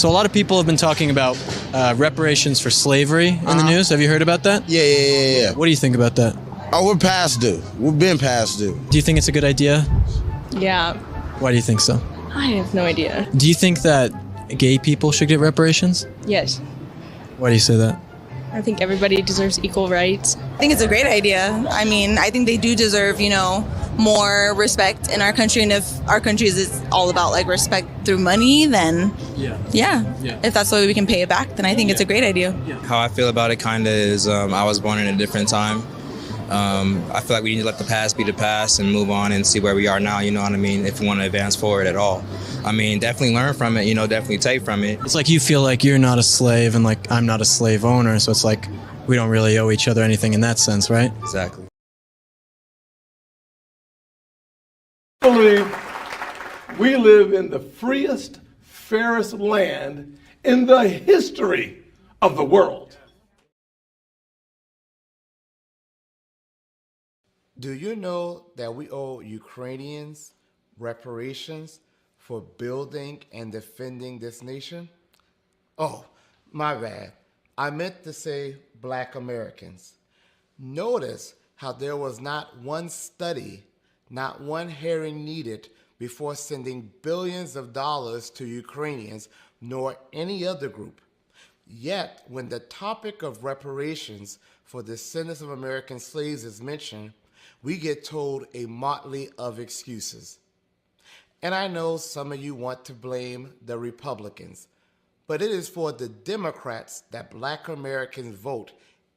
So a lot of people have been talking about reparations for slavery in the news. Have you heard about that? Yeah. What do you think about that? Oh, we're past due. We've been past due. Do you think it's a good idea? Yeah. Why do you think so? I have no idea. Do you think that gay people should get reparations? Yes. Why do you say that? I think everybody deserves equal rights. I think it's a great idea. I mean, I think they do deserve, more respect in our country. And if our country is all about like respect through money, then yeah. If that's the way we can pay it back, then I think it's a great idea. How I feel about it kind of is I was born in a different time. I feel like we need to let the past be the past and move on and see where we are now, you know what I mean, if we want to advance forward at all. I mean, definitely learn from it, definitely take from it. It's like you feel like you're not a slave and like I'm not a slave owner, so it's like we don't really owe each other anything in that sense, right? Exactly. I believe we live in the freest, fairest land in the history of the world. Do you know that we owe Ukrainians reparations for building and defending this nation? Oh, my bad. I meant to say Black Americans. Notice how there was not one study, not one hearing needed before sending billions of dollars to Ukrainians, nor any other group. Yet, when the topic of reparations for the descendants of American slaves is mentioned, we get told a motley of excuses. And I know some of you want to blame the Republicans, but it is for the Democrats that Black Americans vote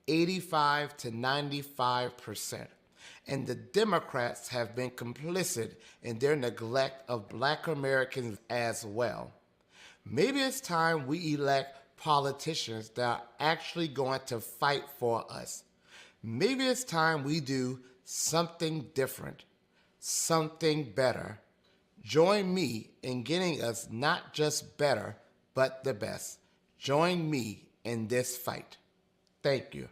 85 to 95%. And the Democrats have been complicit in their neglect of Black Americans as well. Maybe it's time we elect politicians that are actually going to fight for us. Maybe it's time we do something different, something better. Join me in getting us not just better, but the best. Join me in this fight. Thank you.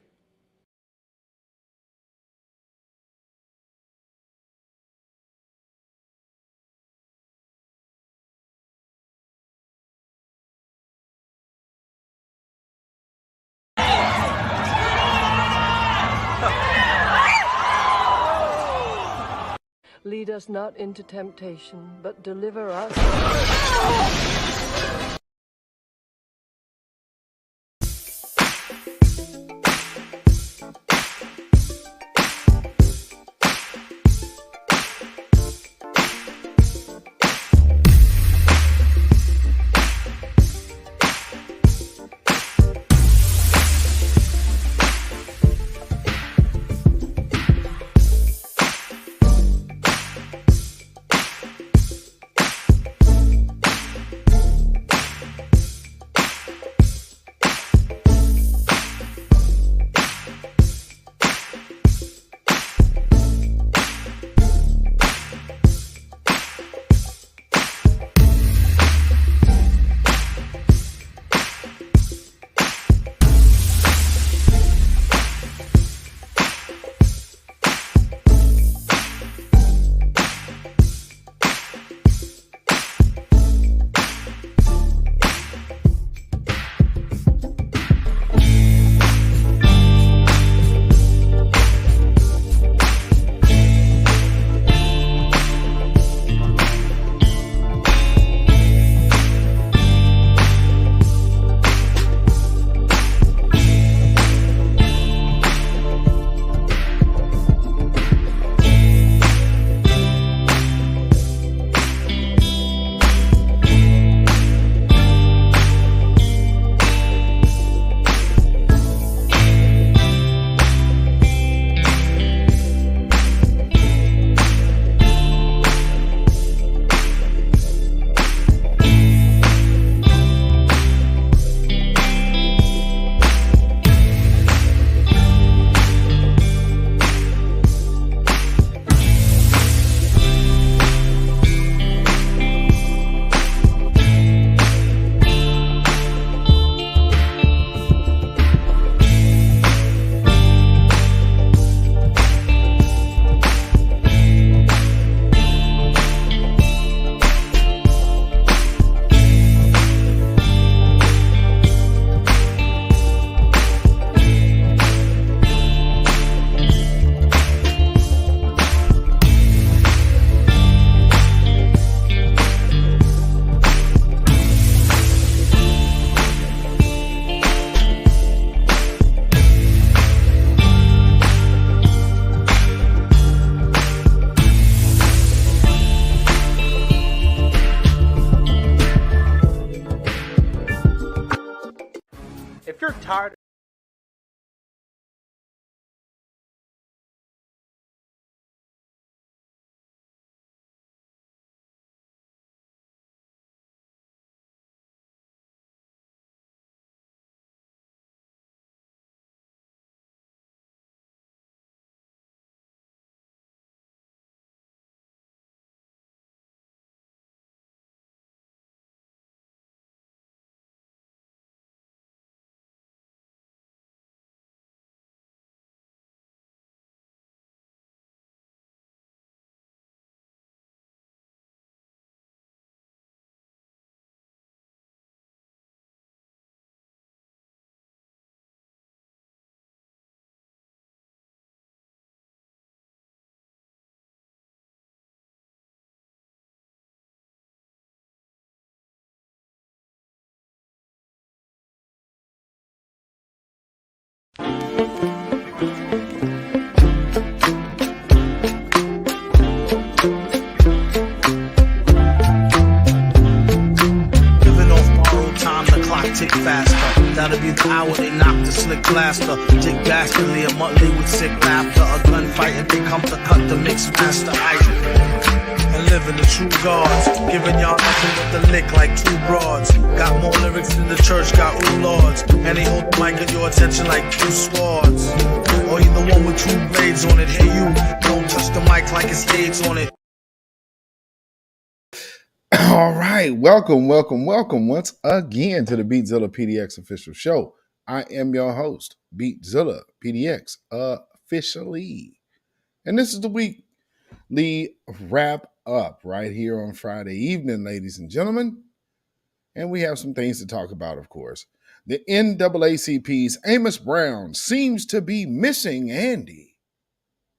Lead us not into temptation, but deliver us. tired. Living off borrowed time, the clock tick faster. That'll be the hour they knock the slick blaster. Dick Dastardly, a Muttley with sick laughter. A gunfight and they come to cut the mix master. And living the true gods. Giving y'all nothing but the lick like two broads. Got more lyrics than the church got ooh lords. And they hold the mic at your attention like two swords. Or you the one with two blades on it. Hey you, don't touch the mic like it's AIDS on it. All right, welcome once again to the Beatzilla PDX official show. I am your host, Beatzilla PDX officially. And this is the weekly wrap up right here on Friday evening, ladies and gentlemen. And we have some things to talk about, of course. The NAACP's Amos Brown seems to be missing Andy.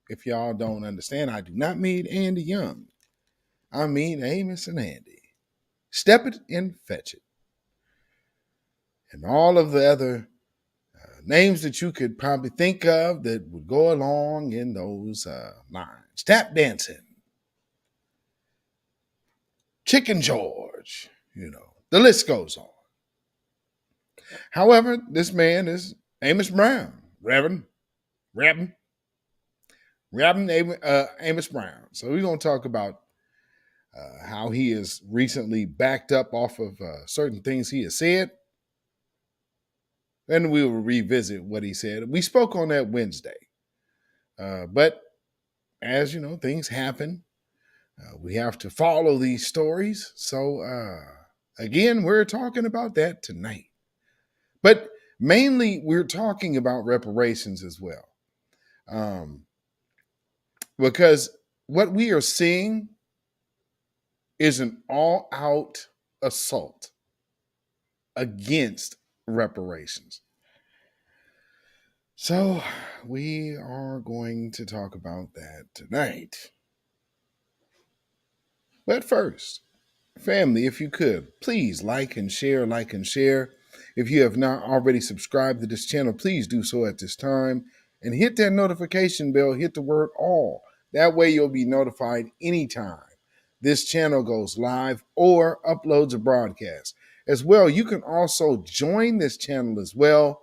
If y'all don't understand, I do not mean Andy Young. I mean Amos and Andy. Step it and fetch it. And all of the other names that you could probably think of that would go along in those lines. Tap dancing. Chicken George. The list goes on. However, this man is Amos Brown. Reverend Amos Brown. So we're going to talk about how he is recently backed up off of certain things he has said. And we will revisit what he said. We spoke on that Wednesday. But as you know, things happen. We have to follow these stories. So again, we're talking about that tonight. But mainly we're talking about reparations as well. Because what we are seeing is an all-out assault against reparations. So we are going to talk about that tonight. But first, family, if you could, please like and share. If you have not already subscribed to this channel, please do so at this time. And hit that notification bell, hit the word all. That way you'll be notified anytime this channel goes live or uploads a broadcast. As well, you can also join this channel as well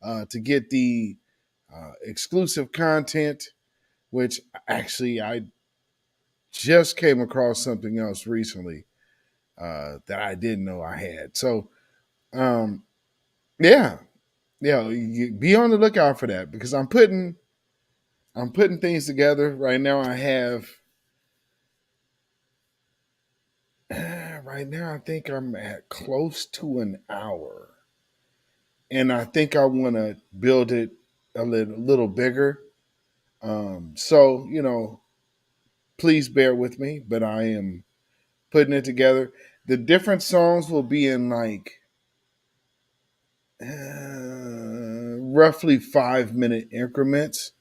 to get the exclusive content, which actually I just came across something else recently that I didn't know I had. So, yeah, you be on the lookout for that because I'm putting things together right now. I have right now. I think I'm at close to an hour, and I think I want to build it a little bigger. So please bear with me, but I am putting it together. The different songs will be in like roughly 5-minute increments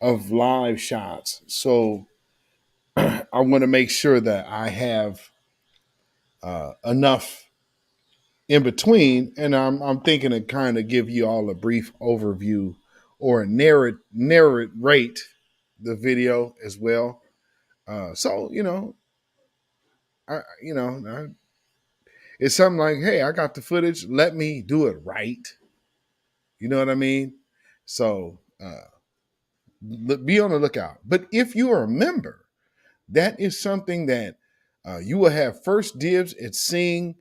of live shots. So I want to make sure that I have enough in between, and I'm thinking to kind of give you all a brief overview or narrate the video as well. So it's something like, hey, I got the footage. Let me do it right. You know what I mean? So be on the lookout. But if you are a member, that is something that you will have first dibs at seeing.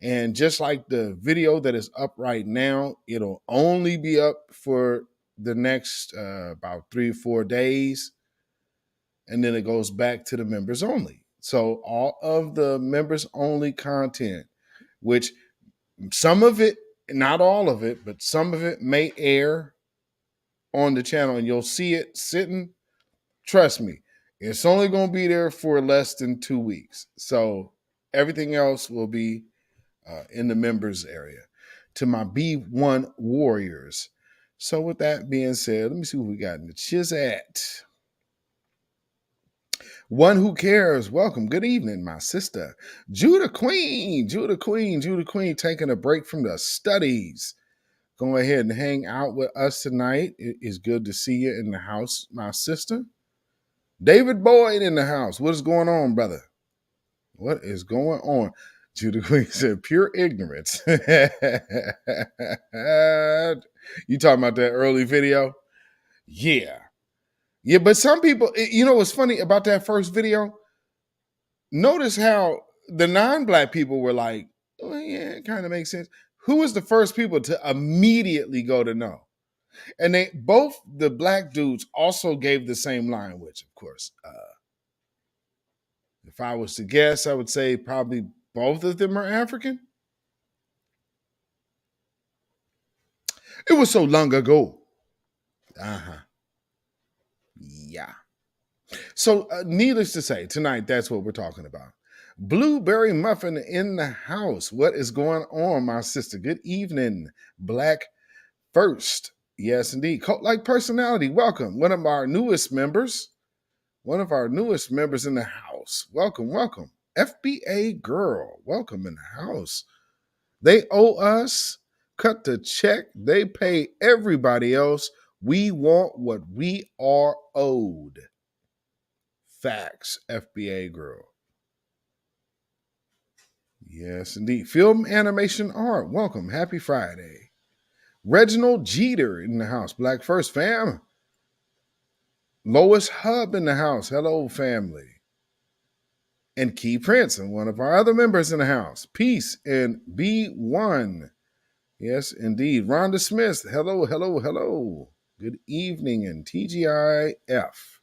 And just like the video that is up right now, it'll only be up for the next about 3 or 4 days. And then it goes back to the members only. So all of the members only content, which some of it, not all of it, but some of it may air on the channel and you'll see it sitting. Trust me, it's only going to be there for less than 2 weeks. So everything else will be in the members area. To my B1 warriors. So with that being said, let me see what we got in the chat. One who cares. Welcome. Good evening, my sister. Judah Queen, taking a break from the studies. Go ahead and hang out with us tonight. It is good to see you in the house, my sister. David Boyd in the house. What is going on, brother? What is going on? Judah Queen said, pure ignorance. You talking about that early video? Yeah. Yeah, but some people, you know what's funny about that first video? Notice how the non-black people were like, well, yeah, it kind of makes sense. Who was the first people to immediately go to no? And they both the black dudes also gave the same line, which of course, if I was to guess, I would say probably both of them are African. It was so long ago. Yeah. So needless to say, tonight, that's what we're talking about. Blueberry Muffin in the house. What is going on, my sister? Good evening. Black First. Yes, indeed. Cult-like personality. Welcome. One of our newest members in the house. Welcome. FBA girl. Welcome in the house. They owe us. Cut the check. They pay everybody else. We want what we are owed. Facts, FBA girl. Yes, indeed. Film, animation, art. Welcome. Happy Friday. Reginald Jeter in the house. Black First fam. Lois Hub in the house. Hello, family. And Key Prince, and one of our other members in the house. Peace and B1. Yes, indeed. Rhonda Smith. Hello. Good evening. And TGIF.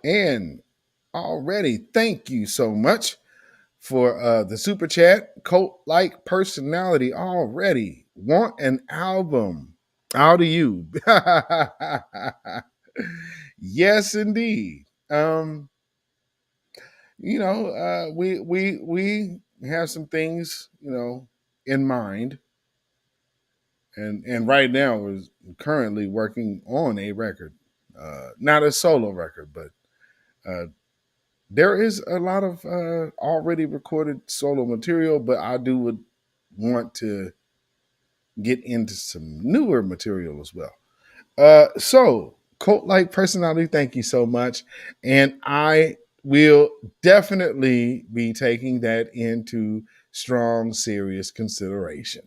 And already, thank you so much for the super chat. Cult-like personality already. Want an album. How do you? Yes, indeed. We have some things, in mind. And right now we're currently working on a record. Not a solo record, but there is a lot of already recorded solo material, but I would want to get into some newer material as well. So, cult-like personality, thank you so much. And I will definitely be taking that into strong, serious consideration.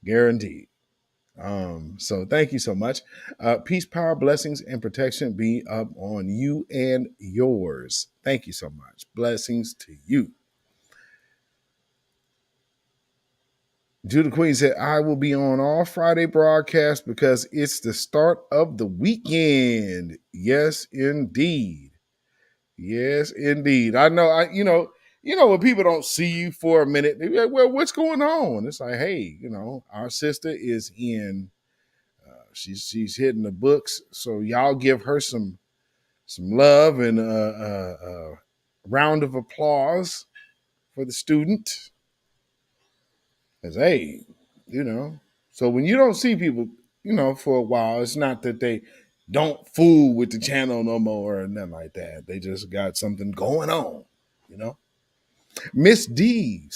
Guaranteed. So thank you so much. Peace, power, blessings, and protection be up on you and yours. Thank you so much. Blessings to you. Judah Queen said, I will be on all Friday broadcasts because it's the start of the weekend. Yes, indeed. Yes, indeed. I know, when people don't see you for a minute, they're like, well, what's going on? It's like, hey, our sister is in, she's hitting the books. So y'all give her some love and a round of applause for the student. As hey, so when you don't see people, for a while, it's not that they don't fool with the channel no more or nothing like that. They just got something going on, Miss D,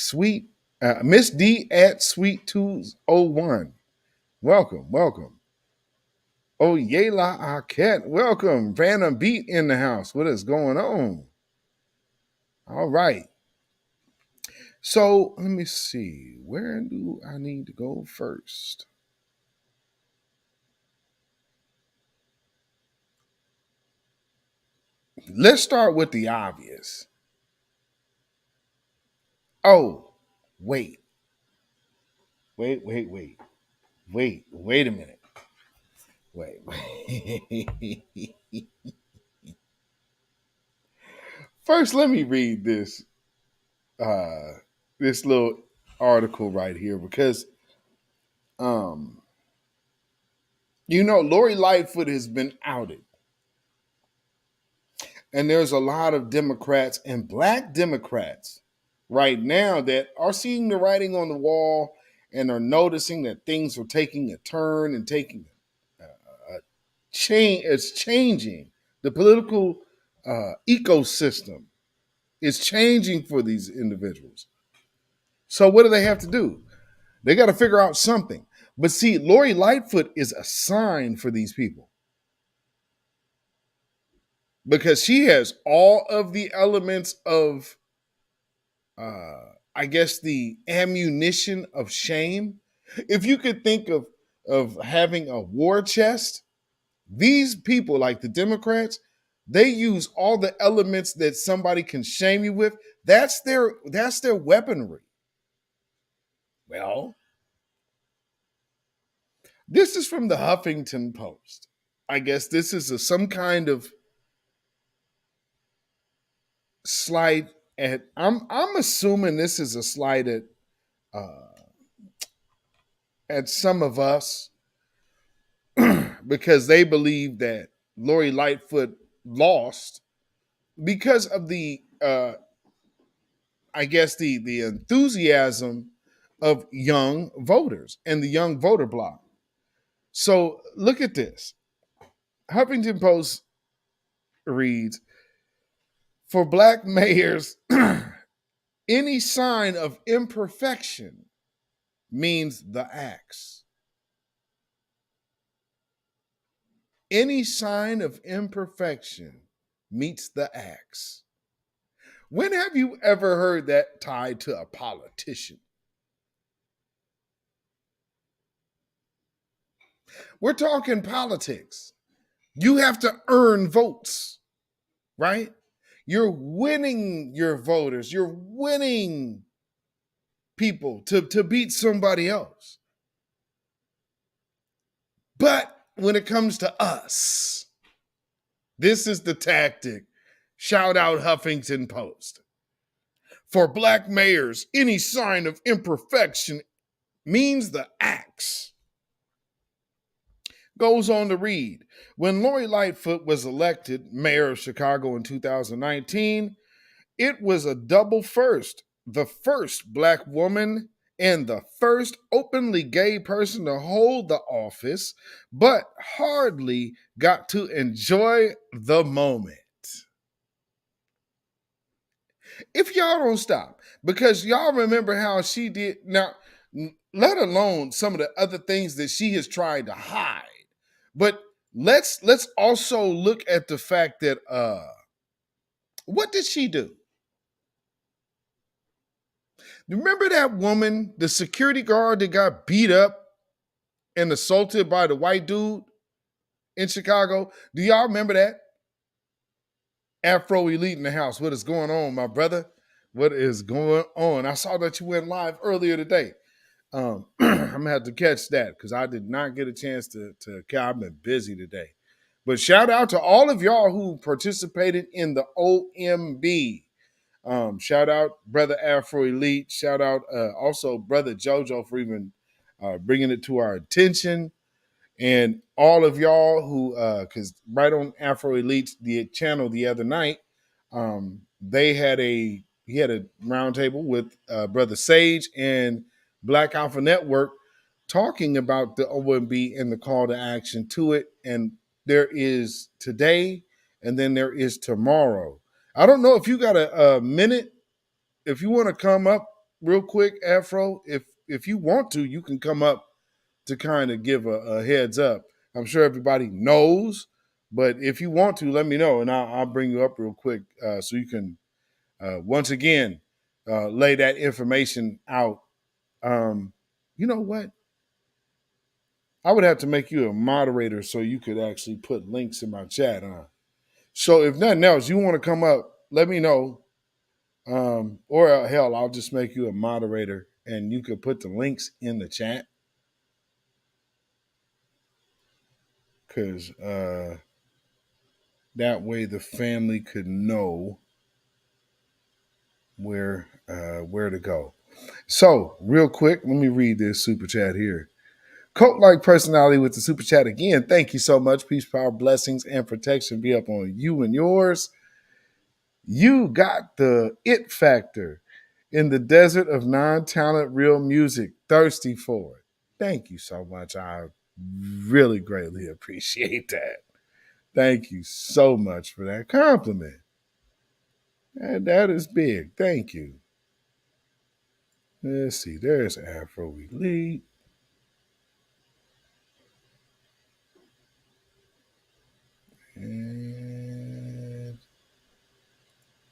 Miss D at Sweet 201. Welcome. Oh, Yela Arquette, welcome. Random Beat in the house. What is going on? All right. So let me see. Where do I need to go first? Let's start with the obvious. Oh, wait. Wait a minute. Wait. First, let me read this little article right here because Lori Lightfoot has been outed. And there's a lot of Democrats and black Democrats right now that are seeing the writing on the wall and are noticing that things are taking a turn and taking a change. It's changing. The political ecosystem is changing for these individuals. So what do they have to do? They got to figure out something. But see, Lori Lightfoot is a sign for these people because she has all of the elements of, I guess, the ammunition of shame. If you could think of having a war chest, these people, like the Democrats, they use all the elements that somebody can shame you with. That's their weaponry. Well, this is from the Huffington Post. I guess this is some kind of slight at. I'm assuming this is a slight at some of us because they believe that Lori Lightfoot lost because of the I guess the enthusiasm of young voters and the young voter bloc. So look at this. Huffington Post reads, for black mayors, any sign of imperfection means the axe. Any sign of imperfection meets the axe. When have you ever heard that tied to a politician? We're talking politics. You have to earn votes, right? You're winning your voters. You're winning people to beat somebody else. But when it comes to us, this is the tactic. Shout out Huffington Post. For black mayors, any sign of imperfection means the axe. Goes on to read, when Lori Lightfoot was elected mayor of Chicago in 2019, it was a double first. The first black woman and the first openly gay person to hold the office, but hardly got to enjoy the moment. If y'all don't stop, because y'all remember how she did, now, let alone some of the other things that she has tried to hide. But let's also look at the fact that what did she do? Remember that woman, the security guard that got beat up and assaulted by the white dude in Chicago? Do y'all remember that? Afro Elite in the house. What is going on, my brother? What is going on? I saw that you went live earlier today. I'm gonna have to catch that because I did not get a chance to. I've been busy today, but shout out to all of y'all who participated in the OMB. Shout out brother Afro Elite. Shout out also brother JoJo for even bringing it to our attention, and all of y'all who because right on Afro Elite's the channel the other night, he had a roundtable with brother Sage and Black Alpha Network talking about the OMB and the call to action to it. And there is today and then there is tomorrow. I don't know if you got a minute, if you want to come up real quick, Afro, if you want to, you can come up to kind of give a heads up. I'm sure everybody knows, but if you want to, let me know and I'll bring you up real quick so you can, once again, lay that information out. You know what? I would have to make you a moderator so you could actually put links in my chat. So if nothing else, you want to come up, let me know. Or hell, I'll just make you a moderator and you could put the links in the chat. Because that way the family could know where to go. So real quick, let me read this super chat here. Cult-like personality with the super chat again. Thank you so much. Peace, power, blessings, and protection be up on you and yours. You got the it factor in the desert of non-talent real music. Thirsty for it. Thank you so much. I really greatly appreciate that. Thank you so much for that compliment. And that is big. Thank you. Let's see. There's Afro Elite. And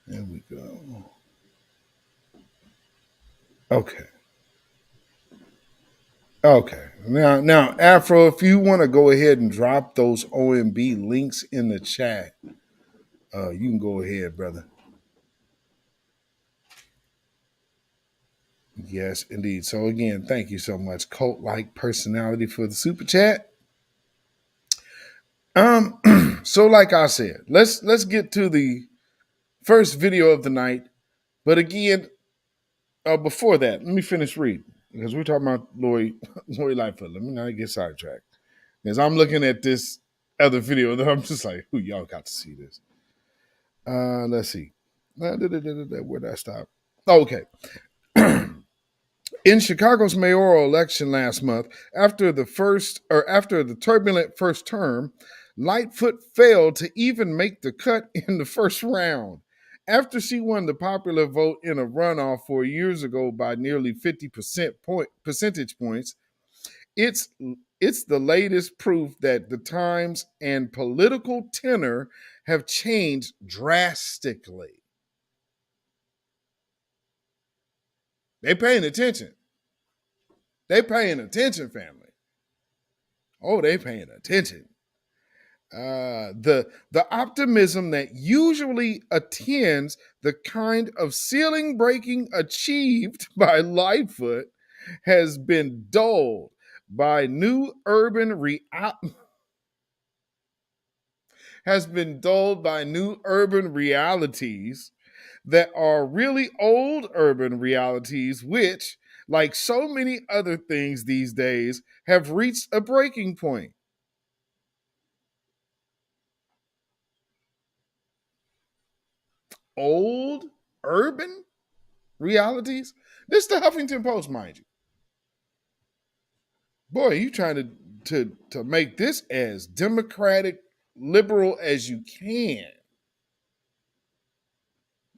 there we go. Okay. Now, Afro, if you want to go ahead and drop those OMB links in the chat, you can go ahead, brother. Yes, indeed. So again, thank you so much, Cult-like personality, for the super chat. So like I said, let's get to the first video of the night. But again, before that, let me finish reading because we're talking about Lori Lightfoot. Let me not get sidetracked because I'm looking at this other video and I'm just like, "Who y'all got to see this?" Let's see. Where did I stop? Oh, okay. In Chicago's mayoral election last month, after the turbulent first term, Lightfoot failed to even make the cut in the first round. After she won the popular vote in a runoff 4 years ago by nearly 50 percentage points, it's the latest proof that the times and political tenor have changed drastically. They paying attention. They paying attention, family. Oh, they paying attention. The optimism that usually attends the kind of ceiling breaking achieved by Lightfoot has been dulled by new urban realities that are really old urban realities, which, like so many other things these days, have reached a breaking point. Old urban realities? This is the Huffington Post, mind you. Boy, you trying to make this as democratic, liberal as you can.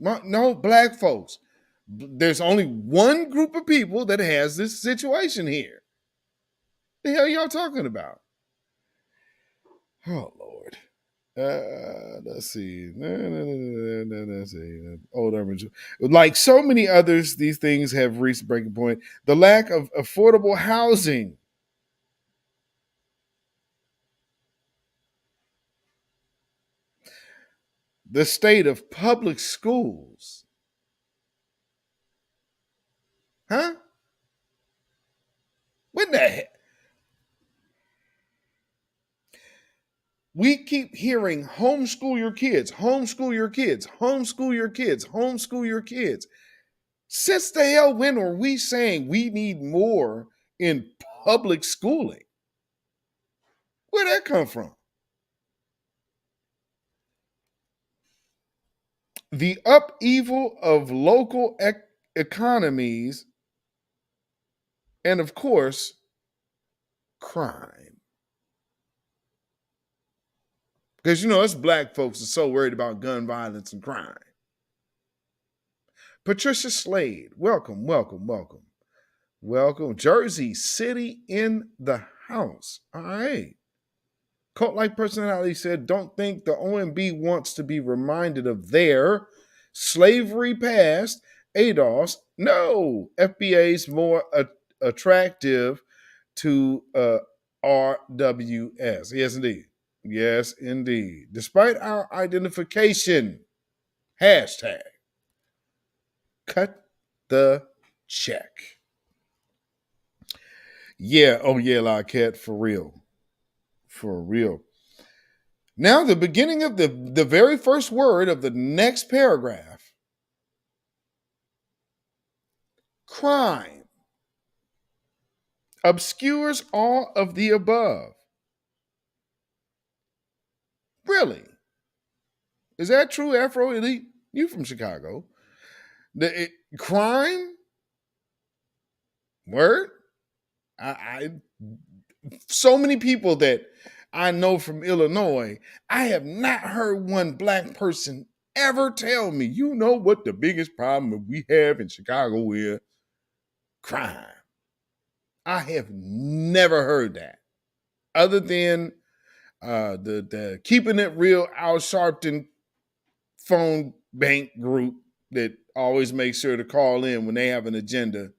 No, black folks. There's only one group of people that has this situation here. The hell y'all talking about? Oh, Lord. Let's see. Let's see. Old urban. Like so many others, these things have reached a breaking point. The lack of affordable housing. The state of public schools. Huh? What the heck? We keep hearing homeschool your kids, homeschool your kids, homeschool your kids, homeschool your kids. Since the hell when are we saying we need more in public schooling? Where'd that come from? The upheaval of local economies and, of course, crime. Because, us black folks are so worried about gun violence and crime. Patricia Slade, welcome, welcome, welcome. Welcome. Jersey City in the house. All right. Cult-like personality said, don't think the OMB wants to be reminded of their slavery past, ADOS. No, FBA's more attractive to RWS. Yes, indeed. Yes, indeed. Despite our identification, hashtag, cut the check. Yeah, oh yeah, Lockheed, for real. For real. Now, the beginning of the very first word of the next paragraph, crime, obscures all of the above. Really? Is that true, Afro Elite? You from Chicago. Crime? Word? I so many people that I know from Illinois, I have not heard one black person ever tell me, you know what the biggest problem we have in Chicago is? Crime. I have never heard that. Other than the Keeping It Real Al Sharpton phone bank group that always makes sure to call in when they have an agenda.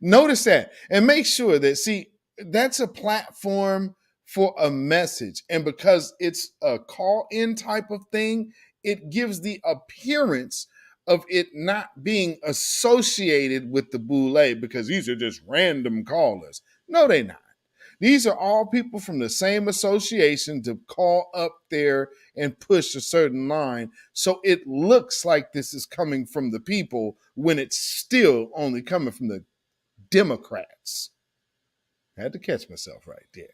Notice that and make sure that, see, that's a platform for a message. And because it's a call-in type of thing, it gives the appearance of it not being associated with the boule, because these are just random callers. No, they're not. These are all people from the same association to call up there and push a certain line. So it looks like this is coming from the people when it's still only coming from the Democrats. I had to catch myself right there.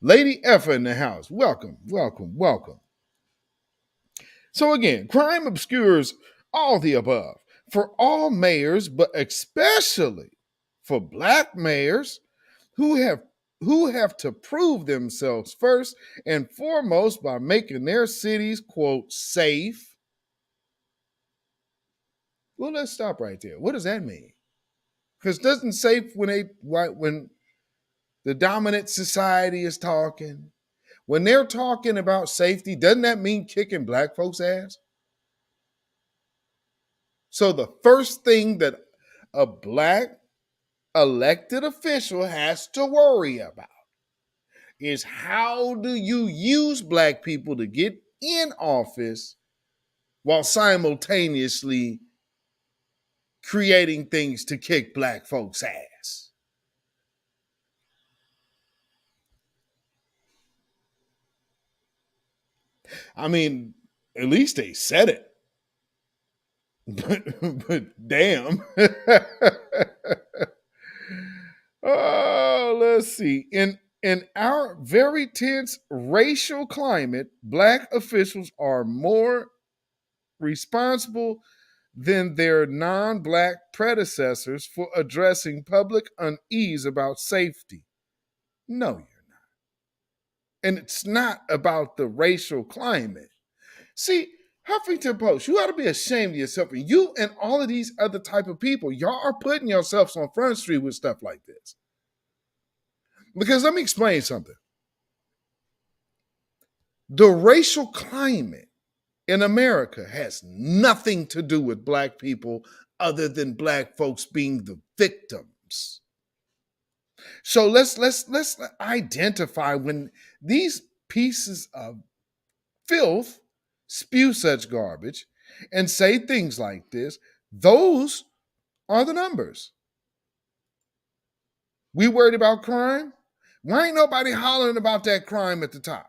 Lady Effa in the house. Welcome, welcome, welcome. So again, crime obscures all the above for all mayors, but especially for black mayors who have to prove themselves first and foremost by making their cities, quote, safe. Well, let's stop right there. What does that mean? Because doesn't safe when the dominant society is talking, when they're talking about safety, doesn't that mean kicking black folks' ass? So the first thing that a black elected official has to worry about is how do you use black people to get in office while simultaneously creating things to kick black folks' ass. I mean, at least they said it. But damn. Oh, let's see. In our very tense racial climate, black officials are more responsible than their non-black predecessors for addressing public unease about safety. No, you're not. And it's not about the racial climate. See, Huffington Post, you ought to be ashamed of yourself. And you and all of these other type of people, y'all are putting yourselves on Front Street with stuff like this. Because let me explain something. The racial climate in America has nothing to do with black people other than black folks being the victims. So let's identify when these pieces of filth spew such garbage and say things like this, those are the numbers. We worried about crime? Why ain't nobody hollering about that crime at the top?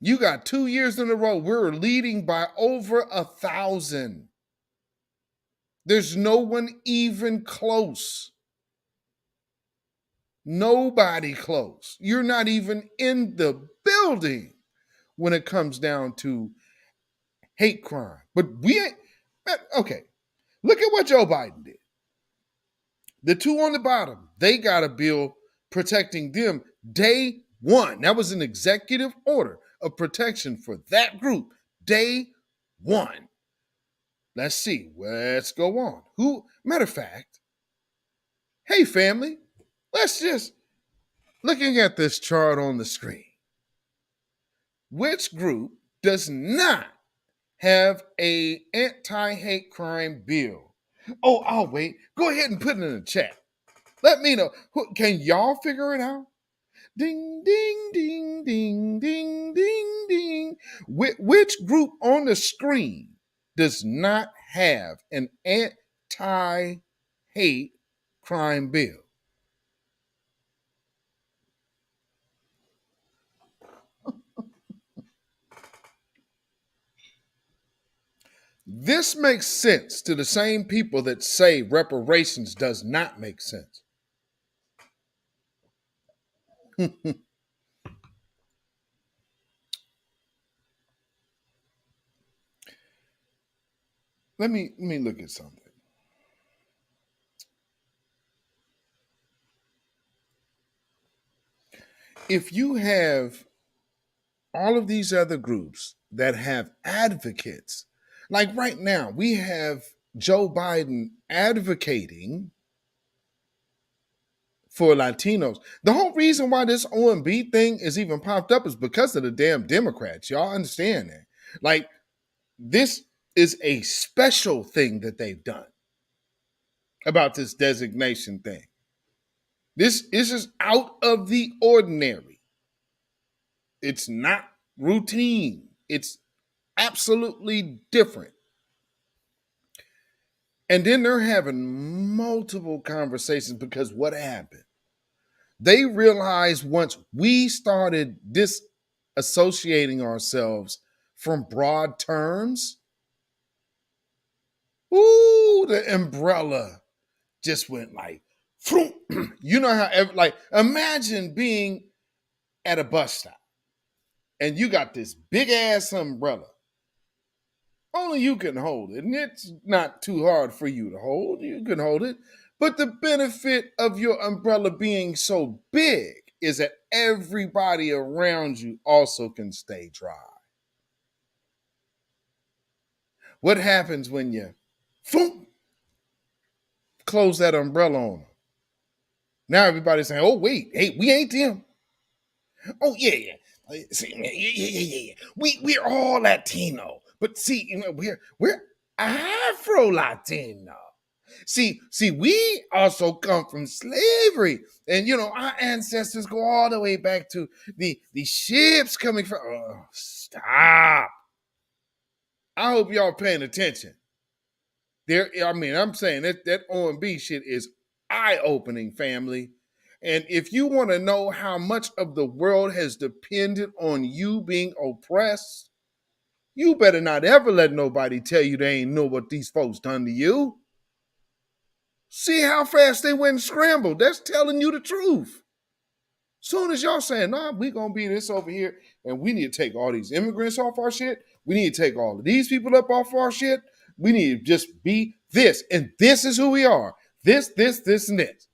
You got 2 years in a row. We're leading by over 1,000. There's no one even close. Nobody close. You're not even in the building when it comes down to hate crime. But we ain't, okay. Look at what Joe Biden did. The two on the bottom, they got a bill protecting them day one. That was an executive order of protection for that group. Day one. Let's see. Let's go on. Matter of fact, hey family, let's just, looking at this chart on the screen, which group does not have a anti-hate crime bill? Oh, I'll wait. Go ahead and put it in the chat. Let me know. Can y'all figure it out? Ding, ding, ding, ding, ding, ding, ding. Which group on the screen does not have an anti-hate crime bill? This makes sense to the same people that say reparations does not make sense. Let me look at something. If you have all of these other groups that have advocates, like right now, we have Joe Biden advocating for Latinos. The whole reason why this OMB thing is even popped up is because of the damn Democrats. Y'all understand that? Like, this is a special thing that they've done about this designation thing. This is out of the ordinary. It's not routine. It's absolutely different. And then they're having multiple conversations because what happened? They realized once we started disassociating ourselves from broad terms, ooh, the umbrella just went like, you know how, like, imagine being at a bus stop and you got this big ass umbrella. Only you can hold it, and it's not too hard for you to hold. You can hold it. But the benefit of your umbrella being so big is that everybody around you also can stay dry. What happens when you close that umbrella on them? Now everybody's saying, oh, wait, hey, we ain't them. Oh, yeah. See, yeah. We're all Latino. But see, you know, we're Afro-Latino. See, we also come from slavery. And, you know, our ancestors go all the way back to the ships coming from... Oh, stop. I hope y'all paying attention. I'm saying that OMB shit is eye-opening, family. And if you want to know how much of the world has depended on you being oppressed, you better not ever let nobody tell you they ain't know what these folks done to you. See how fast they went and scrambled. That's telling you the truth. Soon as y'all saying, nah, we gonna be this over here, and we need to take all these immigrants off our shit. We need to take all of these people up off our shit. We need to just be this, and this is who we are. This, and this.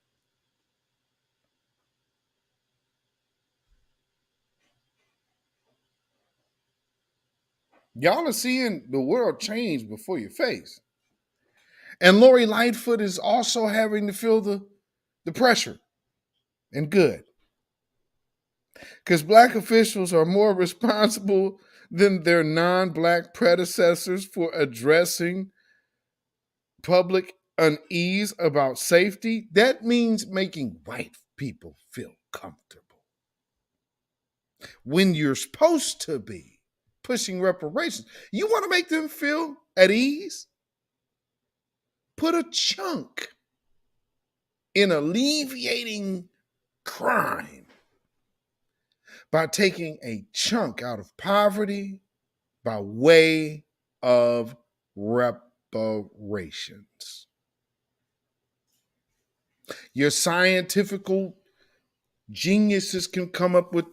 Y'all are seeing the world change before your face. And Lori Lightfoot is also having to feel the pressure. And good. Because Black officials are more responsible than their non-Black predecessors for addressing public unease about safety. That means making white people feel comfortable. When you're supposed to be pushing reparations, you want to make them feel at ease? Put a chunk in alleviating crime by taking a chunk out of poverty by way of reparations. Your scientific geniuses can come up with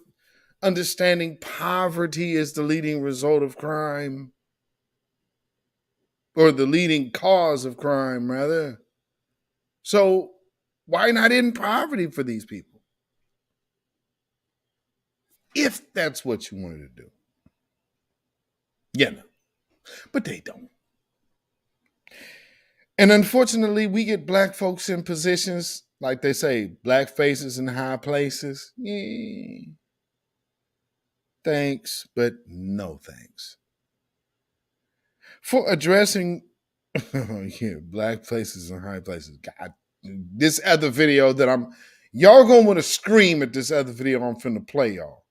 understanding poverty is the leading result of crime, or the leading cause of crime, rather. So why not end poverty for these people? If that's what you wanted to do. Yeah, no. But they don't. And unfortunately, we get Black folks in positions, like they say, Black faces in high places. Yeah. Thanks, but no thanks. for addressing black places and high places. God, this other video that y'all gonna want to scream at this other video I'm finna play, y'all.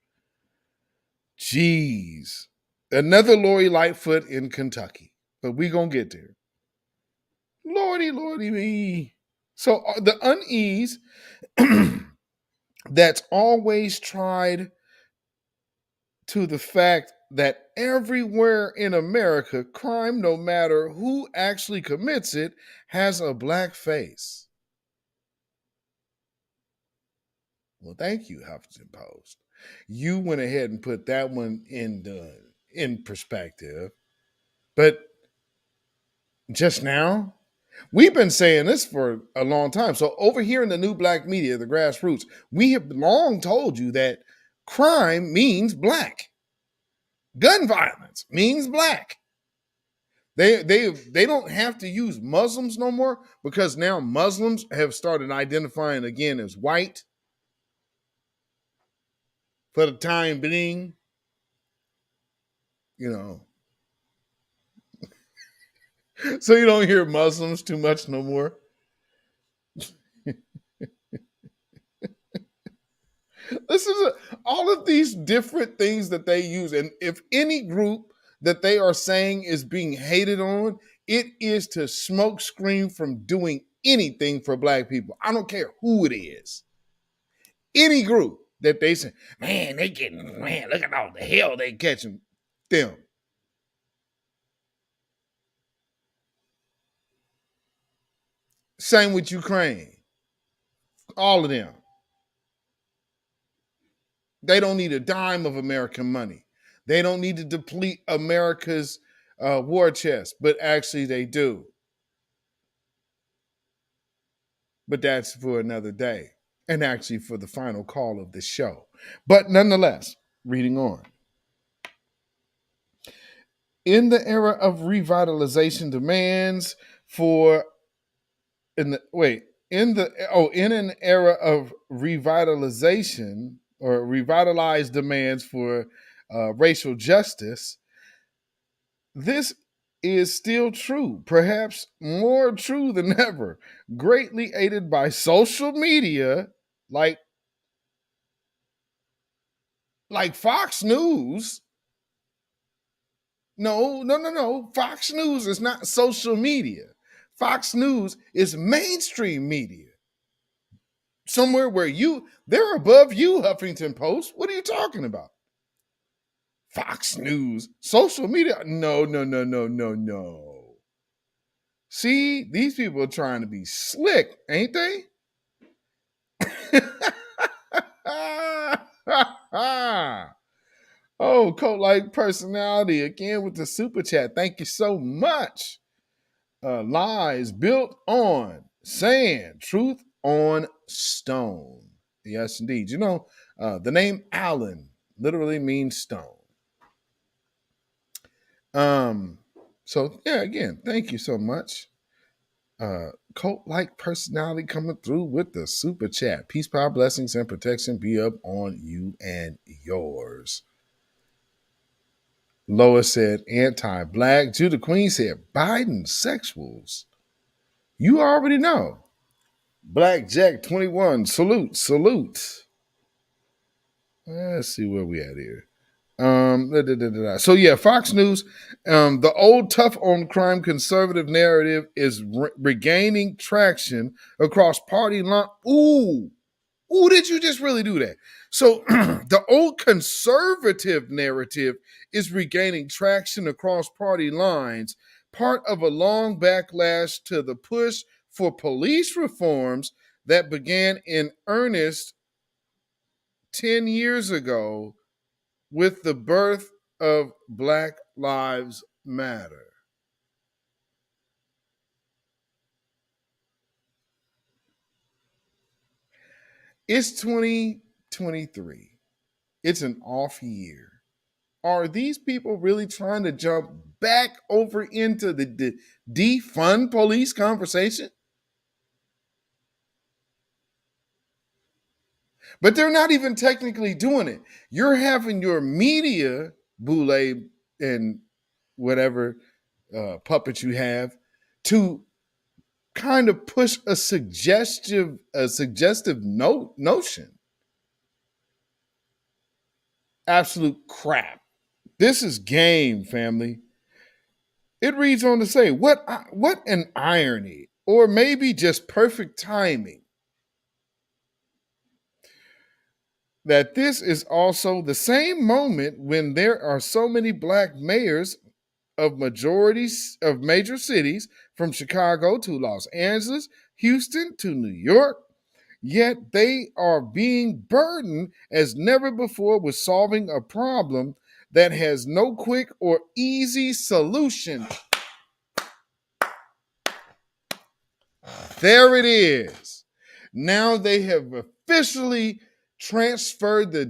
Jeez. Another Lori Lightfoot in Kentucky. But we gonna get there. Lordy me. So the unease that's always tried to the fact that everywhere in America, crime, no matter who actually commits it, has a black face. Well, thank you, Huffington Post. You went ahead and put that one in perspective. But just now, we've been saying this for a long time. So over here in the new black media, the grassroots, we have long told you that crime means black. Gun violence means black. They don't have to use Muslims no more because now Muslims have started identifying again as white for the time being. You know. So you don't hear Muslims too much no more. This is all of these different things that they use. And if any group that they are saying is being hated on, it is to smoke screen from doing anything for black people. I don't care who it is. Any group that they say, man, look at all the hell they catching them. Same with Ukraine. All of them. They don't need a dime of American money. They don't need to deplete America's war chest, but actually they do. But that's for another day, and actually for the final call of the show. But nonetheless, reading on. In the era of revitalization demands for in an era of revitalization or revitalized demands for racial justice, this is still true, perhaps more true than ever, greatly aided by social media like Fox News. No. Fox News is not social media. Fox News is mainstream media. Somewhere where they're above you, Huffington Post. What are you talking about? Fox News, social media. No. See, these people are trying to be slick, ain't they? Oh, cult-like personality again with the super chat. Thank you so much. Lies built on sand, truth on stone. Yes, indeed. You know, the name Allen literally means stone. So yeah, again, thank you so much. Cult-like personality coming through with the super chat. Peace, power, blessings, and protection be up on you and yours. Lois said anti-black. Judah Queen said Biden sexuals. You already know. Black Jack 21. Salute. Let's see where we at here. So yeah, Fox News, the old tough on crime conservative narrative is regaining traction across party line. Ooh, did you just really do that? So the old conservative narrative is regaining traction across party lines, part of a long backlash to the push for police reforms that began in earnest 10 years ago with the birth of Black Lives Matter. It's 2023. It's an off year. Are these people really trying to jump back over into the defund police conversation? But they're not even technically doing it. You're having your media, Boule and whatever, puppet you have to kind of push a suggestive notion. Absolute crap. This is game, family. It reads on to say, what an irony, or maybe just perfect timing, that this is also the same moment when there are so many black mayors of major cities, from Chicago to Los Angeles, Houston to New York, yet they are being burdened as never before with solving a problem that has no quick or easy solution. There it is. Now they have officially transferred the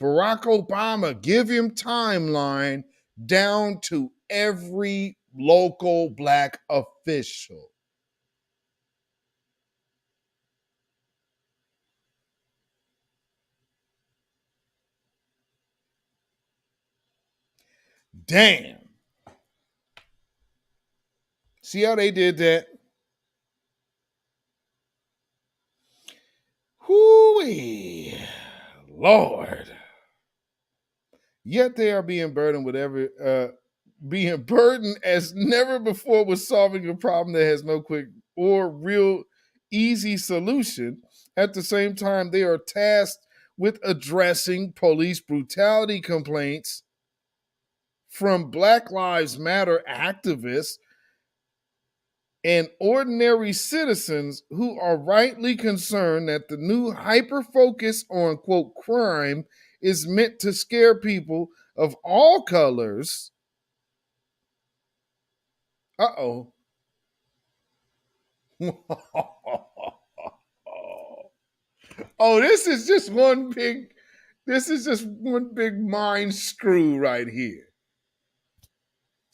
Barack Obama give him timeline down to every local black official. Damn. See how they did that? Whoo-wee. Lord. Yet they are being burdened as never before with solving a problem that has no quick or real easy solution. At the same time, they are tasked with addressing police brutality complaints from Black Lives Matter activists and ordinary citizens who are rightly concerned that the new hyper-focus on, quote, crime is meant to scare people of all colors. Uh-oh. Oh, this is just one big mind screw right here.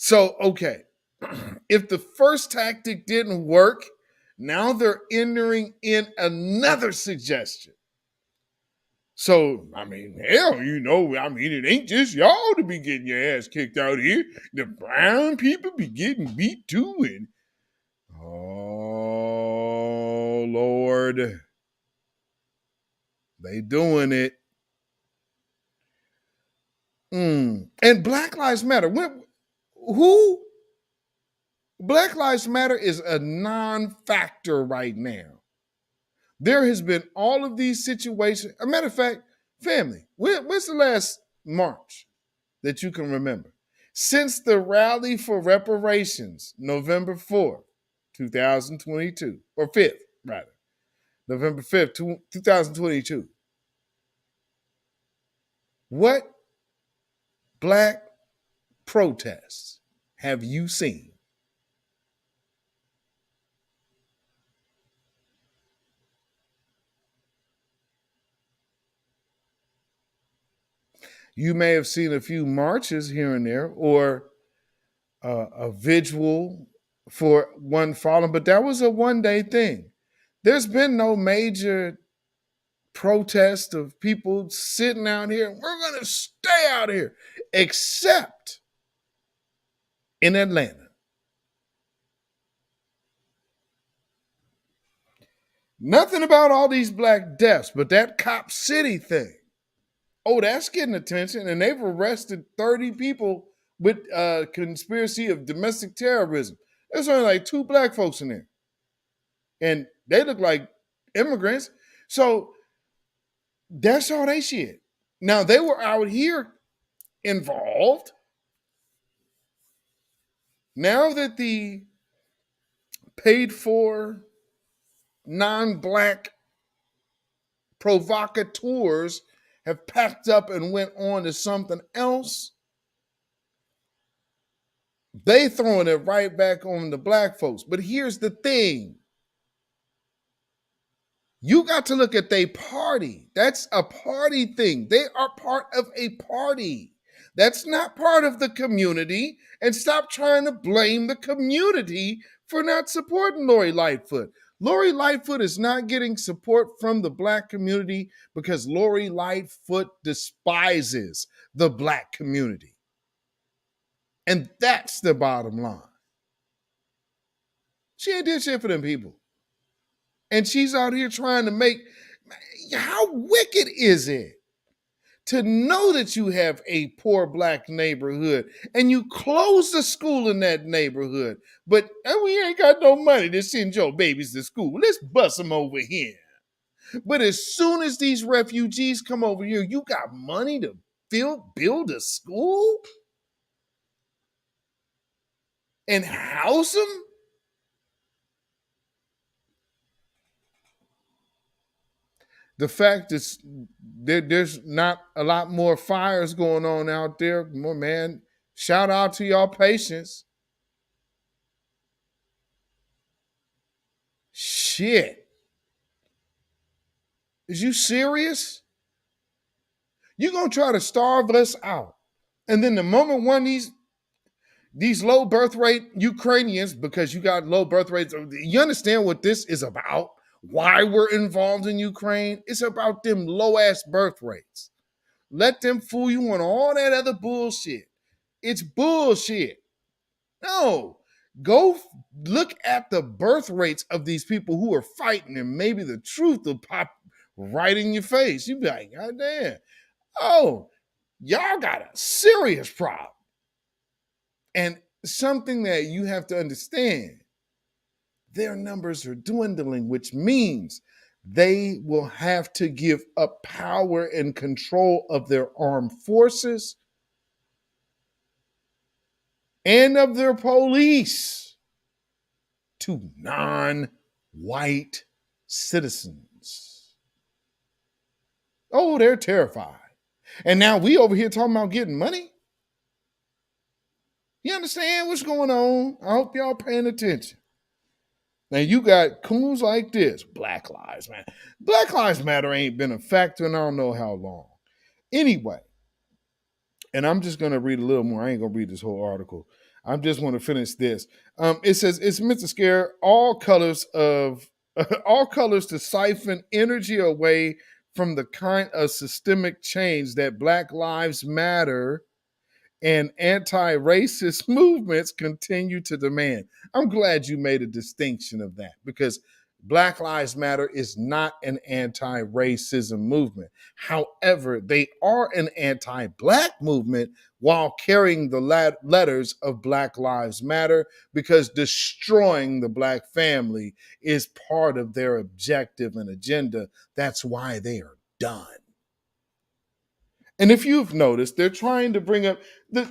So, okay. If the first tactic didn't work, now they're entering in another suggestion. So, I mean, hell, it ain't just y'all to be getting your ass kicked out here. The brown people be getting beat too. And, oh, Lord. They doing it. And Black Lives Matter. Who? Black Lives Matter is a non-factor right now. There has been all of these situations. A matter of fact, family, when's the last march that you can remember? Since the rally for reparations, November 4th, 2022, or 5th, rather, November 5th, 2022. What black protests have you seen? You may have seen a few marches here and there, or a vigil for one fallen, but that was a one-day thing. There's been no major protest of people sitting out here. We're going to stay out here, except in Atlanta. Nothing about all these black deaths, but that Cop City thing. Oh, that's getting attention, and they've arrested 30 people with conspiracy of domestic terrorism. There's only like 2 black folks in there, and they look like immigrants. So that's all they shit. Now, they were out here involved. Now that the paid-for non-black provocateurs have packed up and went on to something else, they throwing it right back on the black folks. But here's the thing. You got to look at their party. That's a party thing. They are part of a party. That's not part of the community. And stop trying to blame the community for not supporting Lori Lightfoot. Lori Lightfoot is not getting support from the black community because Lori Lightfoot despises the black community. And that's the bottom line. She ain't did shit for them people. And she's out here trying to make, how wicked is it to know that you have a poor black neighborhood and you close the school in that neighborhood, but we ain't got no money to send your babies to school. Let's bus them over here. But as soon as these refugees come over here, you got money to build a school and house them? The fact is there's not a lot more fires going on out there. More, man, shout out to y'all patience. Shit. Is you serious? You're going to try to starve us out. And then the moment one of these low birth rate Ukrainians, because you got low birth rates, you understand what this is about? Why we're involved in Ukraine? It's about them low-ass birth rates. Let them fool you on all that other bullshit. It's bullshit. No. Go look at the birth rates of these people who are fighting, and maybe the truth will pop right in your face. You'll be like, God damn. Oh, y'all got a serious problem. And something that you have to understand, their numbers are dwindling, which means they will have to give up power and control of their armed forces and of their police to non-white citizens. Oh, they're terrified. And now we over here talking about getting money? You understand what's going on? I hope y'all paying attention. Now you got coons like this. Black Lives Matter. Black Lives Matter ain't been a factor in I don't know how long. Anyway, and I'm just going to read a little more. I ain't going to read this whole article. I just want to finish this. It says it's meant to scare all colors to siphon energy away from the kind of systemic change that Black Lives Matter and anti-racist movements continue to demand. I'm glad you made a distinction of that, because Black Lives Matter is not an anti-racism movement. However, they are an anti-Black movement while carrying the letters of Black Lives Matter, because destroying the Black family is part of their objective and agenda. That's why they are done. And if you've noticed, they're trying to bring up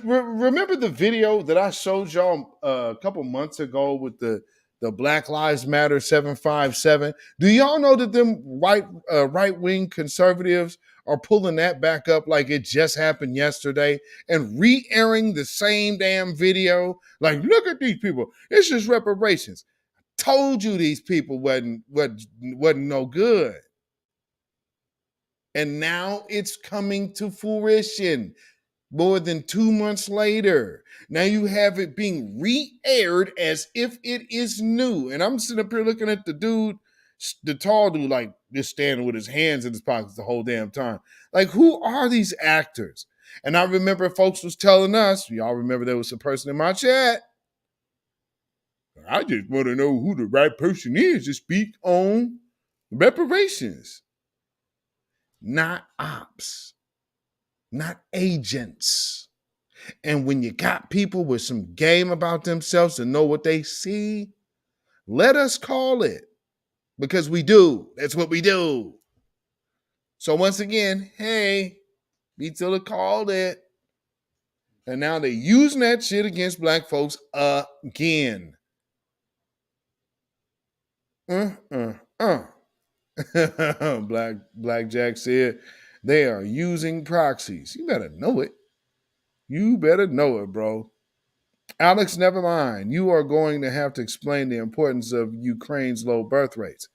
remember the video that I showed y'all a couple months ago with the Black Lives Matter 757? Do y'all know that them right-wing conservatives are pulling that back up like it just happened yesterday and re-airing the same damn video? Like, look at these people. It's just reparations. Told you these people wasn't no good. And now it's coming to fruition more than 2 months later. Now you have it being re-aired as if it is new. And I'm sitting up here looking at the dude, the tall dude, like just standing with his hands in his pockets the whole damn time. Like, who are these actors? And I remember folks was telling us, y'all remember there was a person in my chat, I just want to know who the right person is to speak on reparations. Not ops, not agents. And when you got people with some game about themselves to know what they see, let us call it, because we do. That's what we do. So once again, hey, Beatzilla called it. And now they're using that shit against Black folks again. Black Jack said they are using proxies. You better know it. You better know it, bro. Alex, never mind. You are going to have to explain the importance of Ukraine's low birth rates.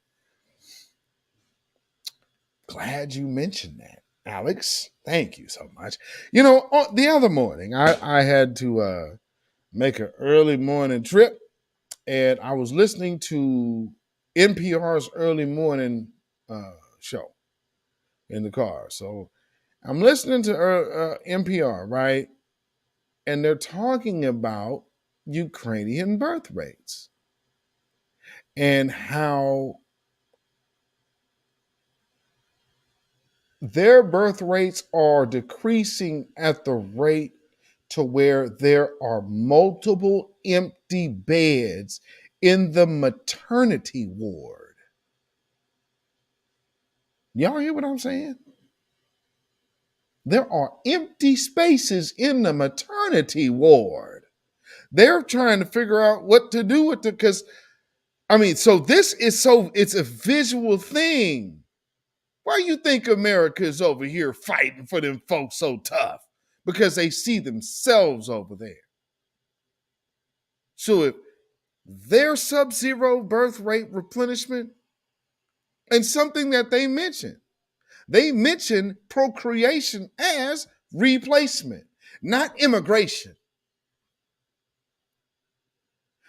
Glad you mentioned that, Alex. Thank you so much. You know, the other morning, I had to make an early morning trip, and I was listening to NPR's early morning show in the car. So I'm listening to NPR, right? and they're talking about Ukrainian birth rates and how their birth rates are decreasing at the rate to where there are multiple empty beds in the maternity ward. Y'all hear what I'm saying? There are empty spaces in the maternity ward. They're trying to figure out what to do with it because, so it's a visual thing. Why you think America is over here fighting for them folks so tough? Because they see themselves over there. So if their sub-zero birth rate replenishment, and something that they mention procreation as replacement, not immigration.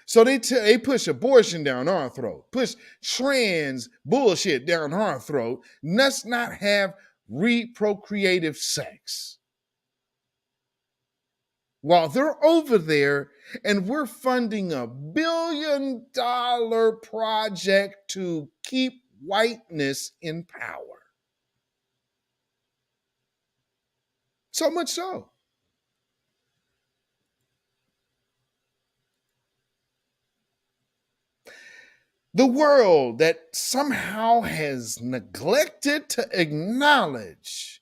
So they push abortion down our throat, push trans bullshit down our throat. Let's not have reprocreative sex. While they're over there and we're funding $1 billion project to keep whiteness in power. So much so. The world that somehow has neglected to acknowledge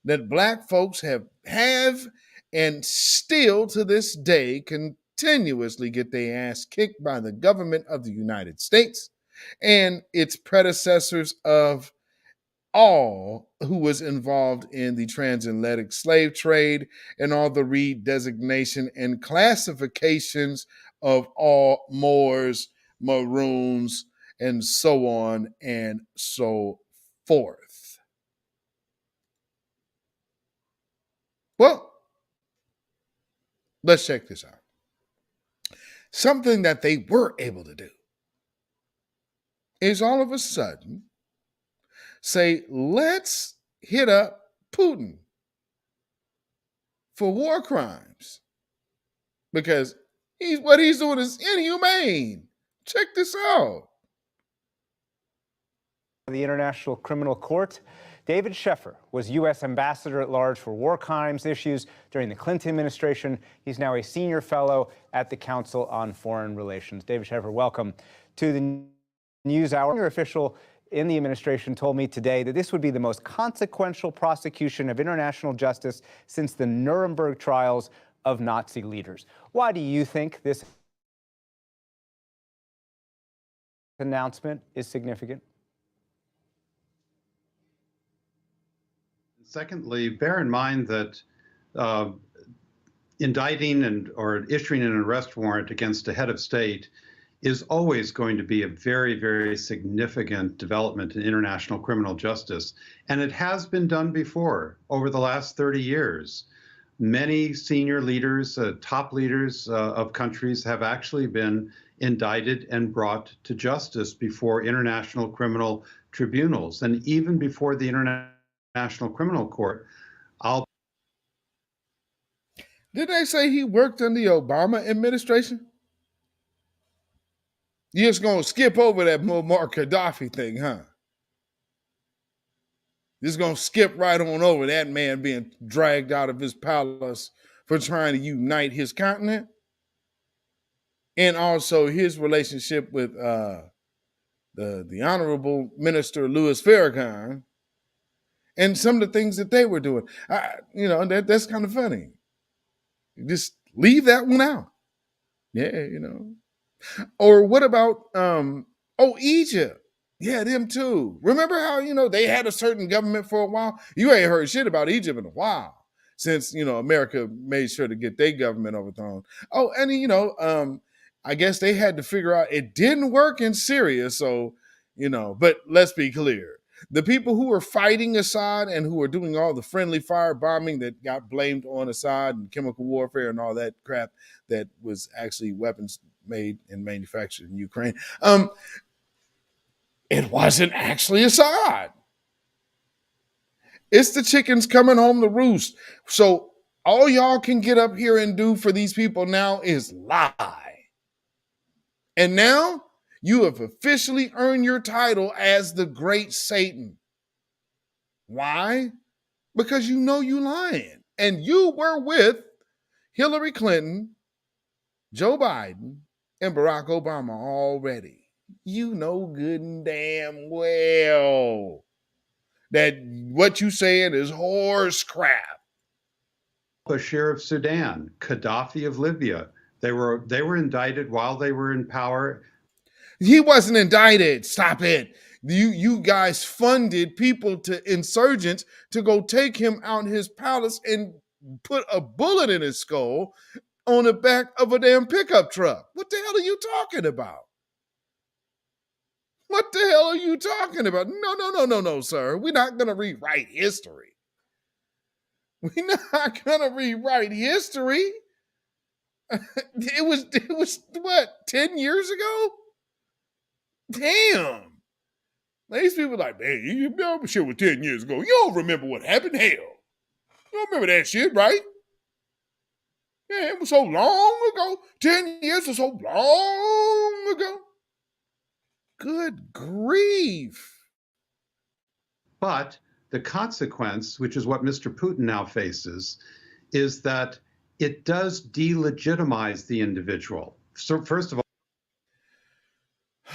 that Black folks have and still to this day continuously get their ass kicked by the government of the United States and its predecessors of all who was involved in the transatlantic slave trade and all the redesignation and classifications of all Moors, Maroons, and so on and so forth. Well, let's check this out. Something that they were able to do is all of a sudden say, let's hit up Putin for war crimes because what he's doing is inhumane. Check this out. The International Criminal Court. David Sheffer was U.S. Ambassador at Large for War Crimes issues during the Clinton administration. He's now a senior fellow at the Council on Foreign Relations. David Sheffer, welcome to the NewsHour. Your official in the administration told me today that this would be the most consequential prosecution of international justice since the Nuremberg trials of Nazi leaders. Why do you think this announcement is significant? Secondly, bear in mind that indicting or issuing an arrest warrant against a head of state is always going to be a very, very significant development in international criminal justice. And it has been done before over the last 30 years. Many senior leaders, top leaders of countries have actually been indicted and brought to justice before international criminal tribunals. And even before the International Criminal Court, Did they say he worked in the Obama administration? You're just going to skip over that Muammar Gaddafi thing, huh? Just going to skip right on over that man being dragged out of his palace for trying to unite his continent? And also his relationship with the Honorable Minister Louis Farrakhan and some of the things that they were doing. That's kind of funny. Just leave that one out. Yeah, Or what about, Egypt? Yeah, them too. Remember how, they had a certain government for a while? You ain't heard shit about Egypt in a while since, America made sure to get their government overthrown. Oh, and, I guess they had to figure out it didn't work in Syria. So, but let's be clear. The people who were fighting Assad and who were doing all the friendly fire bombing that got blamed on Assad and chemical warfare and all that crap that was actually weapons made and manufactured in Ukraine, it wasn't actually Assad. It's the chickens coming home to roost. So All y'all can get up here and do for these people now is lie. And now you have officially earned your title as the great Satan. Why? Because you know you lying. And you were with Hillary Clinton, Joe Biden, and Barack Obama already. You know good and damn well that what you saying is horse crap. Bashir of Sudan, Gaddafi of Libya, they were indicted while they were in power. He wasn't indicted. Stop it. You guys funded people to insurgents to go take him out his palace and put a bullet in his skull on the back of a damn pickup truck. What the hell are you talking about? What the hell are you talking about? No, sir. We're not going to rewrite history. We're not going to rewrite history. It was what, 10 years ago? Damn. These people like, man, you know shit was 10 years ago. You don't remember what happened? Hell. You don't remember that shit, right? Yeah, it was so long ago. 10 years was so long ago. Good grief. But the consequence, which is what Mr. Putin now faces, is that it does delegitimize the individual. So first of all,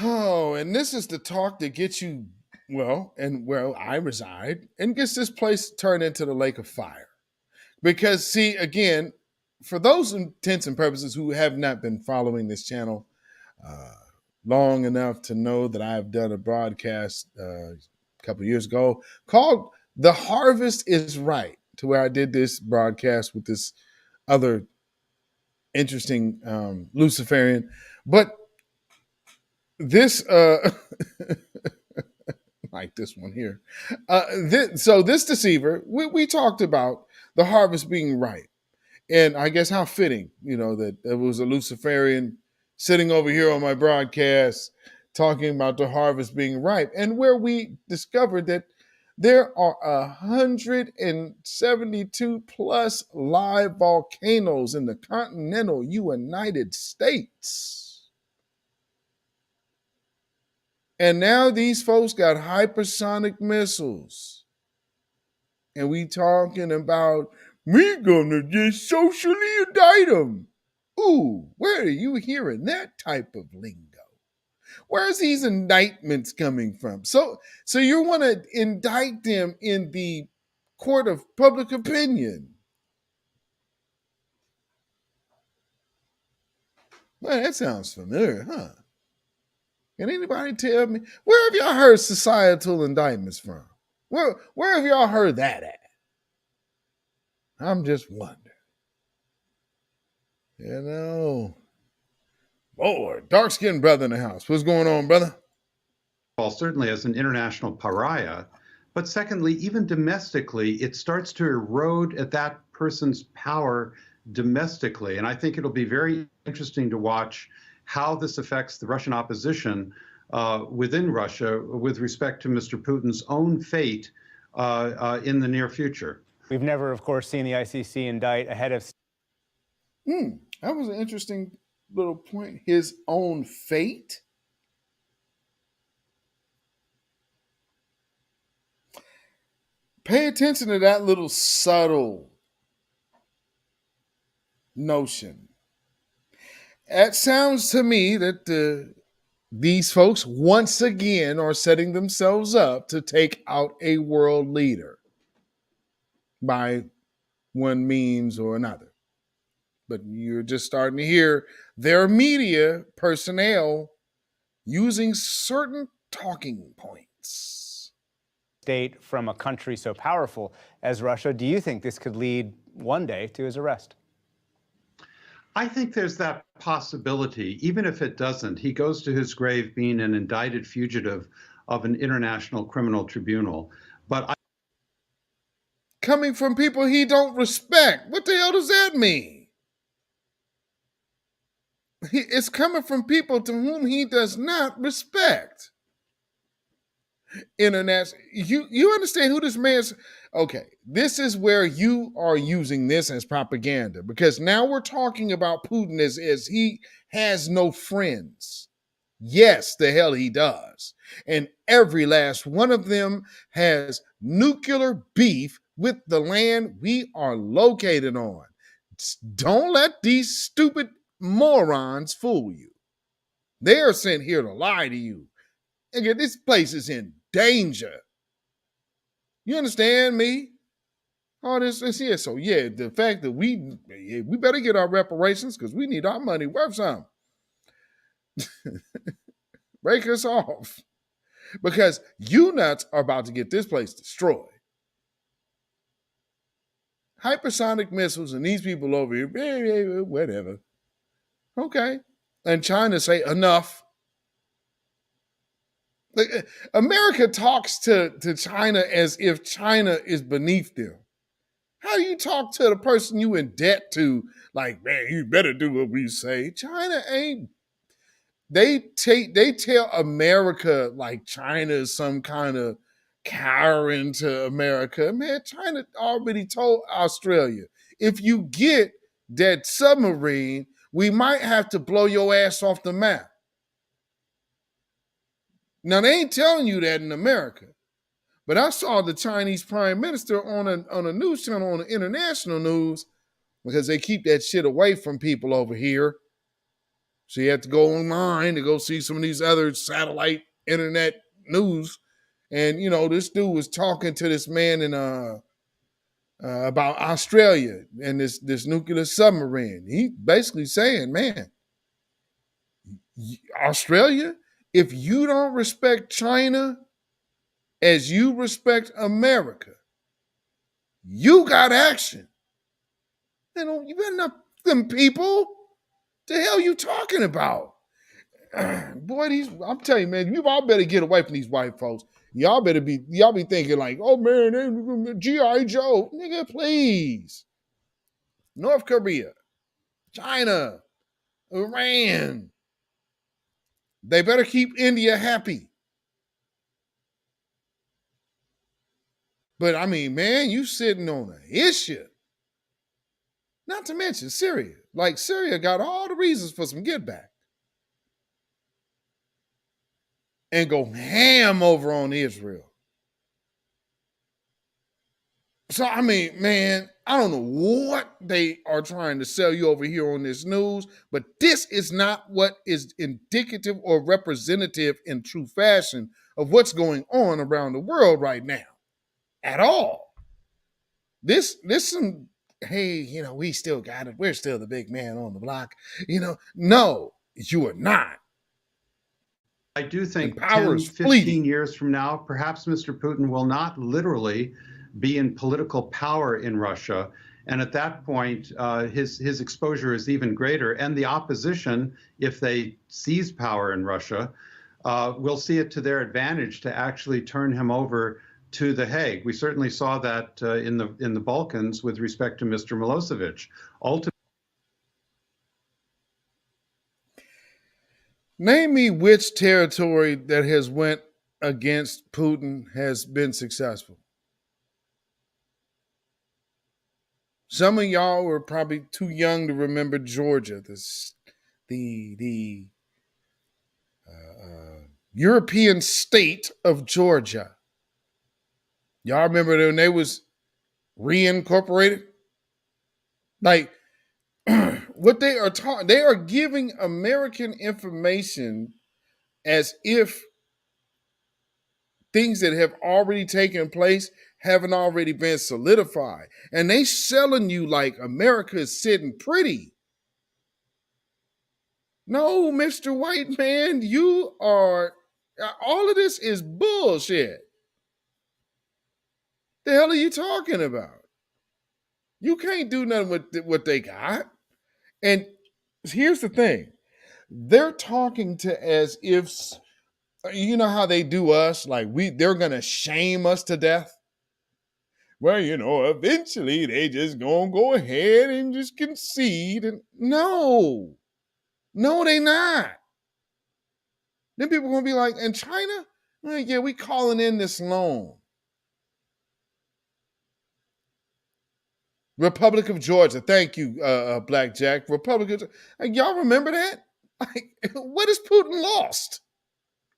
oh, and this is the talk that gets you, where I reside, and gets this place turned into the lake of fire. Because, see, again, for those intents and purposes who have not been following this channel long enough to know that I've done a broadcast a couple years ago called The Harvest is Right, to where I did this broadcast with this other interesting Luciferian. But this, like this one here. So this deceiver, we talked about the harvest being right. And I guess how fitting, that it was a Luciferian sitting over here on my broadcast talking about the harvest being ripe, and where we discovered that there are 172 plus live volcanoes in the continental United States. And now these folks got hypersonic missiles. And we talking about, we're gonna just socially indict them. Ooh, where are you hearing that type of lingo? Where's these indictments coming from? So you want to indict them in the court of public opinion. Well, that sounds familiar, huh? Can anybody tell me? Where have y'all heard societal indictments from? Where have y'all heard that at? I'm just wondering. Lord, dark-skinned brother in the house. What's going on, brother? Well, certainly as an international pariah, but secondly, even domestically, it starts to erode at that person's power domestically. And I think it'll be very interesting to watch how this affects the Russian opposition within Russia with respect to Mr. Putin's own fate in the near future. We've never, of course, seen the ICC indict a head of... That was an interesting little point. His own fate? Pay attention to that little subtle notion. It sounds to me that these folks once again are setting themselves up to take out a world leader by one means or another. But you're just starting to hear their media personnel using certain talking points. State from a country so powerful as Russia. Do you think this could lead one day to his arrest? I think there's that possibility. Even if it doesn't, he goes to his grave being an indicted fugitive of an international criminal tribunal. But coming from people he don't respect. What the hell does that mean? It's coming from people to whom he does not respect. international. You understand who this man's? Okay, this is where you are using this as propaganda, because now we're talking about Putin as he has no friends. Yes, the hell he does. And every last one of them has nuclear beef with the land we are located on. Don't let these stupid morons fool you. They are sent here to lie to you. Again, this place is in danger. You understand me? All this is here. So yeah, the fact that we better get our reparations because we need our money worth something. Break us off. Because you nuts are about to get this place destroyed. Hypersonic missiles and these people over here, whatever. Okay. And China say enough. Like, America talks to China as if China is beneath them. How do you talk to the person you in debt to? Like, man, you better do what we say. China ain't. They tell America like China is some kind of cowering to America. Man, China already told Australia, if you get that submarine, we might have to blow your ass off the map. Now, they ain't telling you that in America. But I saw the Chinese prime minister on a news channel, on the international news, because they keep that shit away from people over here. So you have to go online to go see some of these other satellite internet news. And, you know, this dude was talking to this man in about Australia and this nuclear submarine. He basically saying, man, Australia, if you don't respect China as you respect America, you got action. You better not them people. The hell you talking about? Boy, I'm telling you, man, you all better get away from these white folks. Y'all be thinking like, oh man, G.I. Joe. Nigga, please. North Korea, China, Iran. They better keep India happy. But I mean, man, you sitting on an issue. Not to mention Syria. Like, Syria got all the reasons for some get back. And go ham over on Israel. So, I mean, man, I don't know what they are trying to sell you over here on this news, but this is not what is indicative or representative in true fashion of what's going on around the world right now. At all. This some, hey, you know, we still got it. We're still the big man on the block. You know, no, you are not. I do think 10, 15 years from now, perhaps Mr. Putin will not literally be in political power in Russia. And at that point, his exposure is even greater. And the opposition, if they seize power in Russia, will see it to their advantage to actually turn him over to The Hague. We certainly saw that in the Balkans with respect to Mr. Milosevic. Ultimately, name me which territory that has went against Putin has been successful. Some of y'all were probably too young to remember Georgia, the European state of Georgia. Y'all remember when they was reincorporated? Like, what they are talking, they are giving American information as if things that have already taken place haven't already been solidified. And they selling you like America is sitting pretty. No, Mr. White Man, you are, all of this is bullshit. The hell are you talking about? You can't do nothing with what they got. And here's the thing. They're talking to as if, you know how they do us, like they're going to shame us to death. Well, you know, eventually they just gonna go ahead and just concede. And no, they not. Then people gonna be like, and China? Yeah, we calling in this loan. Republic of Georgia. Thank you, Blackjack. Republic of y'all remember that? Like, what has Putin lost?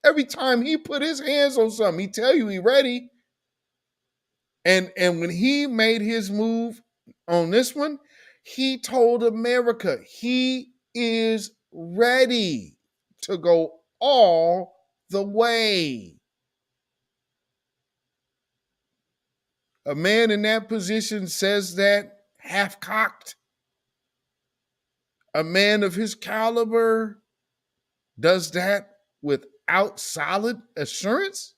Every time he put his hands on something, he tell you he ready. And when he made his move on this one, he told America he is ready to go all the way. A man in that position says that half-cocked. A man of his caliber does that without solid assurance?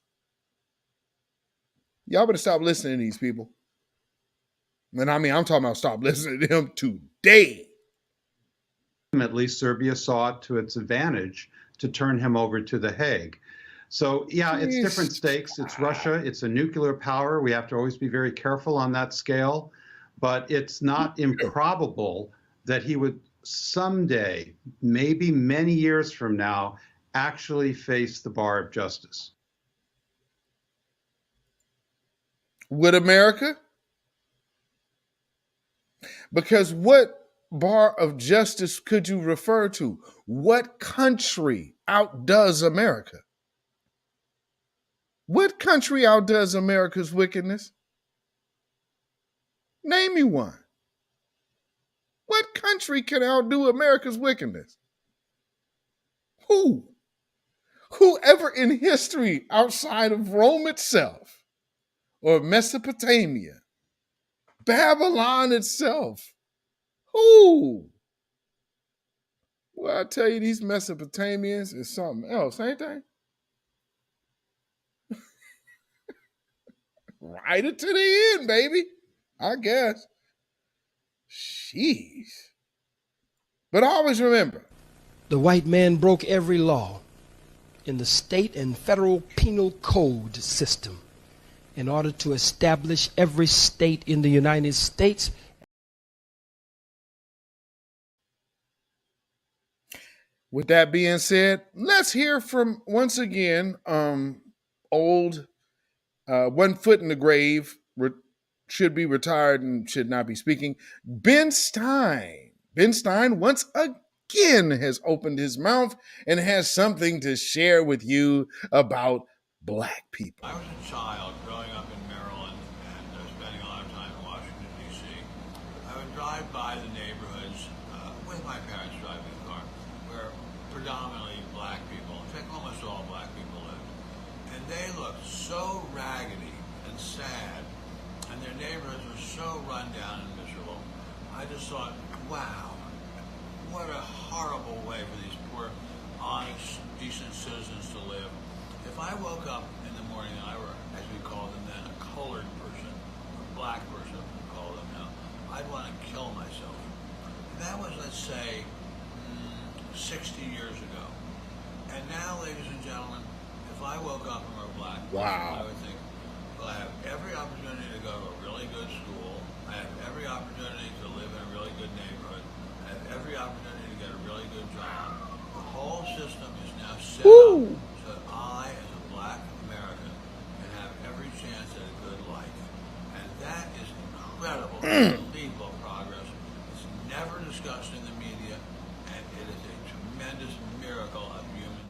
Y'all better stop listening to these people. And I mean, I'm talking about stop listening to them today. Ultimately, Serbia saw it to its advantage to turn him over to The Hague. So, yeah, it's different stakes. It's Russia. It's a nuclear power. We have to always be very careful on that scale. But it's not improbable that he would someday, maybe many years from now, actually face the bar of justice. Would America? Because what bar of justice could you refer to? What country outdoes America? What country outdoes America's wickedness? Name me one. What country can outdo America's wickedness? Who? Whoever in history outside of Rome itself, or Mesopotamia, Babylon itself. Who? Well, I tell you, these Mesopotamians is something else, ain't they? Right it to the end, baby. I guess. Jeez. But always remember, the white man broke every law in the state and federal penal code system in order to establish every state in the United States. With that being said, let's hear from, once again, old, one foot in the grave, should be retired and should not be speaking, Ben Stein. Ben Stein, once again, has opened his mouth and has something to share with you about Black people. I was a child growing up in Maryland and spending a lot of time in Washington, D.C. I would drive by the neighborhoods with my parents driving the car where predominantly Black people, in fact almost all Black people lived. And they looked so raggedy and sad, and their neighborhoods were so run down and miserable. I just thought, wow, what a horrible way for these poor, honest, decent citizens to live. If I woke up in the morning and I were, as we called them then, a colored person, a Black person, we call them now, I'd want to kill myself. That was, let's say, 60 years ago. And now, ladies and gentlemen, if I woke up and were Black, wow, I would think, well, I have every opportunity to go to a really good school. I have every opportunity to live in a really good neighborhood. I have every opportunity to get a really good job. The whole system is now set up so that I, as a Black American, can have every chance at a good life. And that is incredible, unbelievable progress. It's never discussed in the media, and it is a tremendous miracle of human.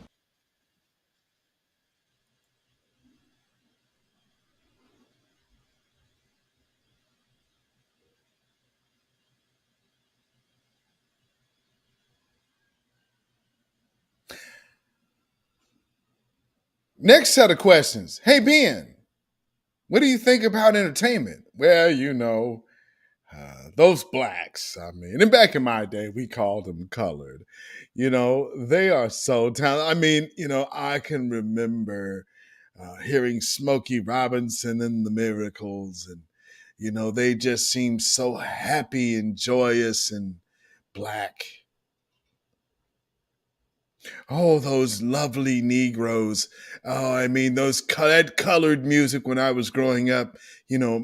Next set of questions. Hey, Ben, what do you think about entertainment? Well, you know, those Blacks, I mean, and back in my day, we called them colored. You know, they are so talented. I mean, you know, I can remember hearing Smokey Robinson and the Miracles, and, you know, they just seem so happy and joyous and Black. Oh, those lovely Negroes. Oh, I mean, that colored music when I was growing up. You know,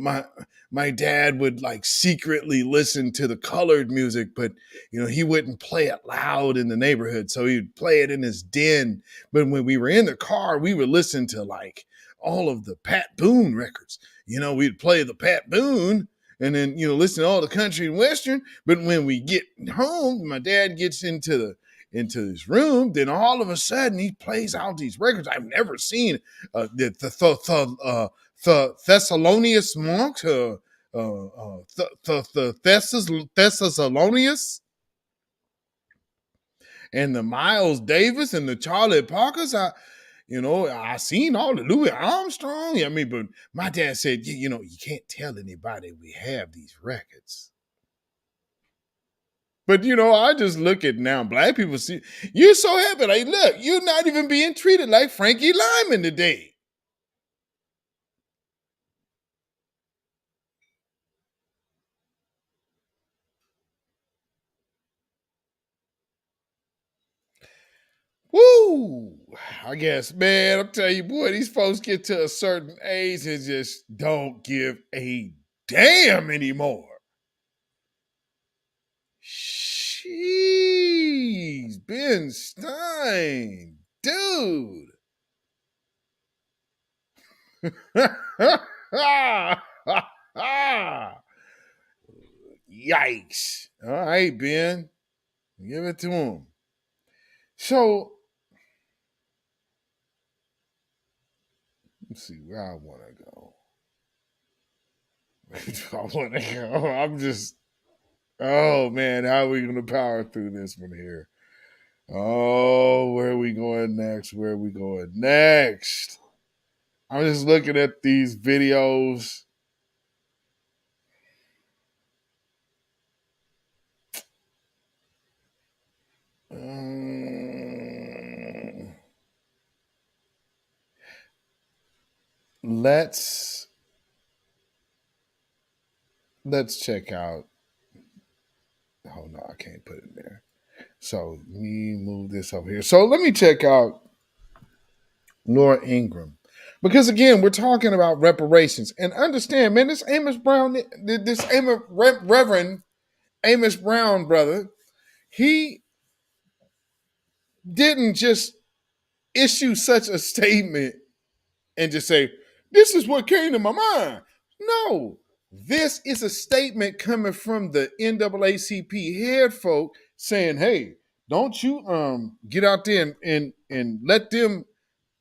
my dad would like secretly listen to the colored music, but he wouldn't play it loud in the neighborhood. So he'd play it in his den. But when we were in the car, we would listen to like all of the Pat Boone records. We'd play the Pat Boone and then, listen to all the country and western. But when we get home, my dad gets into his room, then all of a sudden he plays out these records I've never seen. The Thessalonians monks, the Thessalonians, and the Miles Davis and the Charlie Parkers. I seen all the Louis Armstrong. I mean, but my dad said, you can't tell anybody we have these records. But, I just look at now, black people see, you're so happy. Like, look, you're not even being treated like Frankie Lyman today. Woo! I guess, man, I'm telling you, boy, these folks get to a certain age and just don't give a damn anymore. Jeez, Ben Stein, dude. Yikes. All right, Ben. Give it to him. So, let's see where I want to go. I'm just, oh man, how are we going to power through this one here? Oh, where are we going next? I'm just looking at these videos. Let's check out. Oh no, I can't put it there. So let me move this over here. So let me check out Laura Ingraham. Because again, we're talking about reparations. And understand, man, this Reverend Amos Brown brother, he didn't just issue such a statement and just say, this is what came to my mind. No, this is a statement coming from the NAACP head folk saying, hey, don't you get out there and let them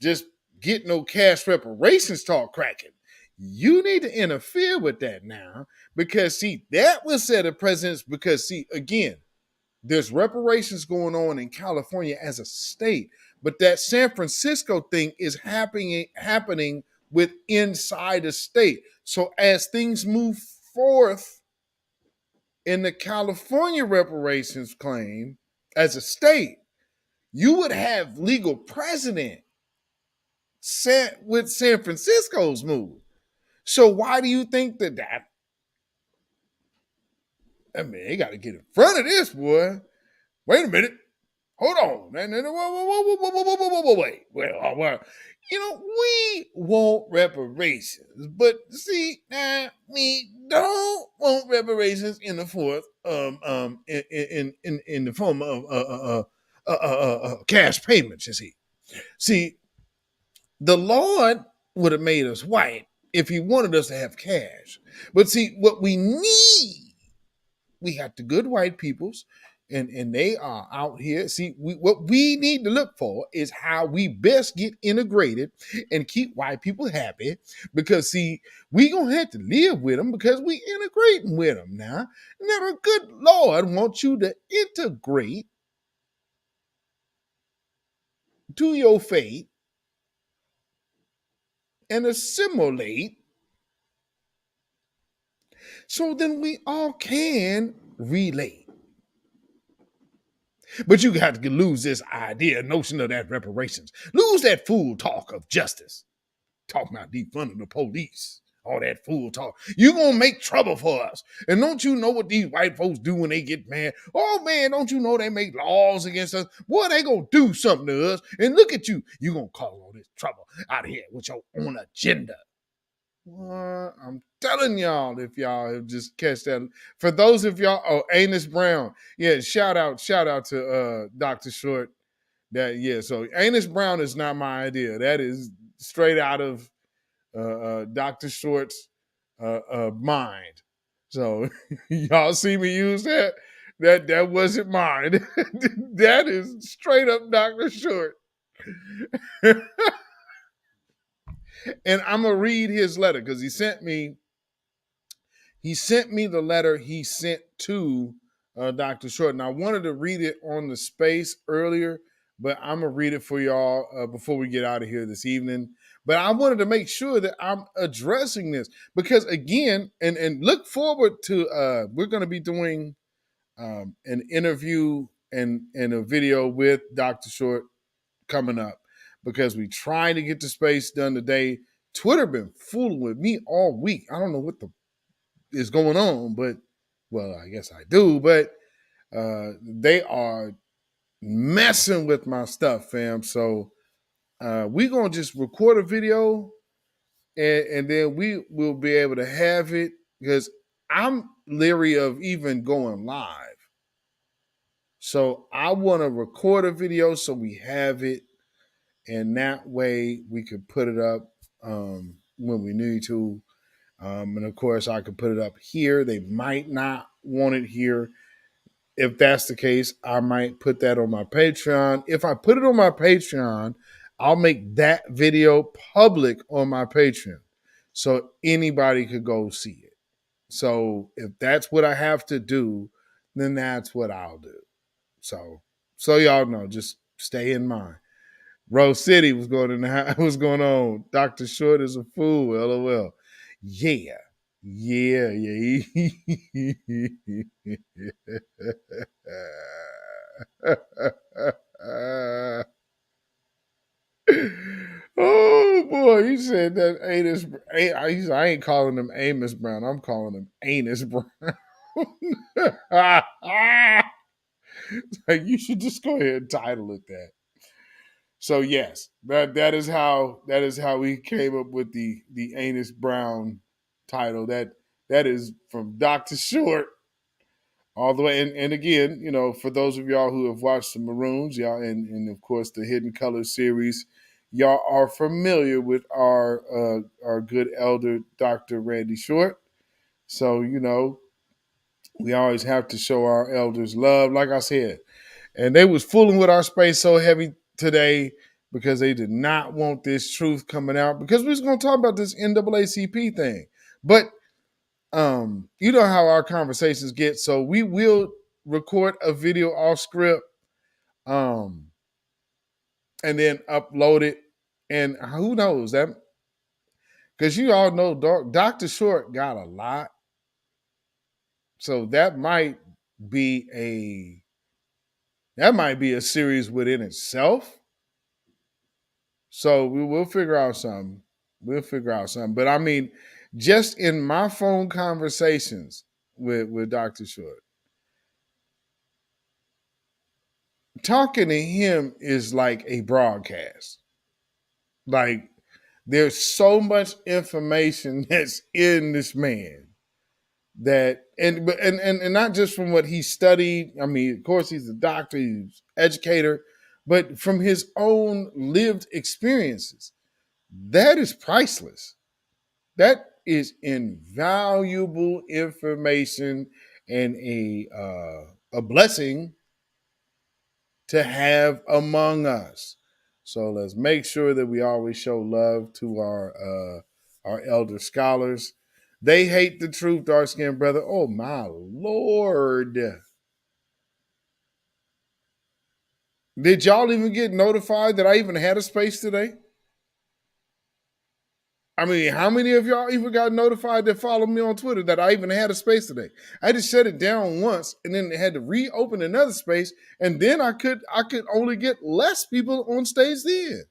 just get no cash reparations talk cracking. You need to interfere with that now because, see, that will set a precedence because, see, again, there's reparations going on in California as a state, but that San Francisco thing is happening with inside the state. So as things move forth in the California reparations claim as a state, you would have legal precedent with San Francisco's move. So why do you think that? I mean, they got to get in front of this, boy. Wait a minute. Hold on. Wait. Well, we want reparations, but see, we don't want reparations in the form in the form of cash payments. You see. See, the Lord would have made us white if he wanted us to have cash. But see, what we need, we got the good white peoples, and they are out here. See, what we need to look for is how we best get integrated and keep white people happy. Because, see, we going to have to live with them because we integrating with them now. Now, the good Lord wants you to integrate to your faith and assimilate so then we all can relate. But you got to lose this notion of that reparations. Lose that fool talk of justice. Talking about defunding the police. all that fool talk. You gonna make trouble for us. And don't you know what these white folks do when they get mad? Oh man, don't you know they make laws against us? Boy, they gonna do something to us. And look at you. You gonna cause all this trouble out here with your own agenda. Well, I'm telling y'all, if y'all have just catch that. For those of y'all, Amos Brown. Yeah, shout out to Dr. Short. So Amos Brown is not my idea. That is straight out of Dr. Short's mind. So y'all see me use that? That wasn't mine. That is straight up Dr. Short. And I'm gonna read his letter because he sent me the letter he sent to Dr. Short. And I wanted to read it on the space earlier, but I'm gonna read it for y'all before we get out of here this evening. But I wanted to make sure that I'm addressing this because again, and look forward to we're gonna be doing an interview and a video with Dr. Short coming up because we trying to get the space done today. Twitter been fooling with me all week. I don't know what is going on, but well, I guess I do, but they are messing with my stuff, fam. So we're gonna just record a video and then we will be able to have it because I'm leery of even going live. So I want to record a video so we have it, and that way we could put it up when we need to. And of course, I could put it up here. They might not want it here. If that's the case, I might put that on my Patreon. If I put it on my Patreon, I'll make that video public on my Patreon so anybody could go see it. So if that's what I have to do, then that's what I'll do. So y'all know, just stay in mind. Rose City was going on. Dr. Short is a fool. LOL. Yeah. Oh boy, you said that Amos. I ain't calling him Amos Brown. I'm calling him Anus Brown. Like, you should just go ahead and title it that. So yes, that is how we came up with the Amos Brown title. That is from Dr. Short all the way. And again, you know, for those of y'all who have watched the Maroons, y'all, and of course the Hidden Colors series, y'all are familiar with our good elder Dr. Randy Short. So, you know, we always have to show our elders love, like I said. And they was fooling with our space so heavy today because they did not want this truth coming out because we was going to talk about this NAACP thing. But you know how our conversations get, so we will record a video off script and then upload it. And who knows that? Because you all know Dr. Short got a lot. So that might be a series within itself. So we will figure out something. But I mean, just in my phone conversations with Dr. Short, talking to him is like a broadcast. Like, there's so much information that's in this man that, and not just from what he studied. I mean, of course, he's a doctor, he's an educator, but from his own lived experiences. That is priceless. That is invaluable information and a blessing to have among us. So let's make sure that we always show love to our elder scholars. They hate the truth, dark-skinned brother. Oh my Lord. Did y'all even get notified that I even had a space today? I mean, how many of y'all even got notified that follow me on Twitter that I even had a space today? I just shut it down once and then had to reopen another space, and then I could only get less people on stage then.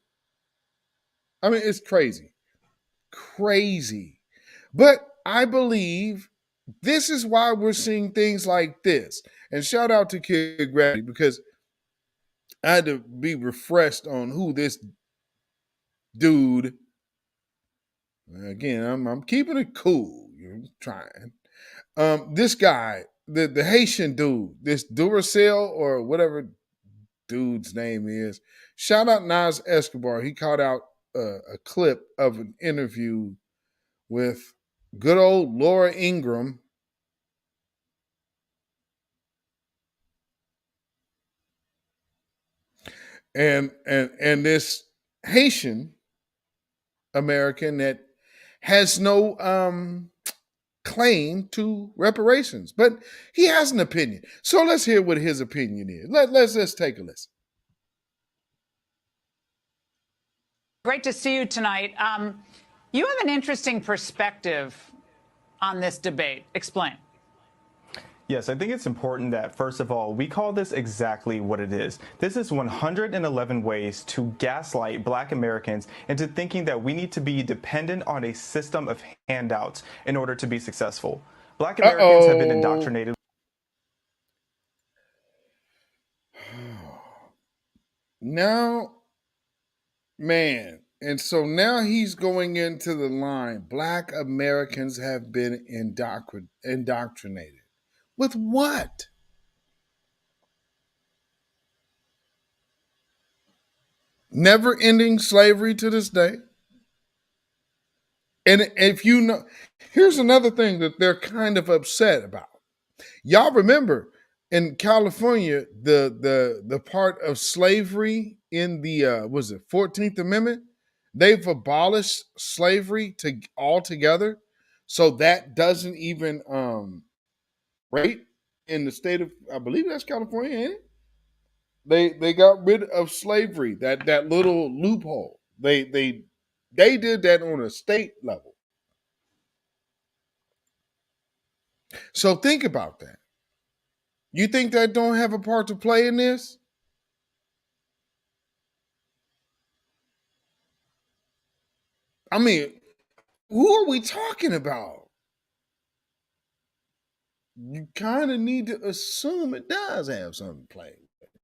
I mean, it's crazy. Crazy. But I believe this is why we're seeing things like this. And shout out to Kid Gravity, because I had to be refreshed on who this dude. Again, I'm keeping it cool. You're trying. This guy, the Haitian dude, this Duracell or whatever dude's name is. Shout out Nas Escobar. He caught out a clip of an interview with good old Laura Ingraham. And this Haitian American that has no claim to reparations, but he has an opinion. So let's hear what his opinion is. Let's take a listen. Great to see you tonight. You have an interesting perspective on this debate. Explain. Yes, I think it's important that, first of all, we call this exactly what it is. This is 111 ways to gaslight Black Americans into thinking that we need to be dependent on a system of handouts in order to be successful. Black Americans have been indoctrinated. Now, man, and so now he's going into the line. Black Americans have been indoctrinated. With what? Never ending slavery to this day. And if you know, here's another thing that they're kind of upset about. Y'all remember in California, the part of slavery in the was it 14th Amendment? They've abolished slavery altogether. So that doesn't even rate in the state of, I believe that's California, ain't it? They got rid of slavery, that little loophole. They did that on a state level. So think about that. You think that don't have a part to play in this? I mean, who are we talking about? You kind of need to assume it does have something to play.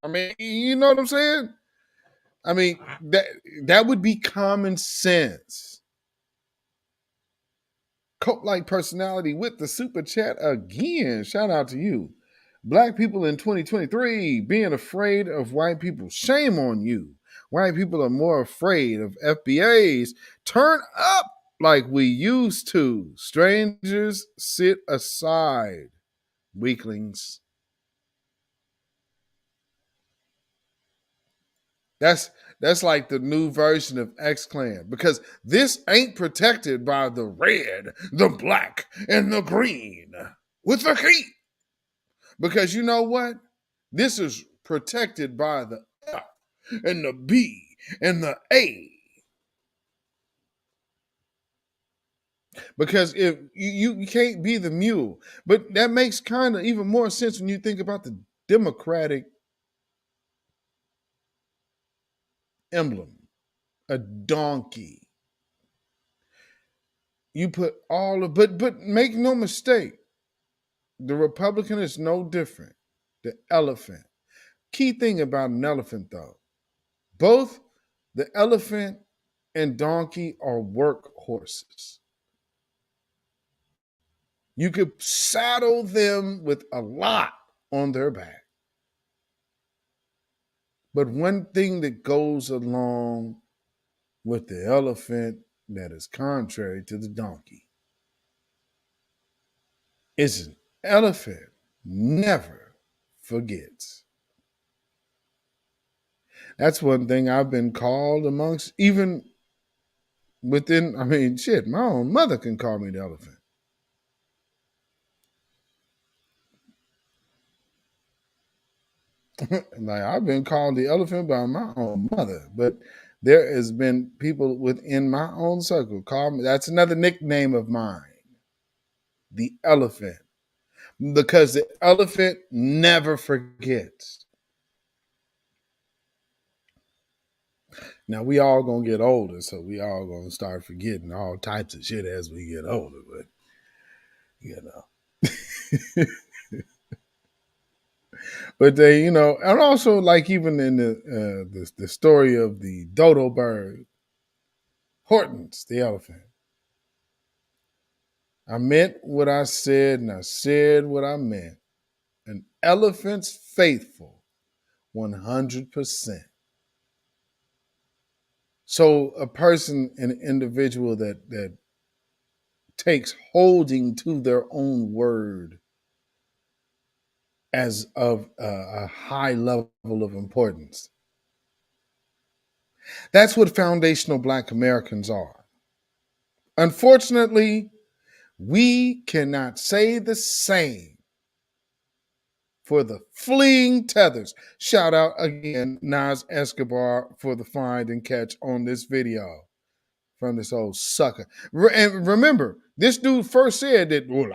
I mean, you know what I'm saying? I mean, that would be common sense. Cult-like personality with the super chat again. Shout out to you. Black people in 2023 being afraid of white people. Shame on you. White people are more afraid of FBAs. Turn up like we used to. Strangers, sit aside. Weaklings. That's like the new version of X-Clan, because this ain't protected by the red, the black, and the green with the key. Because you know what? This is protected by the F and the B and the A. Because if you can't be the mule, but that makes kind of even more sense when you think about the Democratic emblem, a donkey. You put all of, but make no mistake, the Republican is no different. The elephant. Key thing about an elephant, though, both the elephant and donkey are work horses. You could saddle them with a lot on their back. But one thing that goes along with the elephant that is contrary to the donkey is an elephant never forgets. That's one thing I've been called amongst, even within, I mean, shit, my own mother can call me the elephant. Like, I've been called the elephant by my own mother, but there has been people within my own circle call me. That's another nickname of mine, the elephant, because the elephant never forgets. Now we all gonna get older, so we all gonna start forgetting all types of shit as we get older. But you know, but they, you know, and also like even in the story of the dodo bird, Hortense the elephant. I meant what I said, and I said what I meant. An elephant's faithful, 100%. So a person, an individual that takes holding to their own word as of a high level of importance. That's what foundational Black Americans are. Unfortunately, we cannot say the same for the fleeing tethers. Shout out again, Nas Escobar, for the find and catch on this video from this old sucker. And remember, this dude first said that, well,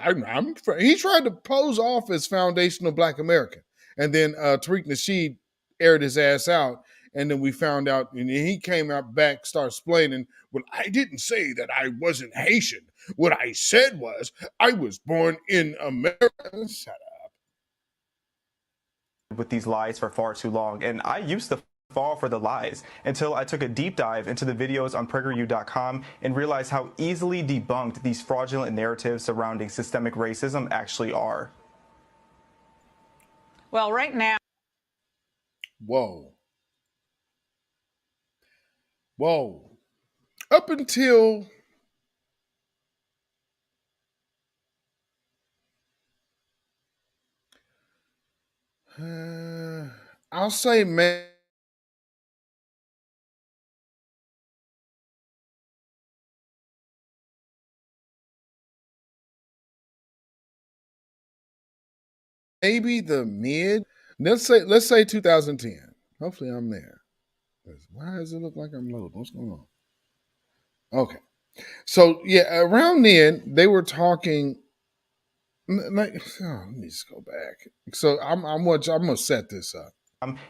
he tried to pose off as foundational Black American. And then Tariq Nasheed aired his ass out. And then we found out, and he came out back, started explaining, well, I didn't say that I wasn't Haitian. What I said was, I was born in America. Shut up. With these lies for far too long, and I used to fall for the lies until I took a deep dive into the videos on PragerU.com and realized how easily debunked these fraudulent narratives surrounding systemic racism actually are. Well, right now. Whoa. Up until I'll say, man, maybe the mid, let's say 2010. Hopefully I'm there. Why does it look like I'm loading? What's going on? Okay. So yeah, around then they were talking. Let me just go back. So I'm gonna set this up.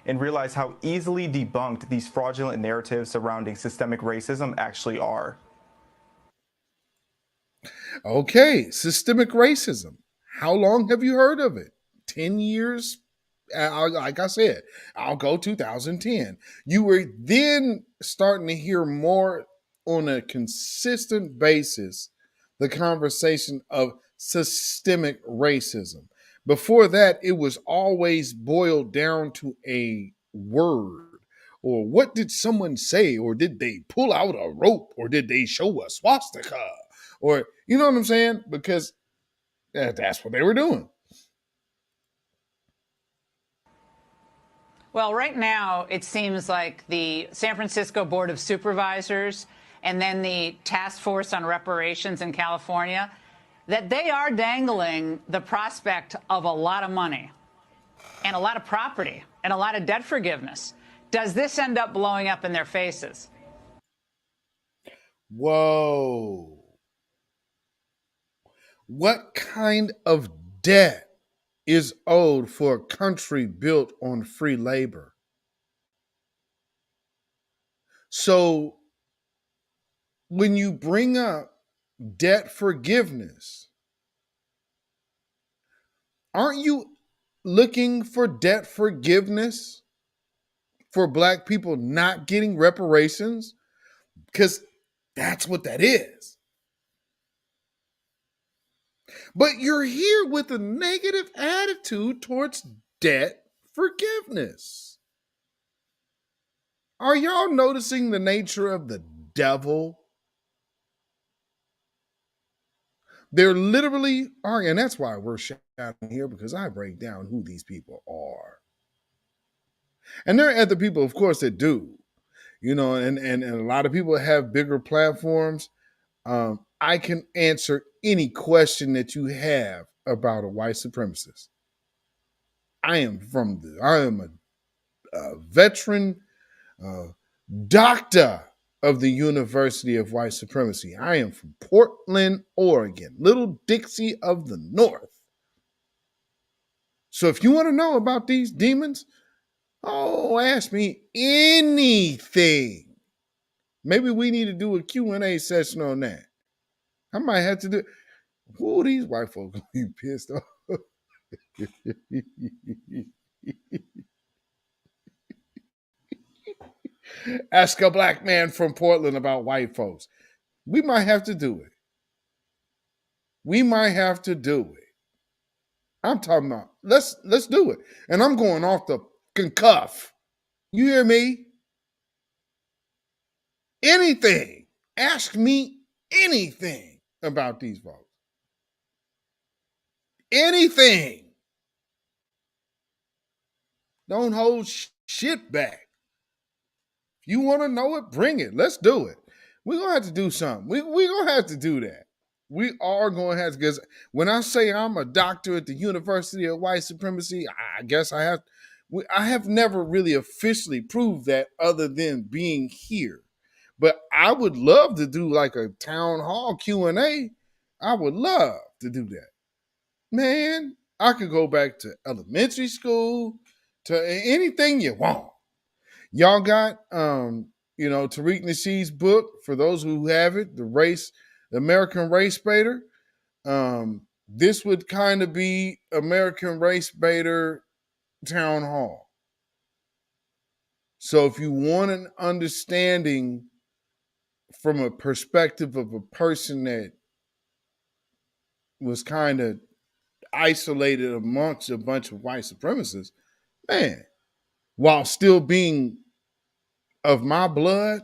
And realize how easily debunked these fraudulent narratives surrounding systemic racism actually are. Okay, systemic racism. How long have you heard of it? 10 years? Like I said, I'll go 2010. You were then starting to hear more on a consistent basis the conversation of systemic racism. Before that, it was always boiled down to a word. Or what did someone say? Or did they pull out a rope? Or did they show a swastika? Or, you know what I'm saying? Because that's what they were doing. Well, right now, it seems like the San Francisco Board of Supervisors and then the Task Force on Reparations in California, that they are dangling the prospect of a lot of money and a lot of property and a lot of debt forgiveness. Does this end up blowing up in their faces? Whoa. What kind of debt is owed for a country built on free labor? So when you bring up debt forgiveness, aren't you looking for debt forgiveness for Black people not getting reparations? Because that's what that is. But you're here with a negative attitude towards debt forgiveness. Are y'all noticing the nature of the devil? They're literally arguing, and that's why we're shouting here, because I break down who these people are. And there are other people, of course, that do. You know, and a lot of people have bigger platforms. I can answer any question that you have about a white supremacist. I am a veteran doctor of the University of White Supremacy. I am from Portland, Oregon, Little Dixie of the North. So if you want to know about these demons, ask me anything. Maybe we need to do a Q&A session on that. I might have to do. Who these white folks gonna be pissed off? Ask a black man from Portland about white folks. We might have to do it. We might have to do it. I'm talking about let's do it. And I'm going off the cuff. You hear me? Anything. Ask me anything about these folks. Anything. Don't hold shit back. If you want to know it, bring it. Let's do it. We're going to have to do something. We're going to have to do that. We are going to have to, because when I say I'm a doctor at the University of White Supremacy, I guess I have never really officially proved that other than being here. But I would love to do like a town hall Q&A. I would love to do that. Man, I could go back to elementary school, to anything you want. Y'all got, Tariq Nasheed's book, for those who have it, the American Race Baiter. This would kind of be American Race Baiter Town Hall. So if you want an understanding from a perspective of a person that was kind of isolated amongst a bunch of white supremacists, man, while still being of my blood,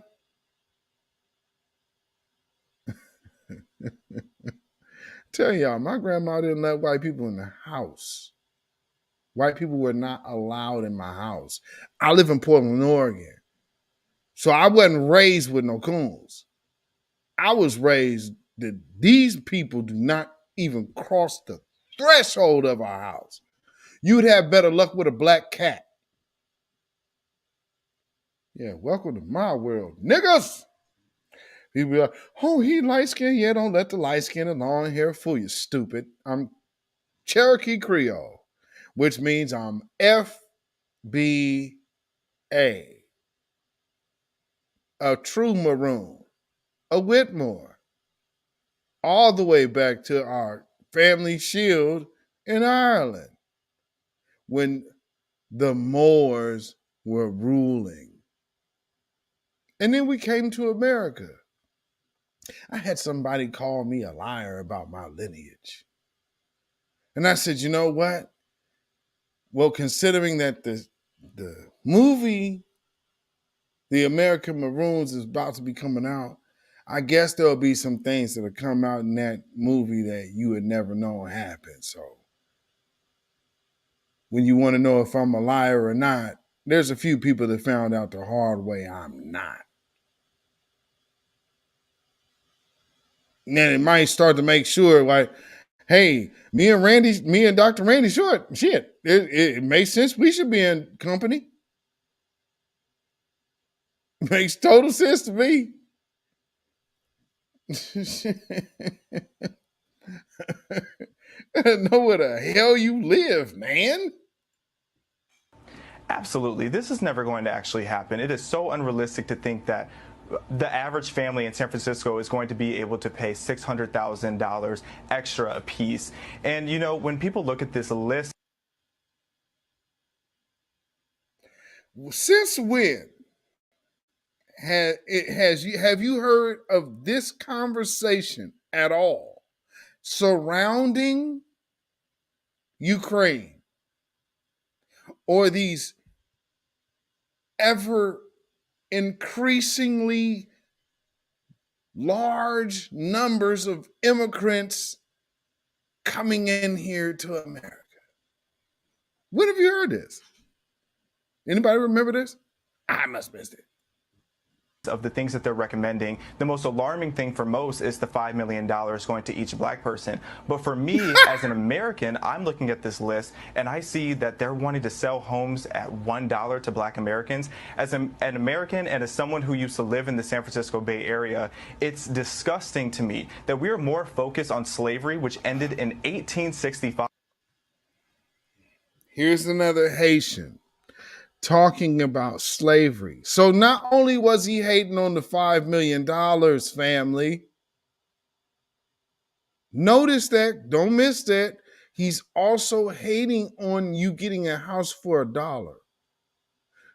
tell y'all, my grandma didn't let white people in the house. White people were not allowed in my house. I live in Portland, Oregon. So I wasn't raised with no coons. I was raised that these people do not even cross the threshold of our house. You'd have better luck with a black cat. Yeah, welcome to my world, niggas. People be like, oh, he light-skinned. Yeah, don't let the light-skinned and long hair fool you, stupid. I'm Cherokee Creole, which means I'm FBA, a true maroon, a Whitmore, all the way back to our family shield in Ireland when the Moors were ruling. And then we came to America. I had somebody call me a liar about my lineage. And I said, you know what? Well, considering that the movie, The American Maroons, is about to be coming out, I guess there'll be some things that'll come out in that movie that you would never know happened. So when you want to know if I'm a liar or not, there's a few people that found out the hard way I'm not. And then it might start to make sure, like, hey, me and Dr. Randy Short, shit, it makes sense. We should be in company. Makes total sense to me. I know where the hell you live, man. Absolutely. This is never going to actually happen. It is so unrealistic to think that the average family in San Francisco is going to be able to pay $600,000 extra a piece. And, when people look at this list. Since when have you heard of this conversation at all surrounding Ukraine or these ever increasingly large numbers of immigrants coming in here to America? When have you heard this? Anybody remember this? I must have missed it. Of the things that they're recommending, the most alarming thing for most is the $5 million going to each black person. But for me, as an American, I'm looking at this list and I see that they're wanting to sell homes at $1 to black Americans. As an American and as someone who used to live in the San Francisco Bay Area, it's disgusting to me that we are more focused on slavery, which ended in 1865. Here's another Haitian talking about slavery. So not only was he hating on the $5 million, family, notice that, don't miss that, he's also hating on you getting a house for $1.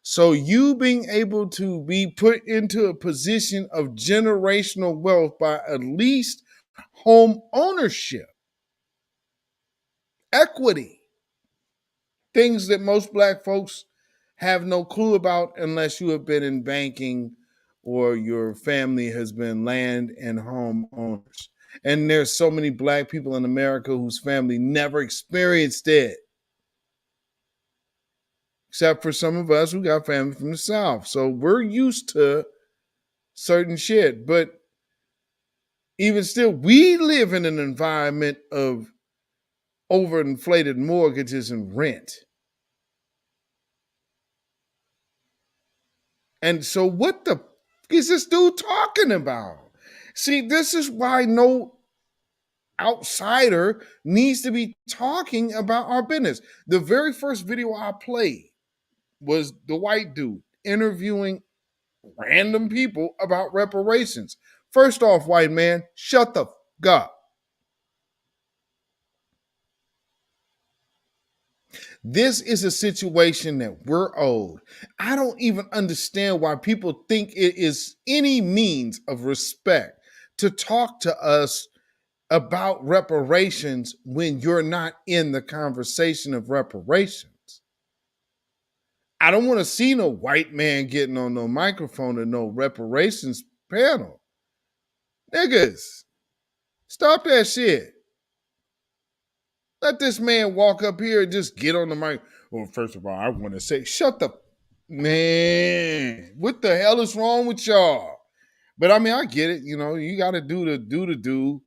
So you being able to be put into a position of generational wealth by at least home ownership, equity, things that most Black folks have no clue about unless you have been in banking or your family has been land and home owners. And there's so many Black people in America whose family never experienced it. Except for some of us who got family from the South. So we're used to certain shit. But even still, we live in an environment of overinflated mortgages and rent. And so what the is this dude talking about? See, this is why no outsider needs to be talking about our business. The very first video I played was the white dude interviewing random people about reparations. First off, white man, shut the f up. This is a situation that we're owed. I don't even understand why people think it is any means of respect to talk to us about reparations when you're not in the conversation of reparations. I don't want to see no white man getting on no microphone or no reparations panel. Niggas, stop that shit. Let this man walk up here and just get on the mic. Well, first of all, I want to say, shut the man. What the hell is wrong with y'all? But I mean, I get it. You know, you got to do the do.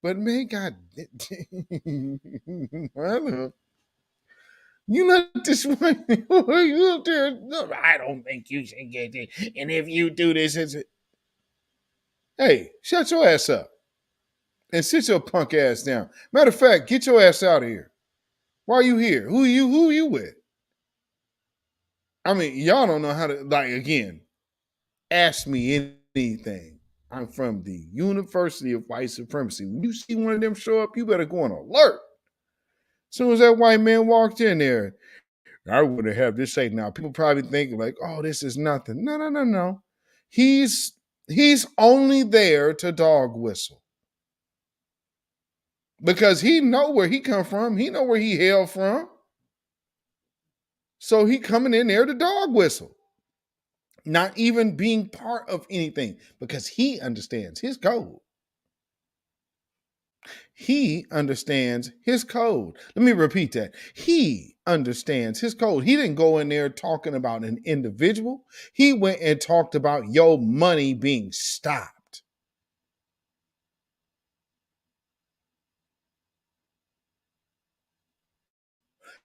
But man, God, you not this one. You up there? No, I don't think you should get it. And if you do this, hey, shut your ass up and sit your punk ass down. Matter of fact, get your ass out of here. Why are you here? Who are you with? I mean, y'all don't know how to, like, again, ask me anything. I'm from the University of White Supremacy. When you see one of them show up, you better go on alert. As soon as that white man walked in there, I would have this say now. People probably think like, oh, this is nothing. No. He's only there to dog whistle. Because he know where he come from. He know where he hail from. So he coming in there to dog whistle. Not even being part of anything. Because he understands his code. He understands his code. Let me repeat that. He understands his code. He didn't go in there talking about an individual. He went and talked about your money being stopped.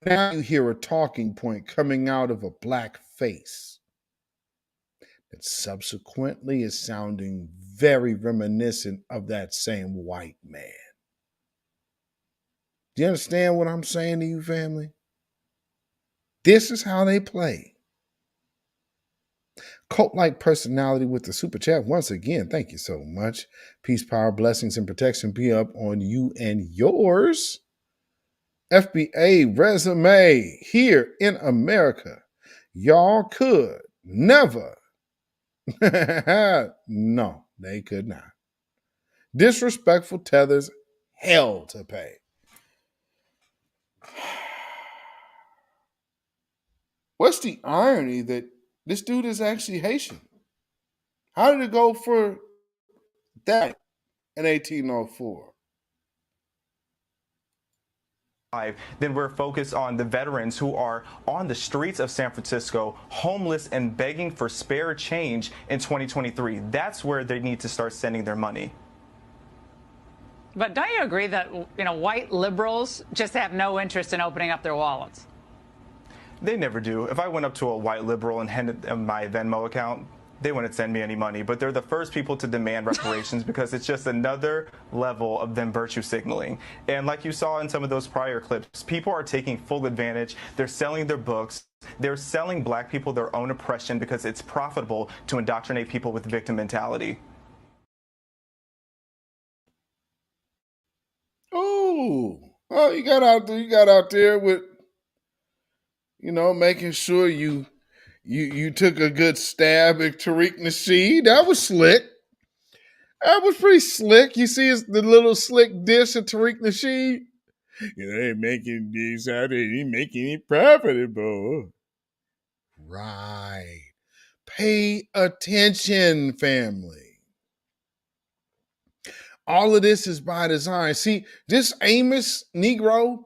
Now you hear a talking point coming out of a black face that subsequently is sounding very reminiscent of that same white man. Do you understand what I'm saying to you, family? This is how they play. Cult-like personality with the super chat. Once again, thank you so much. Peace, power, blessings, and protection be up on you and yours. FBA resume here in America. Y'all could never. No, they could not. Disrespectful tethers, hell to pay. What's the irony that this dude is actually Haitian? How did it go for that in 1804? Then we're focused on the veterans who are on the streets of San Francisco, homeless and begging for spare change in 2023. That's where they need to start sending their money. But don't you agree that, white liberals just have no interest in opening up their wallets? They never do. If I went up to a white liberal and handed them my Venmo account, they wouldn't send me any money, but they're the first people to demand reparations because it's just another level of them virtue signaling. And like you saw in some of those prior clips, people are taking full advantage. They're selling their books. They're selling black people their own oppression because it's profitable to indoctrinate people with victim mentality. Oh, you got out there with, making sure you took a good stab at Tariq Nasheed. That was slick. That was pretty slick. You see the little slick dish of Tariq Nasheed? They making these out there, they making it profitable. Right. Pay attention, family. All of this is by design. See, this Amos Negro,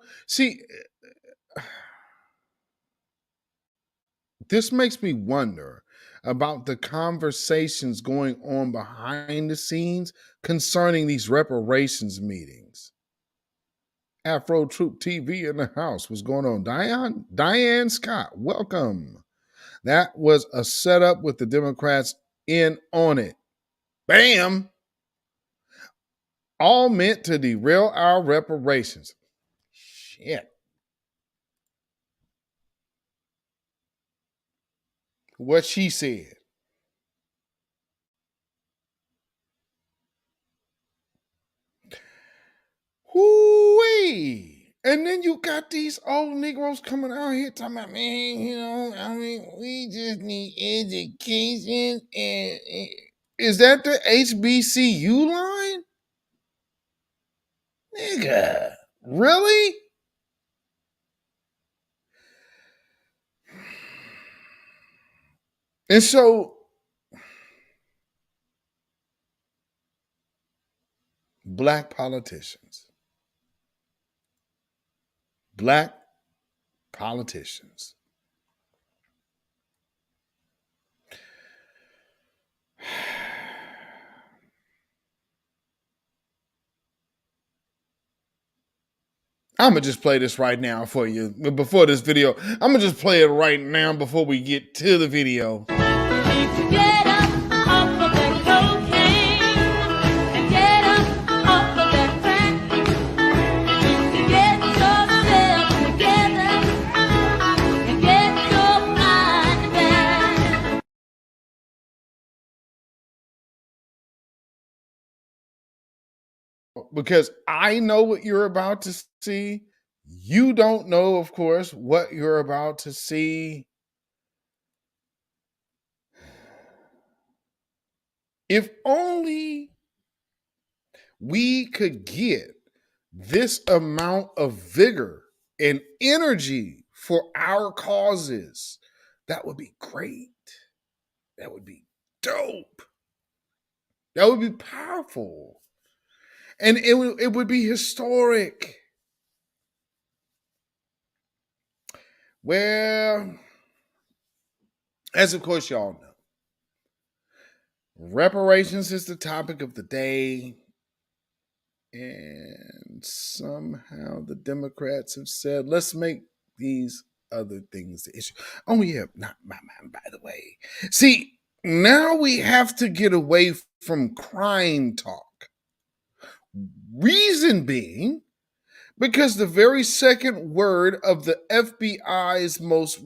this makes me wonder about the conversations going on behind the scenes concerning these reparations meetings. Afro Troop TV in the house. What's going on? Diane Scott, welcome. That was a setup with the Democrats in on it. Bam! All meant to derail our reparations. Shit. What she said. Whoo-wee. And then you got these old Negroes coming out here talking about, man, we just need education. And is that the HBCU line? Nigga, really? And so, black politicians. I'm going to just play this right now for you. Before this video, I'm going to just play it right now before we get to the video. Get up off of that cocaine and get up off of that crack. Get yourself together and get your mind back. Because I know what you're about to see. You don't know, of course, what you're about to see. If only we could get this amount of vigor and energy for our causes, that would be great. That would be dope. That would be powerful. And it would be historic. Well, as of course y'all know, reparations is the topic of the day. And somehow the Democrats have said, let's make these other things the issue. Oh, yeah, not my mind, by the way. See, now we have to get away from crime talk. Reason being, because the very second word of the FBI's most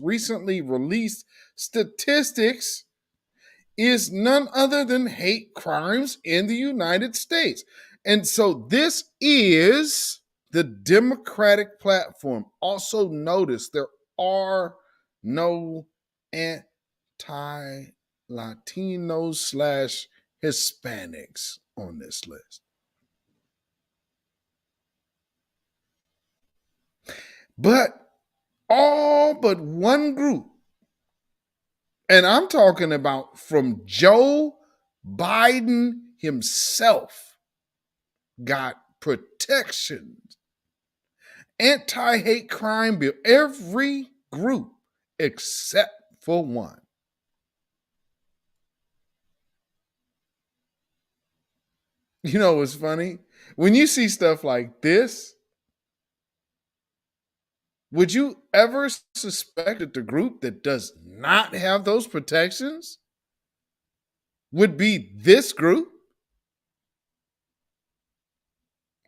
recently released statistics is none other than hate crimes in the United States. And so this is the Democratic platform. Also notice there are no anti-Latinos / Hispanics on this list. But all but one group, and I'm talking about from Joe Biden himself, got protections, anti-hate crime bill, every group except for one. You know what's funny? When you see stuff like this, would you ever suspect that the group that does not have those protections would be this group.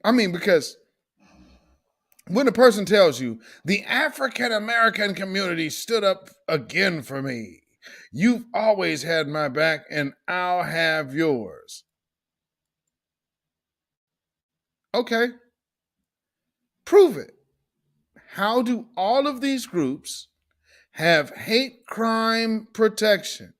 I mean, because when a person tells you, the African American community stood up again for me, you've always had my back and I'll have yours. Okay. Prove it. How do all of these groups have hate crime protection,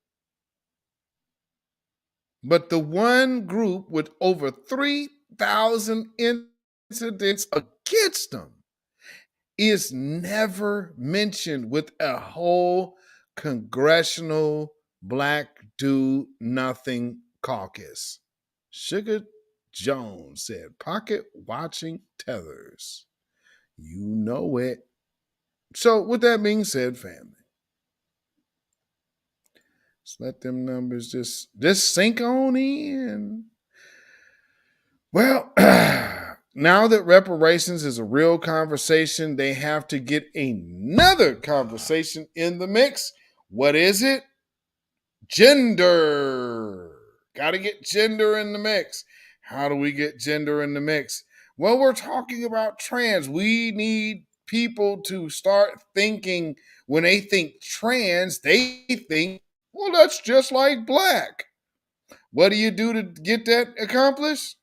but the one group with over 3,000 incidents against them is never mentioned with a whole congressional Black Do Nothing caucus? Sugar Jones said, pocket watching tethers. You know it. So with that being said, family, let's let them numbers just sink on in. Well, now that reparations is a real conversation, they have to get another conversation in the mix. What is it? Gender. Got to get gender in the mix. How do we get gender in the mix? Well, we're talking about trans. We need people to start thinking, when they think trans, they think, well, that's just like Black. What do you do to get that accomplished?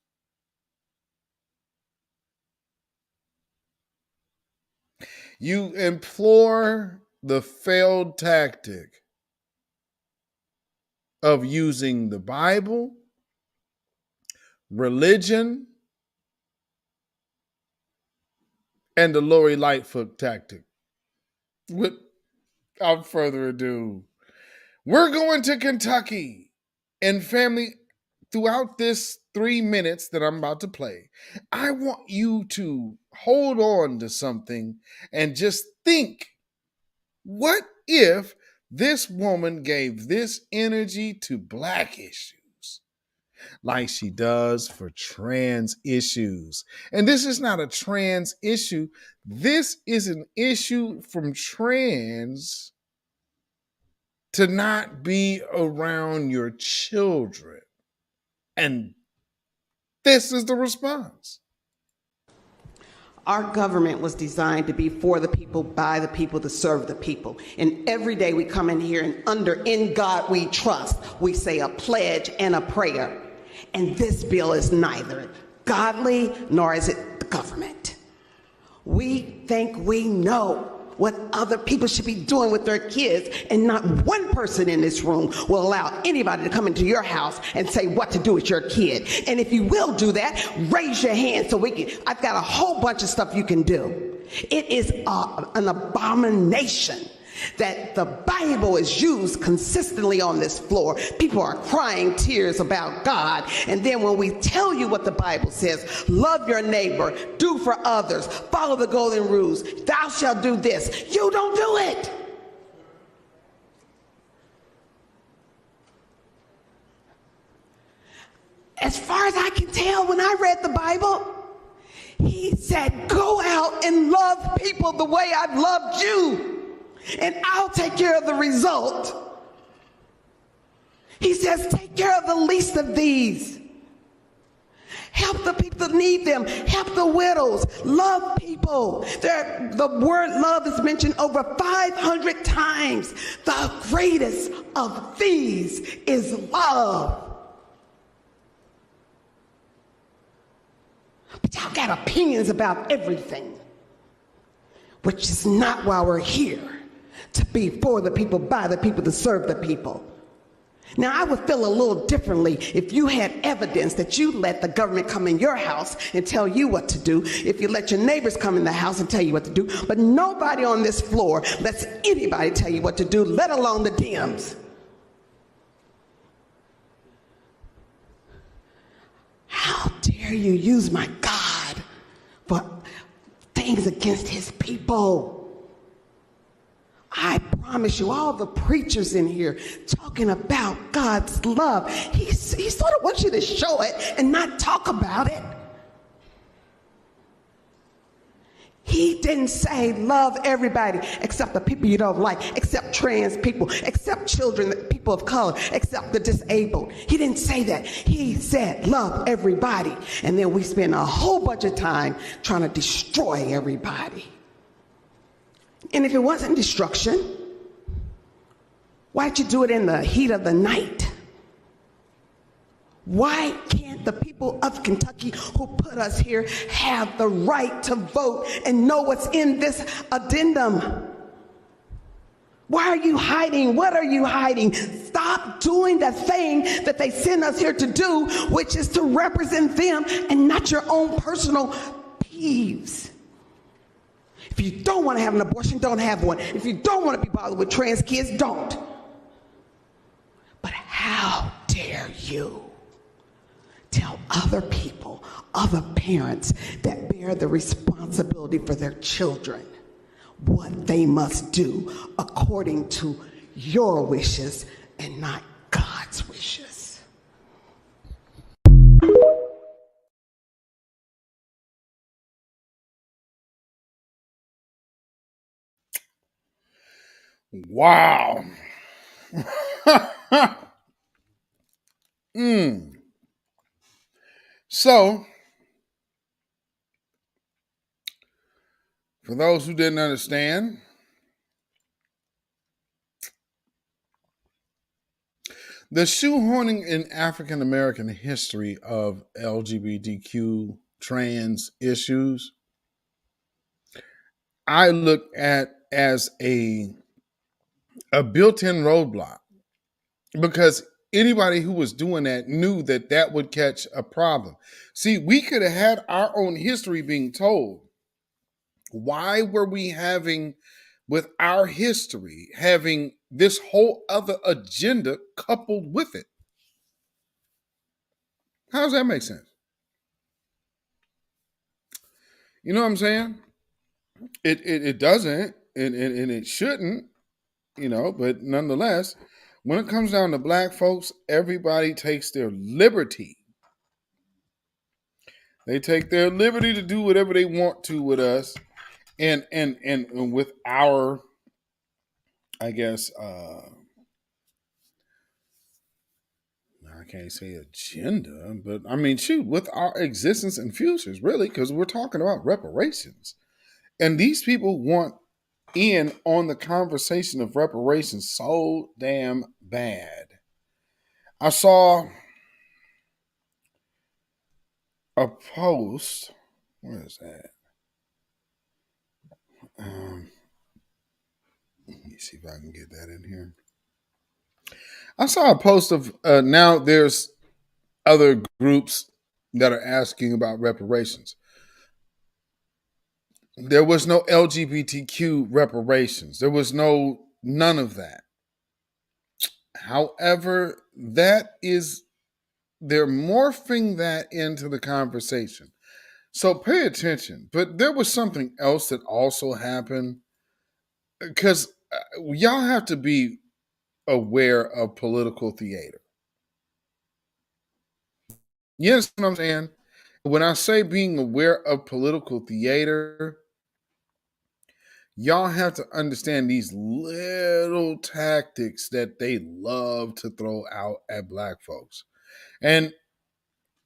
You implore the failed tactic of using the Bible, religion, and the Lori Lightfoot tactic. Without further ado, we're going to Kentucky. And family, throughout this 3 minutes that I'm about to play, I want you to hold on to something and just think, what if this woman gave this energy to Black issues like she does for trans issues? And this is not a trans issue. This is an issue from trans to not be around your children. And this is the response. Our government was designed to be for the people, by the people, to serve the people. And every day we come in here and under "In God We Trust," we say a pledge and a prayer. And this bill is neither godly nor is it the government. We think we know what other people should be doing with their kids, and not one person in this room will allow anybody to come into your house and say what to do with your kid. And if you will do that, raise your hand so we can. I've got a whole bunch of stuff you can do. It is an abomination that the Bible is used consistently on this floor. People are crying tears about God, and then when we tell you what the Bible says, love your neighbor, do for others, follow the golden rules, thou shalt do this, you don't do it. As far as I can tell, when I read the Bible, he said, go out and love people the way I've loved you, and I'll take care of the result. He says, take care of the least of these. Help the people that need them. Help the widows. Love people. The word love is mentioned over 500 times. The greatest of these is love. But y'all got opinions about everything, which is not why we're here. To be for the people, by the people, to serve the people. Now, I would feel a little differently if you had evidence that you let the government come in your house and tell you what to do, if you let your neighbors come in the house and tell you what to do, but nobody on this floor lets anybody tell you what to do, let alone the Dems. How dare you use my God for things against his people? I promise you, all the preachers in here talking about God's love, he sort of wants you to show it and not talk about it. He didn't say love everybody except the people you don't like, except trans people, except children, people of color, except the disabled. He didn't say that. He said love everybody. And then we spend a whole bunch of time trying to destroy everybody. And if it wasn't destruction, why'd you do it in the heat of the night? Why can't the people of Kentucky who put us here have the right to vote and know what's in this addendum? Why are you hiding? What are you hiding? Stop doing the thing that they send us here to do, which is to represent them and not your own personal peeves. If you don't want to have an abortion, don't have one. If you don't want to be bothered with trans kids, don't. But how dare you tell other people, other parents that bear the responsibility for their children what they must do according to your wishes and not God's wishes. Wow. So, for those who didn't understand, the shoehorning in African American history of LGBTQ trans issues, I look at as a built-in roadblock, because anybody who was doing that knew that that would catch a problem. See, we could have had our own history being told. Why were we having, with our history, having this whole other agenda coupled with it? How does that make sense? You know what I'm saying? It doesn't, and it shouldn't, but nonetheless, when it comes down to black folks, everybody takes their liberty. They take their liberty to do whatever they want to with us, and with our, I guess, I can't say agenda, but I mean, shoot, with our existence and futures, really, because we're talking about reparations. And these people want in on the conversation of reparations so damn bad. I saw a post. Where is that? Let me see if I can get that in here. I saw a post of now there's other groups that are asking about reparations. There was no LGBTQ reparations. There was none of that. However, they're morphing that into the conversation. So pay attention. But there was something else that also happened, because y'all have to be aware of political theater. You understand what I'm saying? When I say being aware of political theater, y'all have to understand these little tactics that they love to throw out at black folks. And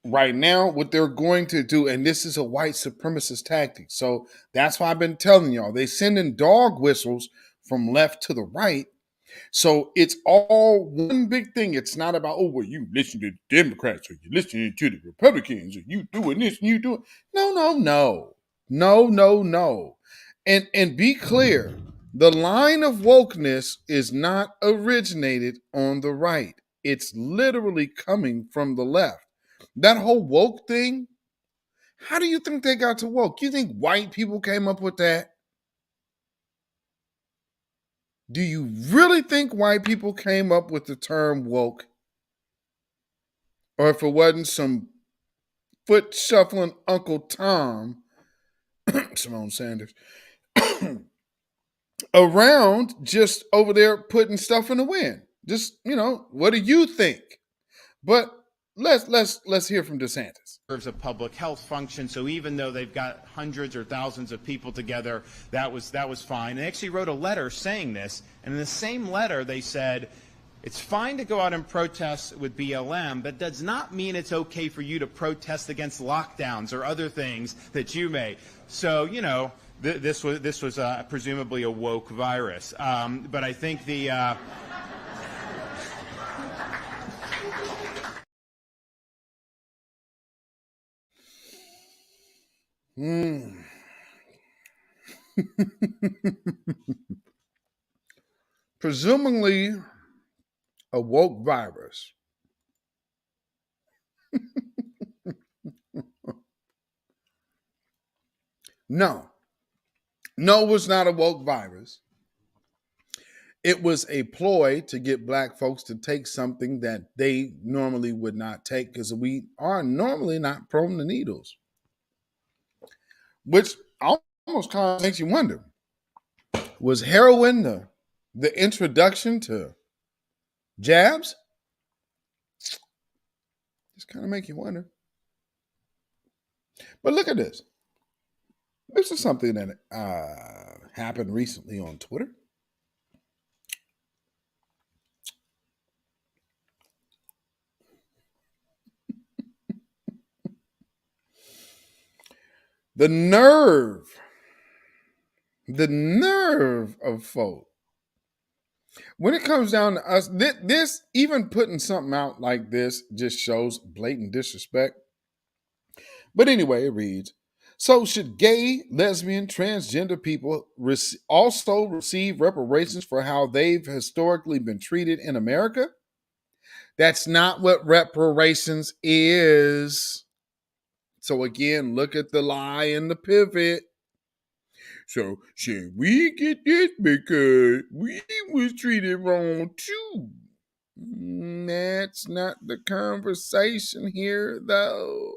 right now, what they're going to do, and this is a white supremacist tactic, so that's why I've been telling y'all, they send in dog whistles from left to the right. So it's all one big thing. It's not about, oh, well, you listen to the Democrats or you listening to the Republicans or you doing this and you doing. No. And be clear, the line of wokeness is not originated on the right. It's literally coming from the left. That whole woke thing, how do you think they got to woke? You think white people came up with that? Do you really think white people came up with the term woke? Or if it wasn't some foot shuffling Uncle Tom, Simone Sanders, around just over there putting stuff in the wind? Just, what do you think? But let's hear from DeSantis. Serves a public health function, so even though they've got hundreds or thousands of people together, that was fine. And they actually wrote a letter saying this, and in the same letter they said, it's fine to go out and protest with BLM, but does not mean it's okay for you to protest against lockdowns or other things that you may. So, you know, this was presumably a woke virus. But I think the... Presumably a woke virus. No, it was not a woke virus. It was a ploy to get black folks to take something that they normally would not take because we are normally not prone to needles. Which almost kind of makes you wonder, was heroin the introduction to jabs? Just kind of make you wonder. But look at this. This is something that happened recently on Twitter. The nerve of folk. When it comes down to us, this even putting something out like this just shows blatant disrespect. But anyway, it reads, so should gay, lesbian, transgender people also receive reparations for how they've historically been treated in America? That's not what reparations is. So again, look at the lie and the pivot. So should we get this because we was treated wrong too? That's not the conversation here, though.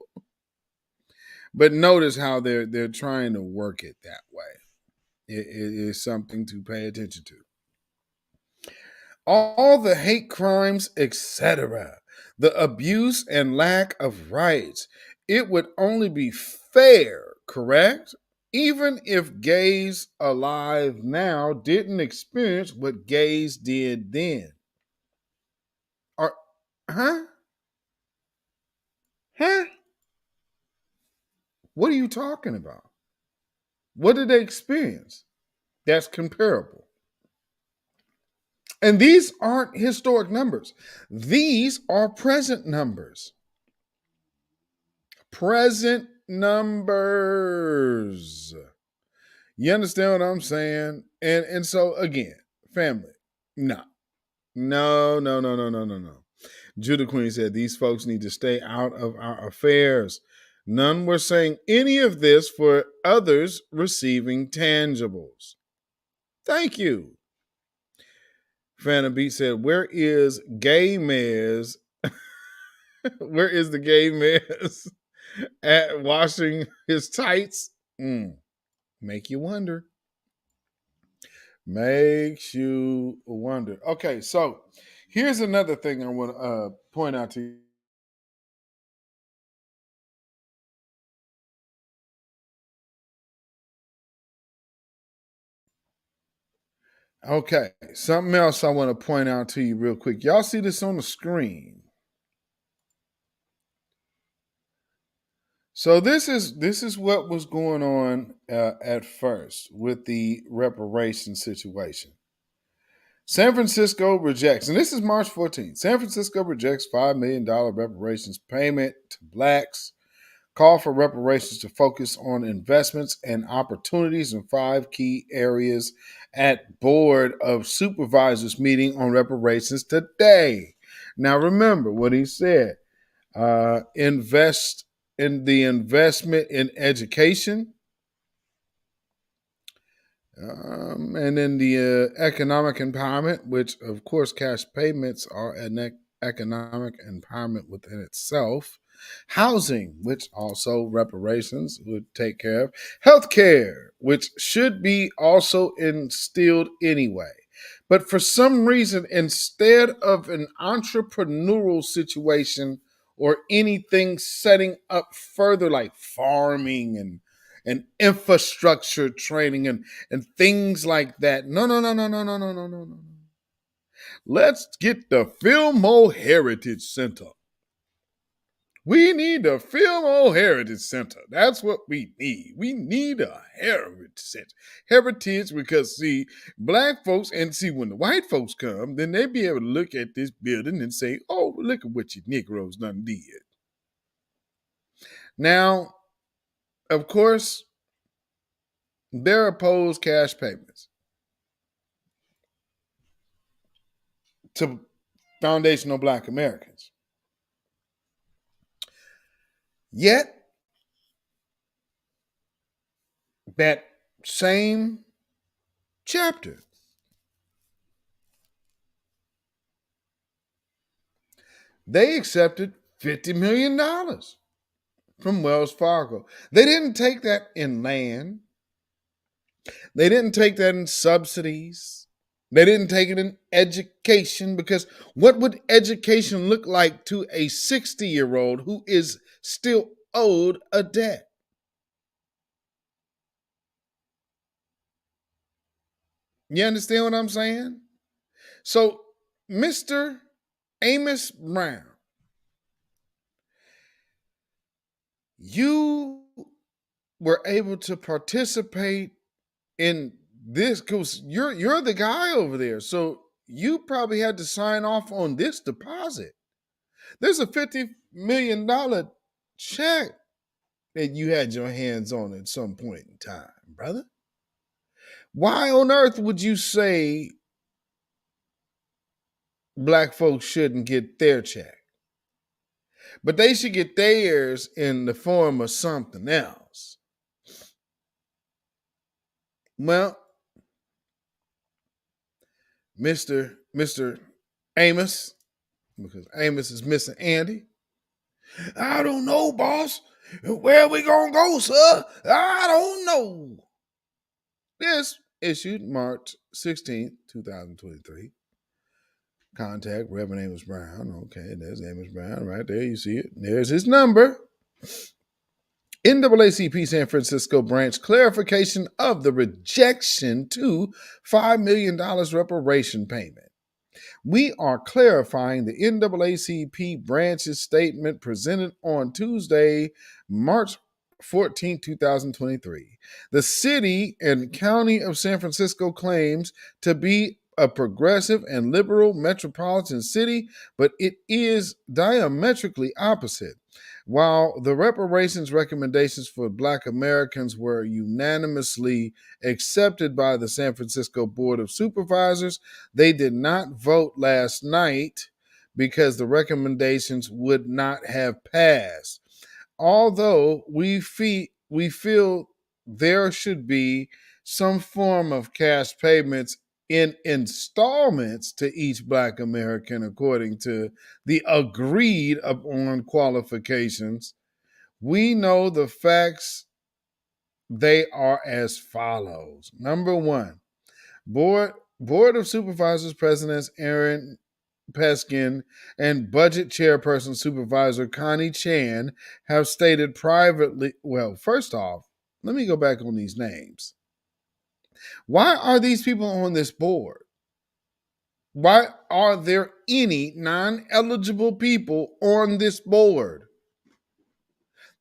But notice how they're trying to work it that way. It is something to pay attention to. All the hate crimes, etc., the abuse and lack of rights, it would only be fair, correct? Even if gays alive now didn't experience what gays did then. Huh? What are you talking about? What did they experience that's comparable? And these aren't historic numbers. These are present numbers. Present numbers. You understand what I'm saying? And so again, family, no. Judah Queen said these folks need to stay out of our affairs. None were saying any of this for others receiving tangibles. Thank you. Phantom Beat said, where is gay Mez? Where is the gay Mez at washing his tights? Make you wonder. Makes you wonder. Okay, so here's another thing I want to point out to you. Okay, something else I want to point out to you real quick. Y'all see this on the screen. So this is what was going on at first with the reparation situation. San Francisco rejects, and this is March 14th. San Francisco rejects $5 million reparations payment to blacks. Call for reparations to focus on investments and opportunities in 5 key areas at Board of Supervisors meeting on reparations today. Now remember what he said. Invest in the investment in education. And then the economic empowerment, which of course cash payments are an economic empowerment within itself. Housing, which also reparations would take care of. Healthcare, which should be also instilled anyway. But for some reason, instead of an entrepreneurial situation or anything setting up further like farming and infrastructure training and things like that. No. Let's get the Fillmore Heritage Center. We need a Fillmore Heritage Center. That's what we need. We need a heritage center. Heritage because, see, black folks, and see, when the white folks come, then they be able to look at this building and say, oh, look at what you Negroes done did. Now, of course, they're opposed cash payments to foundational black Americans. Yet, that same chapter, they accepted $50 million from Wells Fargo. They didn't take that in land. They didn't take that in subsidies. They didn't take it in education, because what would education look like to a 60-year-old who is still owed a debt? You understand what I'm saying? So, Mr. Amos Brown, you were able to participate in this because you're the guy over there. So you probably had to sign off on this deposit. There's a $50 million check that you had your hands on at some point in time, brother. Why on earth would you say black folks shouldn't get their check? But they should get theirs in the form of something else. Well, Mr. Amos, because Amos is missing Andy. I don't know, boss. Where we gonna go, sir? I don't know. This issued March 16th, 2023. Contact Reverend Amos Brown. Okay, there's Amos Brown right there. You see it. There's his number. NAACP San Francisco branch clarification of the rejection to $5 million reparation payment. We are clarifying the NAACP branch's statement presented on Tuesday, March 14, 2023. The city and county of San Francisco claims to be a progressive and liberal metropolitan city, but it is diametrically opposite. While the reparations recommendations for Black Americans were unanimously accepted by the San Francisco Board of Supervisors, they did not vote last night because the recommendations would not have passed. Although we feel there should be some form of cash payments in installments to each Black American according to the agreed upon qualifications, we know the facts. They are as follows. Number one, Board of Supervisors President Aaron Peskin and Budget Chairperson Supervisor Connie Chan have stated privately. Well, first off, let me go back on these names. Why are these people on this board? Why are there any non-eligible people on this board?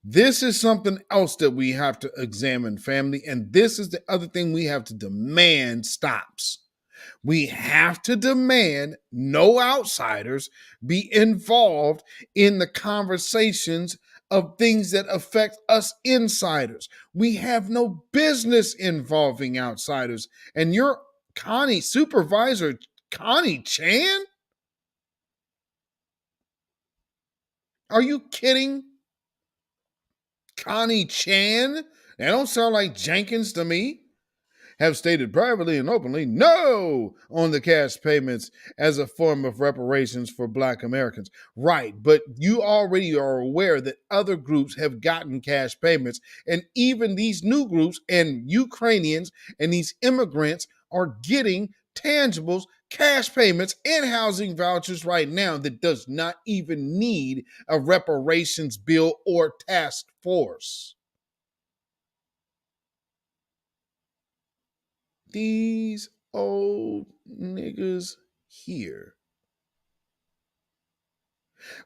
This is something else that we have to examine, family, and this is the other thing we have to demand stops. We have to demand no outsiders be involved in the conversations of things that affect us insiders. We have no business involving outsiders. And your Supervisor Connie Chan? Are you kidding? Connie Chan? That don't sound like Jenkins to me. Have stated privately and openly no on the cash payments as a form of reparations for Black Americans. Right, but you already are aware that other groups have gotten cash payments, and even these new groups and Ukrainians and these immigrants are getting tangibles, cash payments, and housing vouchers right now that does not even need a reparations bill or task force. These old niggas here.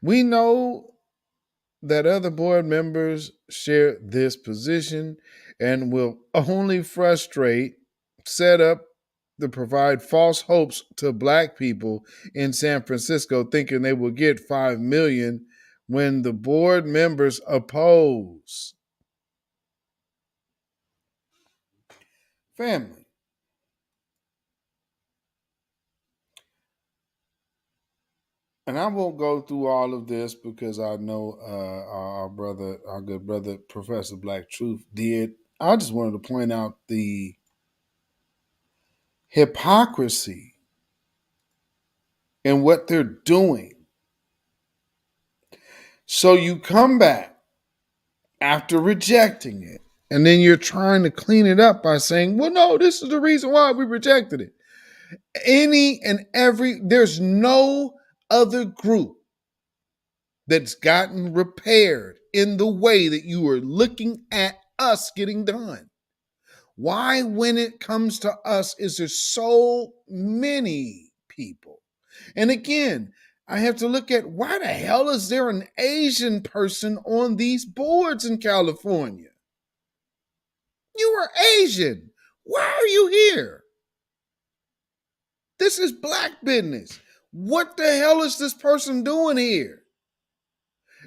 We know that other board members share this position and will only frustrate, set up to provide false hopes to black people in San Francisco thinking they will get 5 million when the board members oppose. Family. And I won't go through all of this because I know our good brother, Professor Black Truth did. I just wanted to point out the hypocrisy in what they're doing. So you come back after rejecting it, and then you're trying to clean it up by saying, well, no, this is the reason why we rejected it. There's no other group that's gotten repaired in the way that you are looking at us getting done. Why, when it comes to us, is there so many people? And again, I have to look at why the hell is there an Asian person on these boards in California? You are Asian. Why are you here? This is black business. What the hell is this person doing here?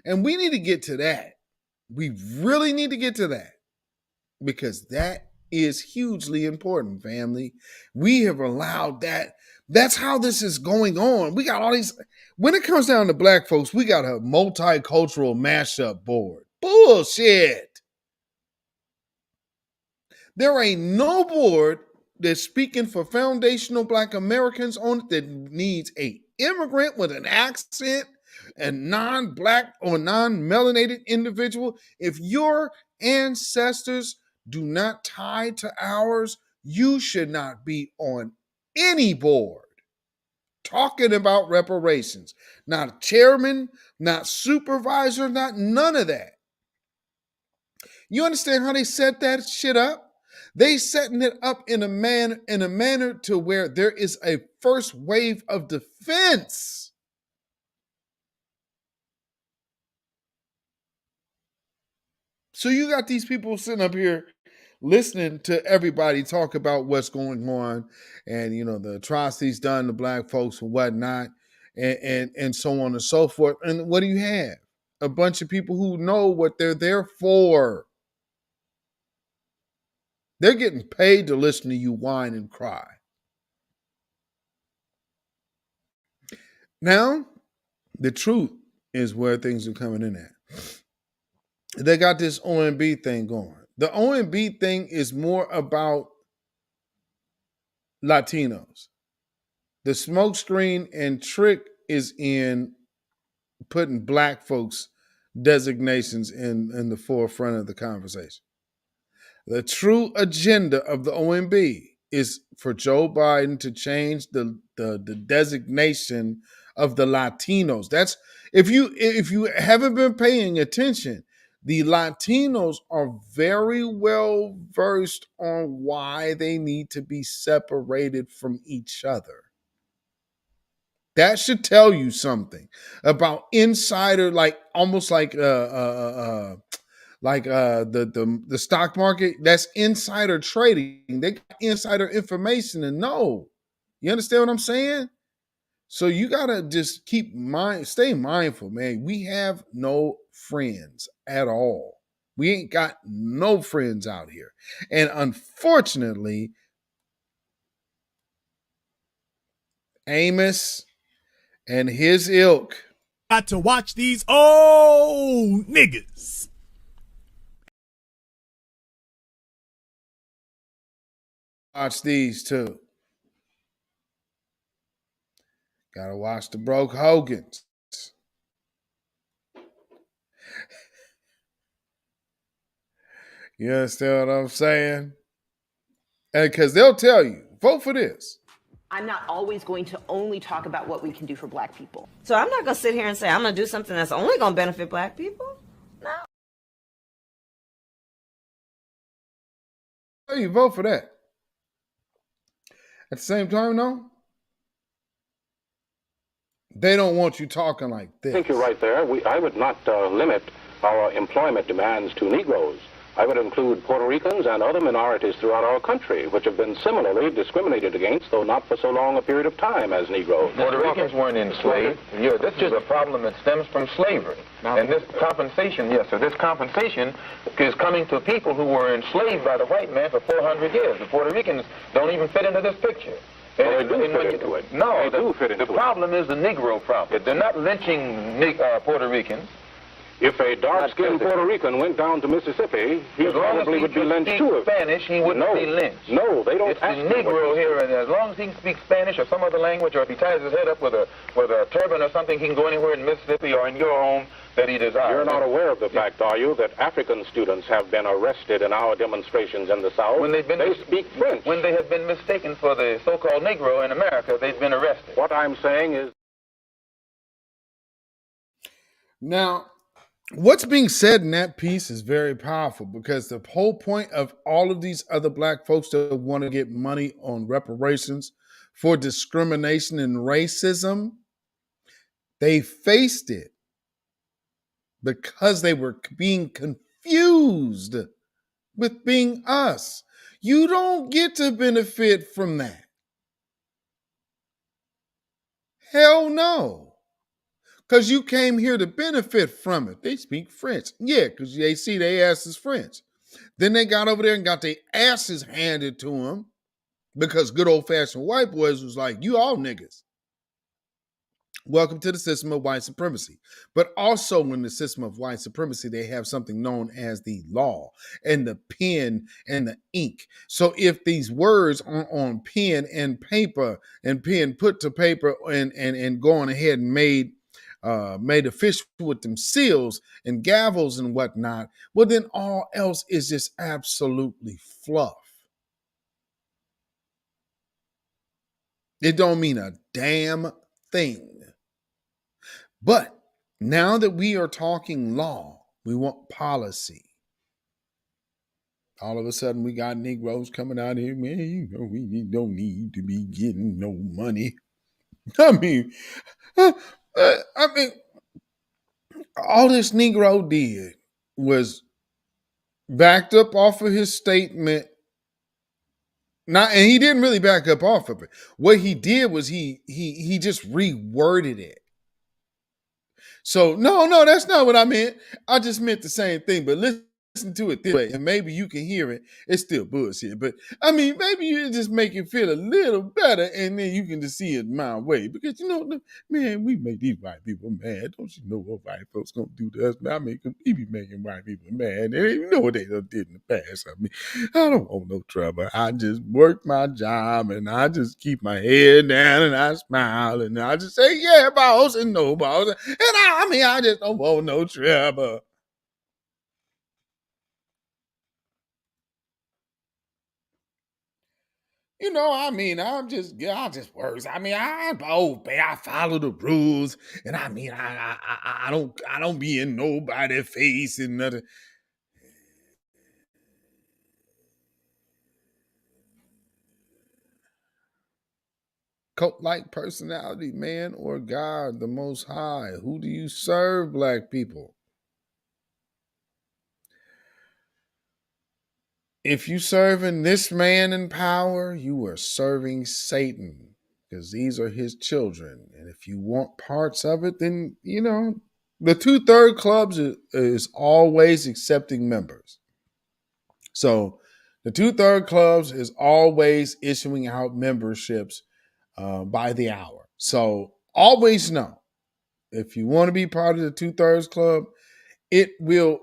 And we need to get to that. We really need to get to that because that is hugely important, family. We have allowed that. That's how this is going on. We got all these. When it comes down to black folks, we got a multicultural mashup board. Bullshit. There ain't no board that's speaking for foundational black Americans on it that needs a immigrant with an accent, a non-black or non-melanated individual. If your ancestors do not tie to ours, you should not be on any board talking about reparations. Not a chairman, not supervisor, not none of that. You understand how they set that shit up? They setting it up in a manner to where there is a first wave of defense. So you got these people sitting up here listening to everybody talk about what's going on and, you know, the atrocities done to black folks and whatnot and so on and so forth. And what do you have? A bunch of people who know what they're there for. They're getting paid to listen to you whine and cry. Now, the truth is where things are coming in at. They got this OMB thing going. The OMB thing is more about Latinos. The smokescreen and trick is in putting black folks' designations in the forefront of the conversation. The true agenda of the OMB is for Joe Biden to change the designation of the Latinos. That's if you haven't been paying attention, the Latinos are very well versed on why they need to be separated from each other. That should tell you something about insider, like almost like the stock market. That's insider trading. They got insider information to know. You understand what I'm saying? So you gotta just stay mindful, man. We have no friends at all. We ain't got no friends out here. And unfortunately, Amos and his ilk got to watch these old niggas. Watch these too. Gotta watch the broke Hogans. You understand what I'm saying? And because they'll tell you, vote for this. I'm not always going to only talk about what we can do for black people. So I'm not going to sit here and say I'm going to do something that's only going to benefit black people. How you vote for that? At the same time, no, they don't want you talking like this. I think you're right there. I would not limit our employment demands to Negroes. I would include Puerto Ricans and other minorities throughout our country, which have been similarly discriminated against, though not for so long a period of time as Negroes. Puerto Ricans weren't enslaved. Yeah, this is a problem that stems from slavery. And this compensation, yes, so this compensation is coming to people who were enslaved by the white man for 400 years. The Puerto Ricans don't even fit into this picture. Well, they do fit into it. No, they do fit into the problem is the Negro problem. They're not lynching Puerto Ricans. If a dark-skinned Puerto Rican went down to Mississippi, he probably would be lynched too. Spanish, he wouldn't be lynched. No, they don't. It's the Negro here, and as long as he can speak Spanish or some other language, or if he ties his head up with a turban or something, he can go anywhere in Mississippi or in your home that he desires. You're not aware of the fact, are you, that African students have been arrested in our demonstrations in the South? When they speak French. When they have been mistaken for the so-called Negro in America, they've been arrested. What I'm saying is... Now, what's being said in that piece is very powerful, because the whole point of all of these other black folks that want to get money on reparations for discrimination and racism, they faced it because they were being confused with being us. You don't get to benefit from that. Hell no. Because you came here to benefit from it. They speak French. Yeah, because they see their ass is French. Then they got over there and got their asses handed to them because good old-fashioned white boys was like, you all niggas. Welcome to the system of white supremacy. But also in the system of white supremacy, they have something known as the law and the pen and the ink. So if these words are on pen and paper and pen put to paper and going ahead and made official with them seals and gavels and whatnot, well, then all else is just absolutely fluff. It don't mean a damn thing. But now that we are talking law, we want policy. All of a sudden, we got Negroes coming out here, man, you know, we don't need to be getting no money. I mean, all this Negro did was backed up off of his statement. And he didn't really back up off of it. What he did was he just reworded it. So no, that's not what I meant. I just meant the same thing, but listen to it this way, and maybe you can hear it. It's still bullshit, but I mean, maybe you just make it feel a little better, and then you can just see it my way. Because you know, man, we make these white people mad. Don't you know what white folks gonna do to us? I mean, we be making white people mad. They don't even know what they done did in the past. I mean, I don't want no trouble. I just work my job, and I just keep my head down, and I smile, and I just say, yeah, boss, and no boss, and I just don't want no trouble. You know, I mean, I just works. I mean, I obey, I follow the rules, and I mean, I don't be in nobody's face and nothing. Cult-like personality, man, or God, the Most High? Who do you serve, black people? If you serving this man in power, you are serving Satan, because these are his children. And if you want parts of it, then, you know, the 2/3 clubs is always accepting members. So the 2/3 clubs is always issuing out memberships by the hour. So always know, if you want to be part of the 2/3 club, it will,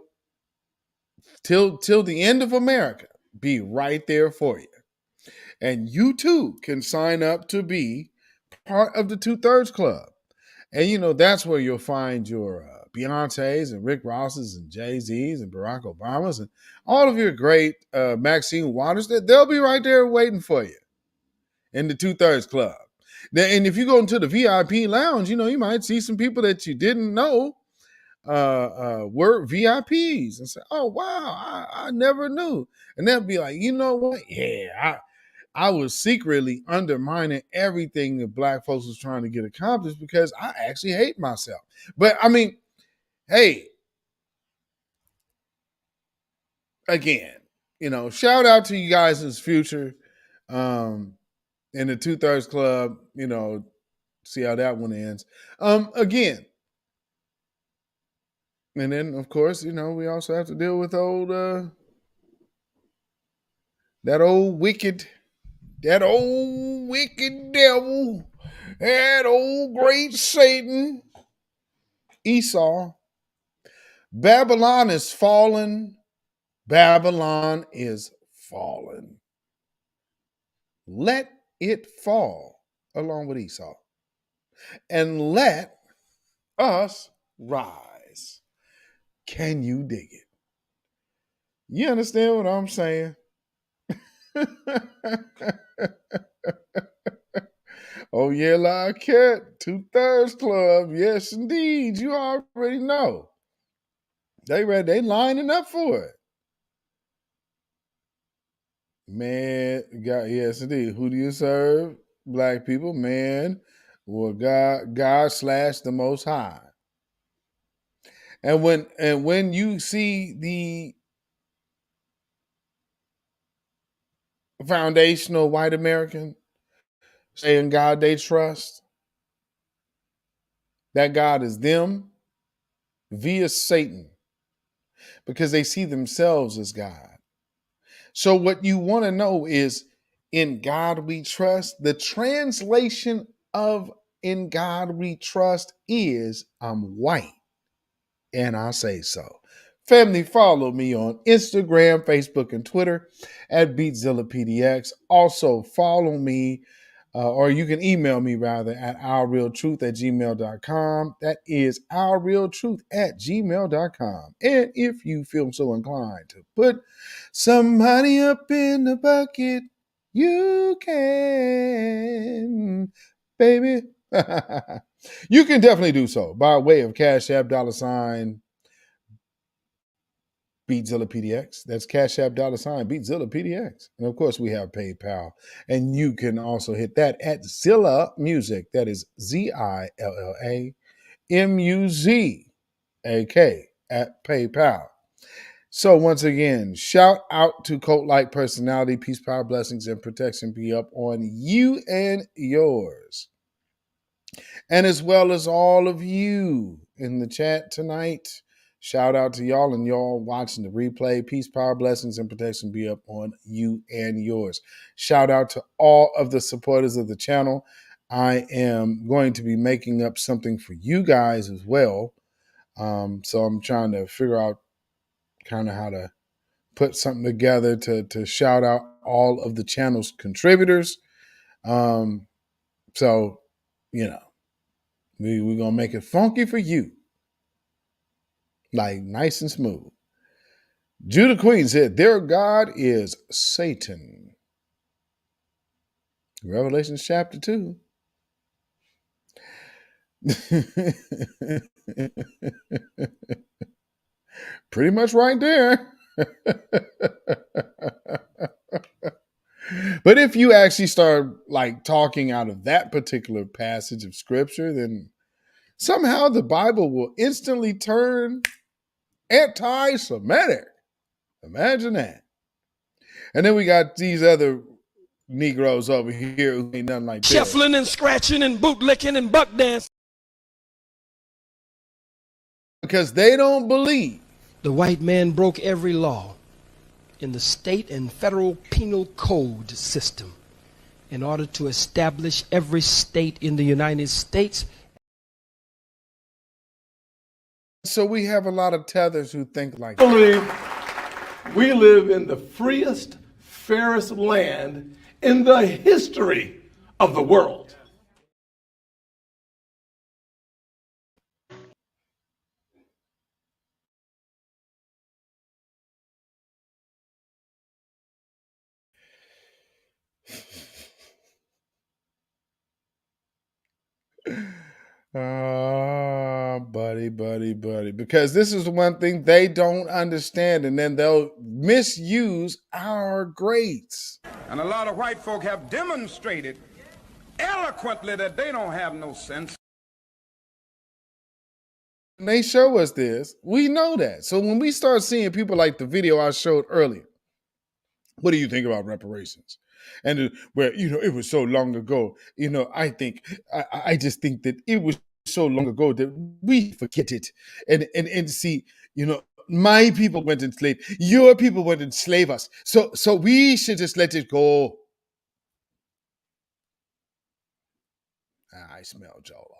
till the end of America, be right there for you. And you too can sign up to be part of the 2/3 club. And you know, that's where you'll find your Beyonce's and Rick Ross's and Jay-Z's and Barack Obama's and all of your great Maxine Waters. They'll be right there waiting for you. in the 2/3 club. And if you go into the VIP lounge, you know, you might see some people that you didn't know were VIPs and say, oh, wow, I never knew. And they'll be like, you know what? Yeah, I was secretly undermining everything that Black folks was trying to get accomplished because I actually hate myself. But I mean, hey, again, you know, shout out to you guys in the future. In the 2/3 club, you know, see how that one ends. Again, and then of course, you know, we also have to deal with that old wicked devil, that old great Satan, Esau. Babylon is fallen. Babylon is fallen. Let it fall along with Esau. And let us rise. Can you dig it? You understand what I'm saying? Oh, yeah, like cat, 2/3 club. Yes, indeed. You already know. They lining up for it. Man, God, yes, indeed. Who do you serve? Black people, man. Well, God slash the Most High. And when you see the foundational white American saying God they trust, that God is them via Satan, because they see themselves as God. So what you want to know is, in God we trust, the translation of in God we trust is I'm white and I say so. Family, follow me on Instagram, Facebook, and Twitter at beatzillapdx. Also follow me, or you can email me rather at ourrealtruth@gmail.com. That is ourrealtruth@gmail.com. And if you feel so inclined to put somebody up in the bucket, you can, baby. You can definitely do so by way of CashApp $ beatzillapdx. That's CashApp $ beatzillapdx. And of course, we have PayPal. And you can also hit that at Zilla Music. That is ZILLAMUZAK at PayPal. So once again, shout out to cult-like personality. Peace, power, blessings, and protection be up on you and yours. And as well as all of you in the chat tonight. Shout out to y'all and y'all watching the replay. Peace, power, blessings, and protection be up on you and yours. Shout out to all of the supporters of the channel. I am going to be making up something for you guys as well. So I'm trying to figure out kind of how to put something together to shout out all of the channel's contributors. So, you know, we're going to make it funky for you. Like nice and smooth. Judah Queen said, their God is Satan. Revelation chapter 2. Pretty much right there. But if you actually start like talking out of that particular passage of scripture, then somehow the Bible will instantly turn anti-Semitic. Imagine that. And then we got these other Negroes over here who ain't nothing like this. Shuffling and scratching and bootlicking and buck dancing. Because they don't believe. The white man broke every law in the state and federal penal code system in order to establish every state in the United States. So we have a lot of tethers who think like I believe we live in the freest, fairest land in the history of the world. Buddy. Because this is one thing they don't understand, and then they'll misuse our greats. And a lot of white folk have demonstrated eloquently that they don't have no sense. When they show us this, we know that. So when we start seeing people like the video I showed earlier, what do you think about reparations? And where, it was so long ago, I just think that it was so long ago that we forget it. And see, my people went enslaved. Your people went enslave us. So we should just let it go. I smell Joel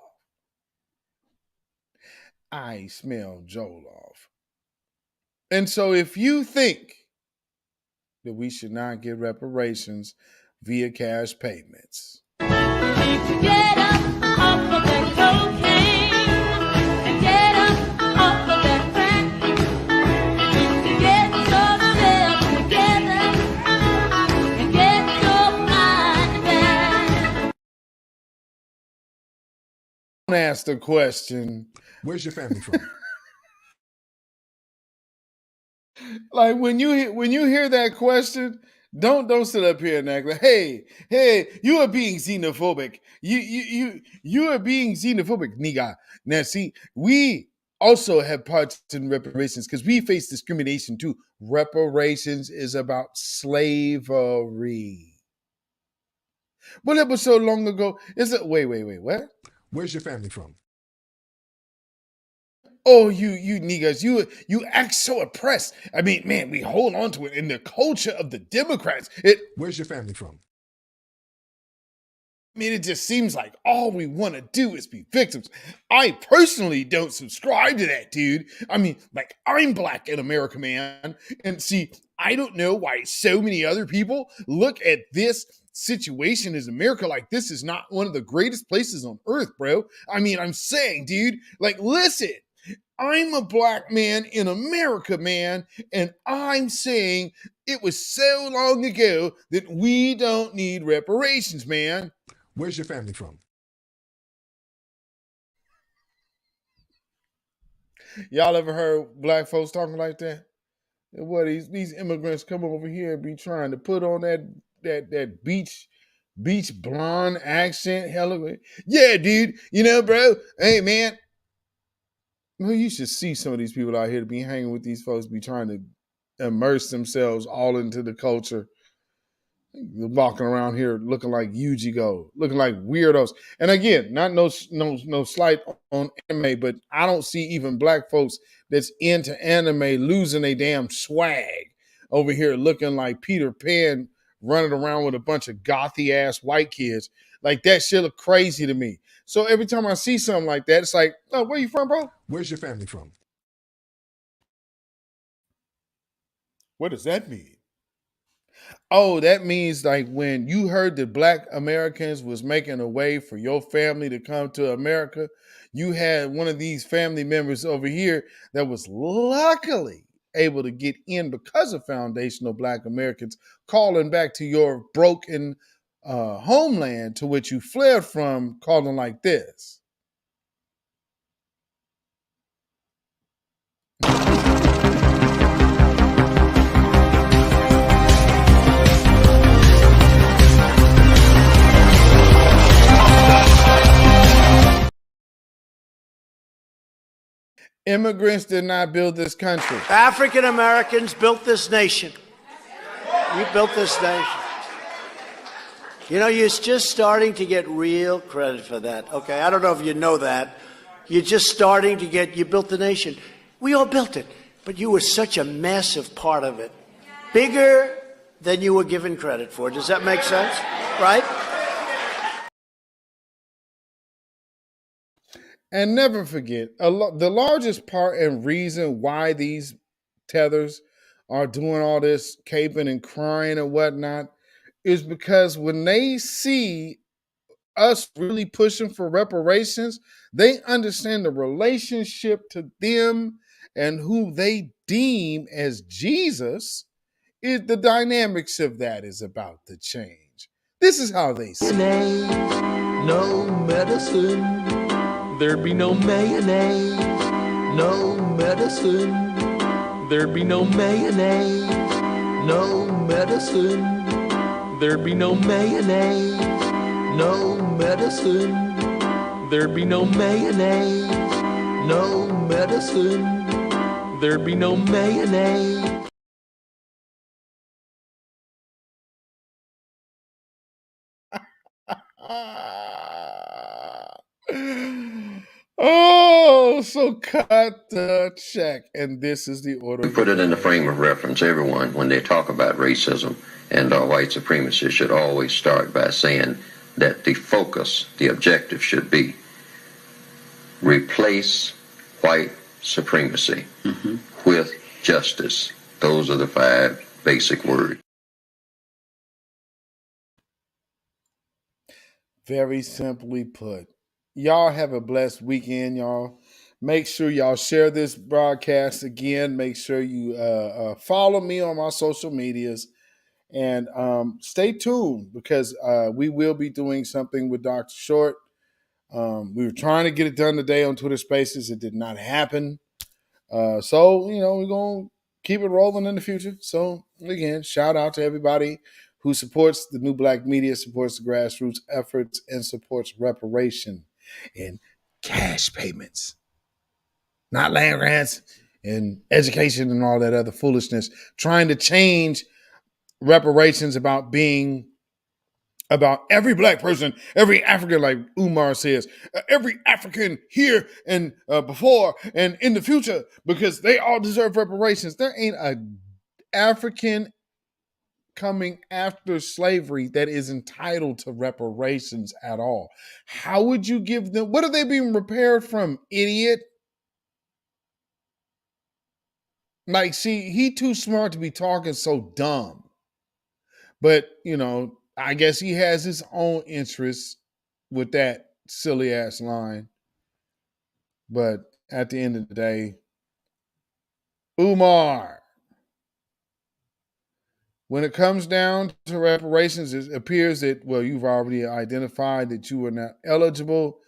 off. And so if you think that we should not get reparations via cash payments, Get up off of that cocaine and get up off of that crack. Get yourself together and get your mind back. don't ask the question, where's your family from? Like when you hear that question, don't sit up here and act like, hey, you are being xenophobic. You are being xenophobic, nigga. Now see, we also have parts in reparations because we face discrimination too. Reparations is about slavery. But it was so long ago. Wait, what? Where's your family from? Oh, you niggas, you act so oppressed. I mean, man, we hold on to it in the culture of the Democrats. Where's your family from? I mean, it just seems like all we want to do is be victims. I personally don't subscribe to that, dude. I mean, like, I'm black in America, man. And see, I don't know why so many other people look at this situation as America like this is not one of the greatest places on earth, bro. I mean, I'm saying, dude, like, listen. I'm a black man in America, man, and I'm saying it was so long ago that we don't need reparations, man. Where's your family from? Y'all ever heard black folks talking like that? What these immigrants come over here and be trying to put on that beach blonde accent? Hella, yeah, dude. Bro. Hey, man. Well, you should see some of these people out here to be hanging with these folks, be trying to immerse themselves all into the culture. Walking around here looking like Yujigo, looking like weirdos. And again, not no slight on anime, but I don't see even black folks that's into anime losing their damn swag over here looking like Peter Pan running around with a bunch of gothy ass white kids. Like that shit look crazy to me. So every time I see something like that, it's like, oh, where you from, bro? Where's your family from? What does that mean? Oh, that means like when you heard that black Americans was making a way for your family to come to America, you had one of these family members over here that was luckily able to get in because of foundational black Americans calling back to your broken homeland to which you fled from, calling like this. Immigrants did not build this country. African Americans built this nation. You built this nation. You're just starting to get real credit for that. Okay, I don't know if you know that. You're just starting to you built the nation. We all built it, but you were such a massive part of it. Bigger than you were given credit for. Does that make sense? Right? And never forget, the largest part and reason why these tethers are doing all this caping and crying and whatnot is because when they see us really pushing for reparations, they understand the relationship to them and who they deem as Jesus is the dynamics of that is about to change. This is how they see it. No medicine There'd be no mayonnaise, no medicine. There'd be no mayonnaise, no medicine. There'd be no mayonnaise, no medicine. There'd be no mayonnaise, no medicine. There'd be no mayonnaise. Oh, so cut the check. And this is the order. Put it in the frame of reference. Everyone, when they talk about racism and white supremacy, should always start by saying that the focus, the objective should be replace white supremacy with justice. Those are the 5 basic words. Very simply put. Y'all have a blessed weekend, y'all. Make sure y'all share this broadcast again. Make sure you follow me on my social medias. And stay tuned because we will be doing something with Dr. Short. We were trying to get it done today on Twitter Spaces. It did not happen. So, we're going to keep it rolling in the future. So, again, shout out to everybody who supports the New Black Media, supports the grassroots efforts, and supports reparation and cash payments. Not land grants and education and all that other foolishness. Trying to change reparations about every black person, every African, like Umar says, every African here and before and in the future, because they all deserve reparations. There ain't an African coming after slavery that is entitled to reparations at all. How would you give them? What are they being repaired from, idiot? Like, see, he too smart to be talking so dumb. But, I guess he has his own interests with that silly ass line. But at the end of the day, Umar, when it comes down to reparations, it appears that, you've already identified that you are not eligible.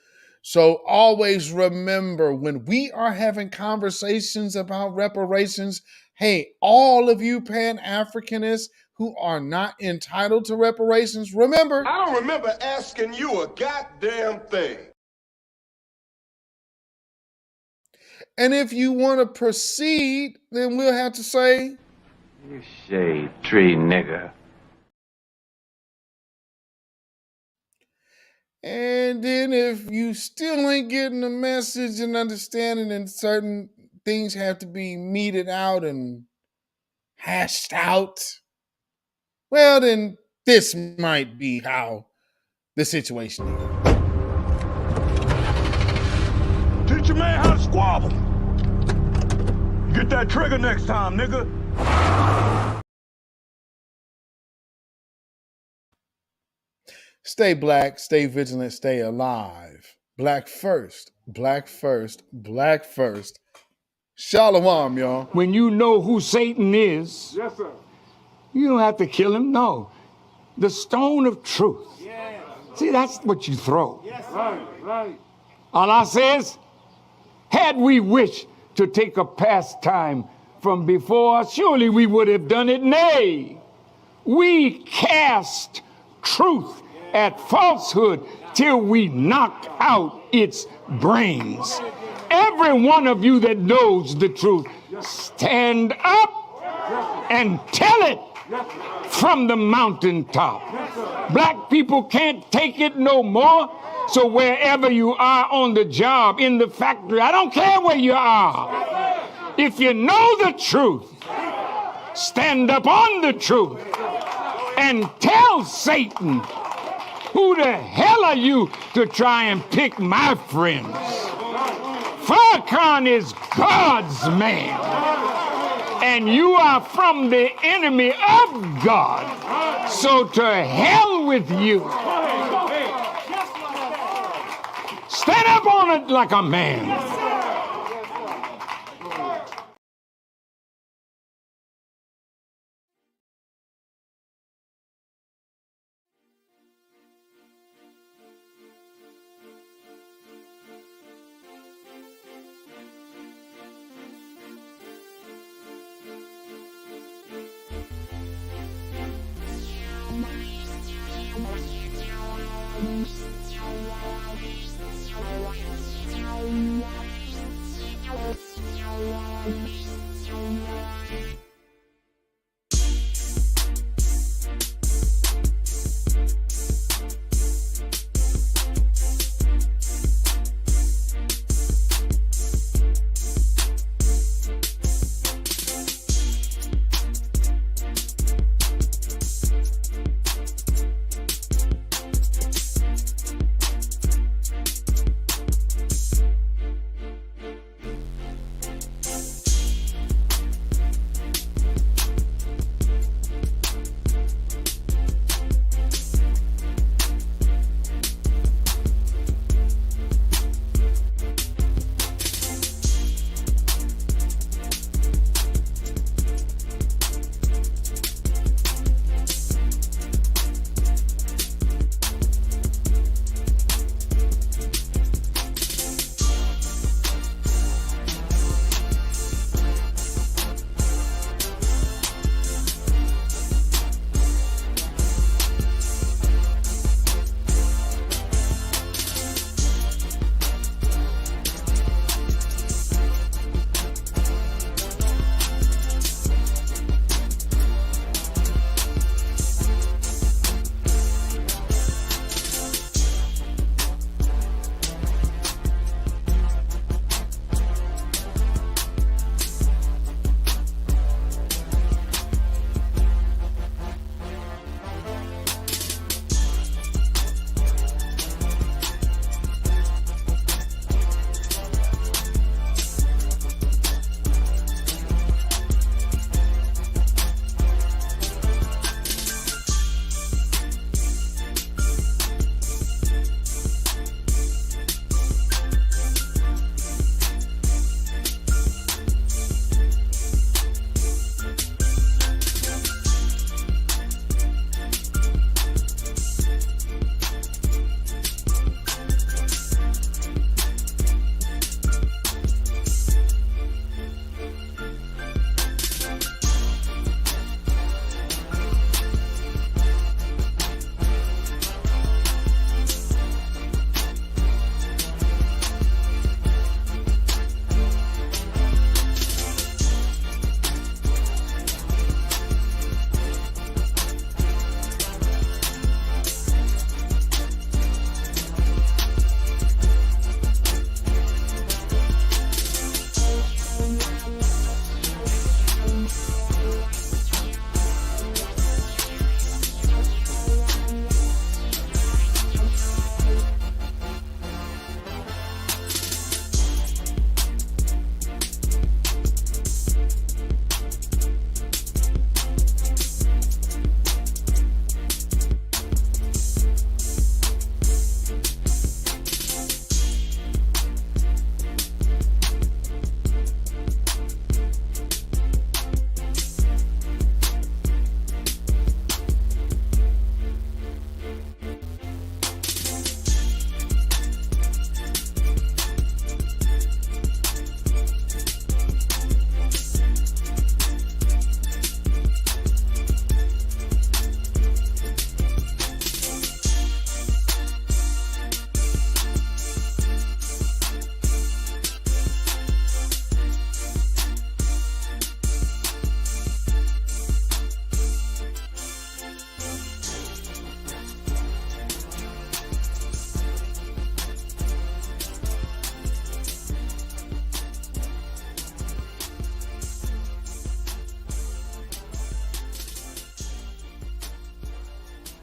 So always remember, when we are having conversations about reparations, hey, all of you Pan-Africanists who are not entitled to reparations, remember. I don't remember asking you a goddamn thing. And if you want to proceed, then we'll have to say, you shade tree nigger. And then if you still ain't getting the message and understanding, and certain things have to be meted out and hashed out, well, then this might be how the situation is. Teach a man how to squabble. Get that trigger next time, nigga. Stay black, stay vigilant, stay alive. Black first, black first, black first. Shalom, y'all. When you know who Satan is, yes, sir, you don't have to kill him. No. The stone of truth. Yes. See, that's what you throw. Yes, right. Allah says, had we wished to take a pastime from before, surely we would have done it. Nay, we cast truth at falsehood till we knock out its brains. Every one of you that knows the truth, stand up and tell it from the mountaintop. Black people can't take it no more. So wherever you are on the job, in the factory, I don't care where you are. If you know the truth, stand up on the truth and tell Satan, who the hell are you to try and pick my friends? Farrakhan is God's man, and you are from the enemy of God. So to hell with you. Stand up on it like a man.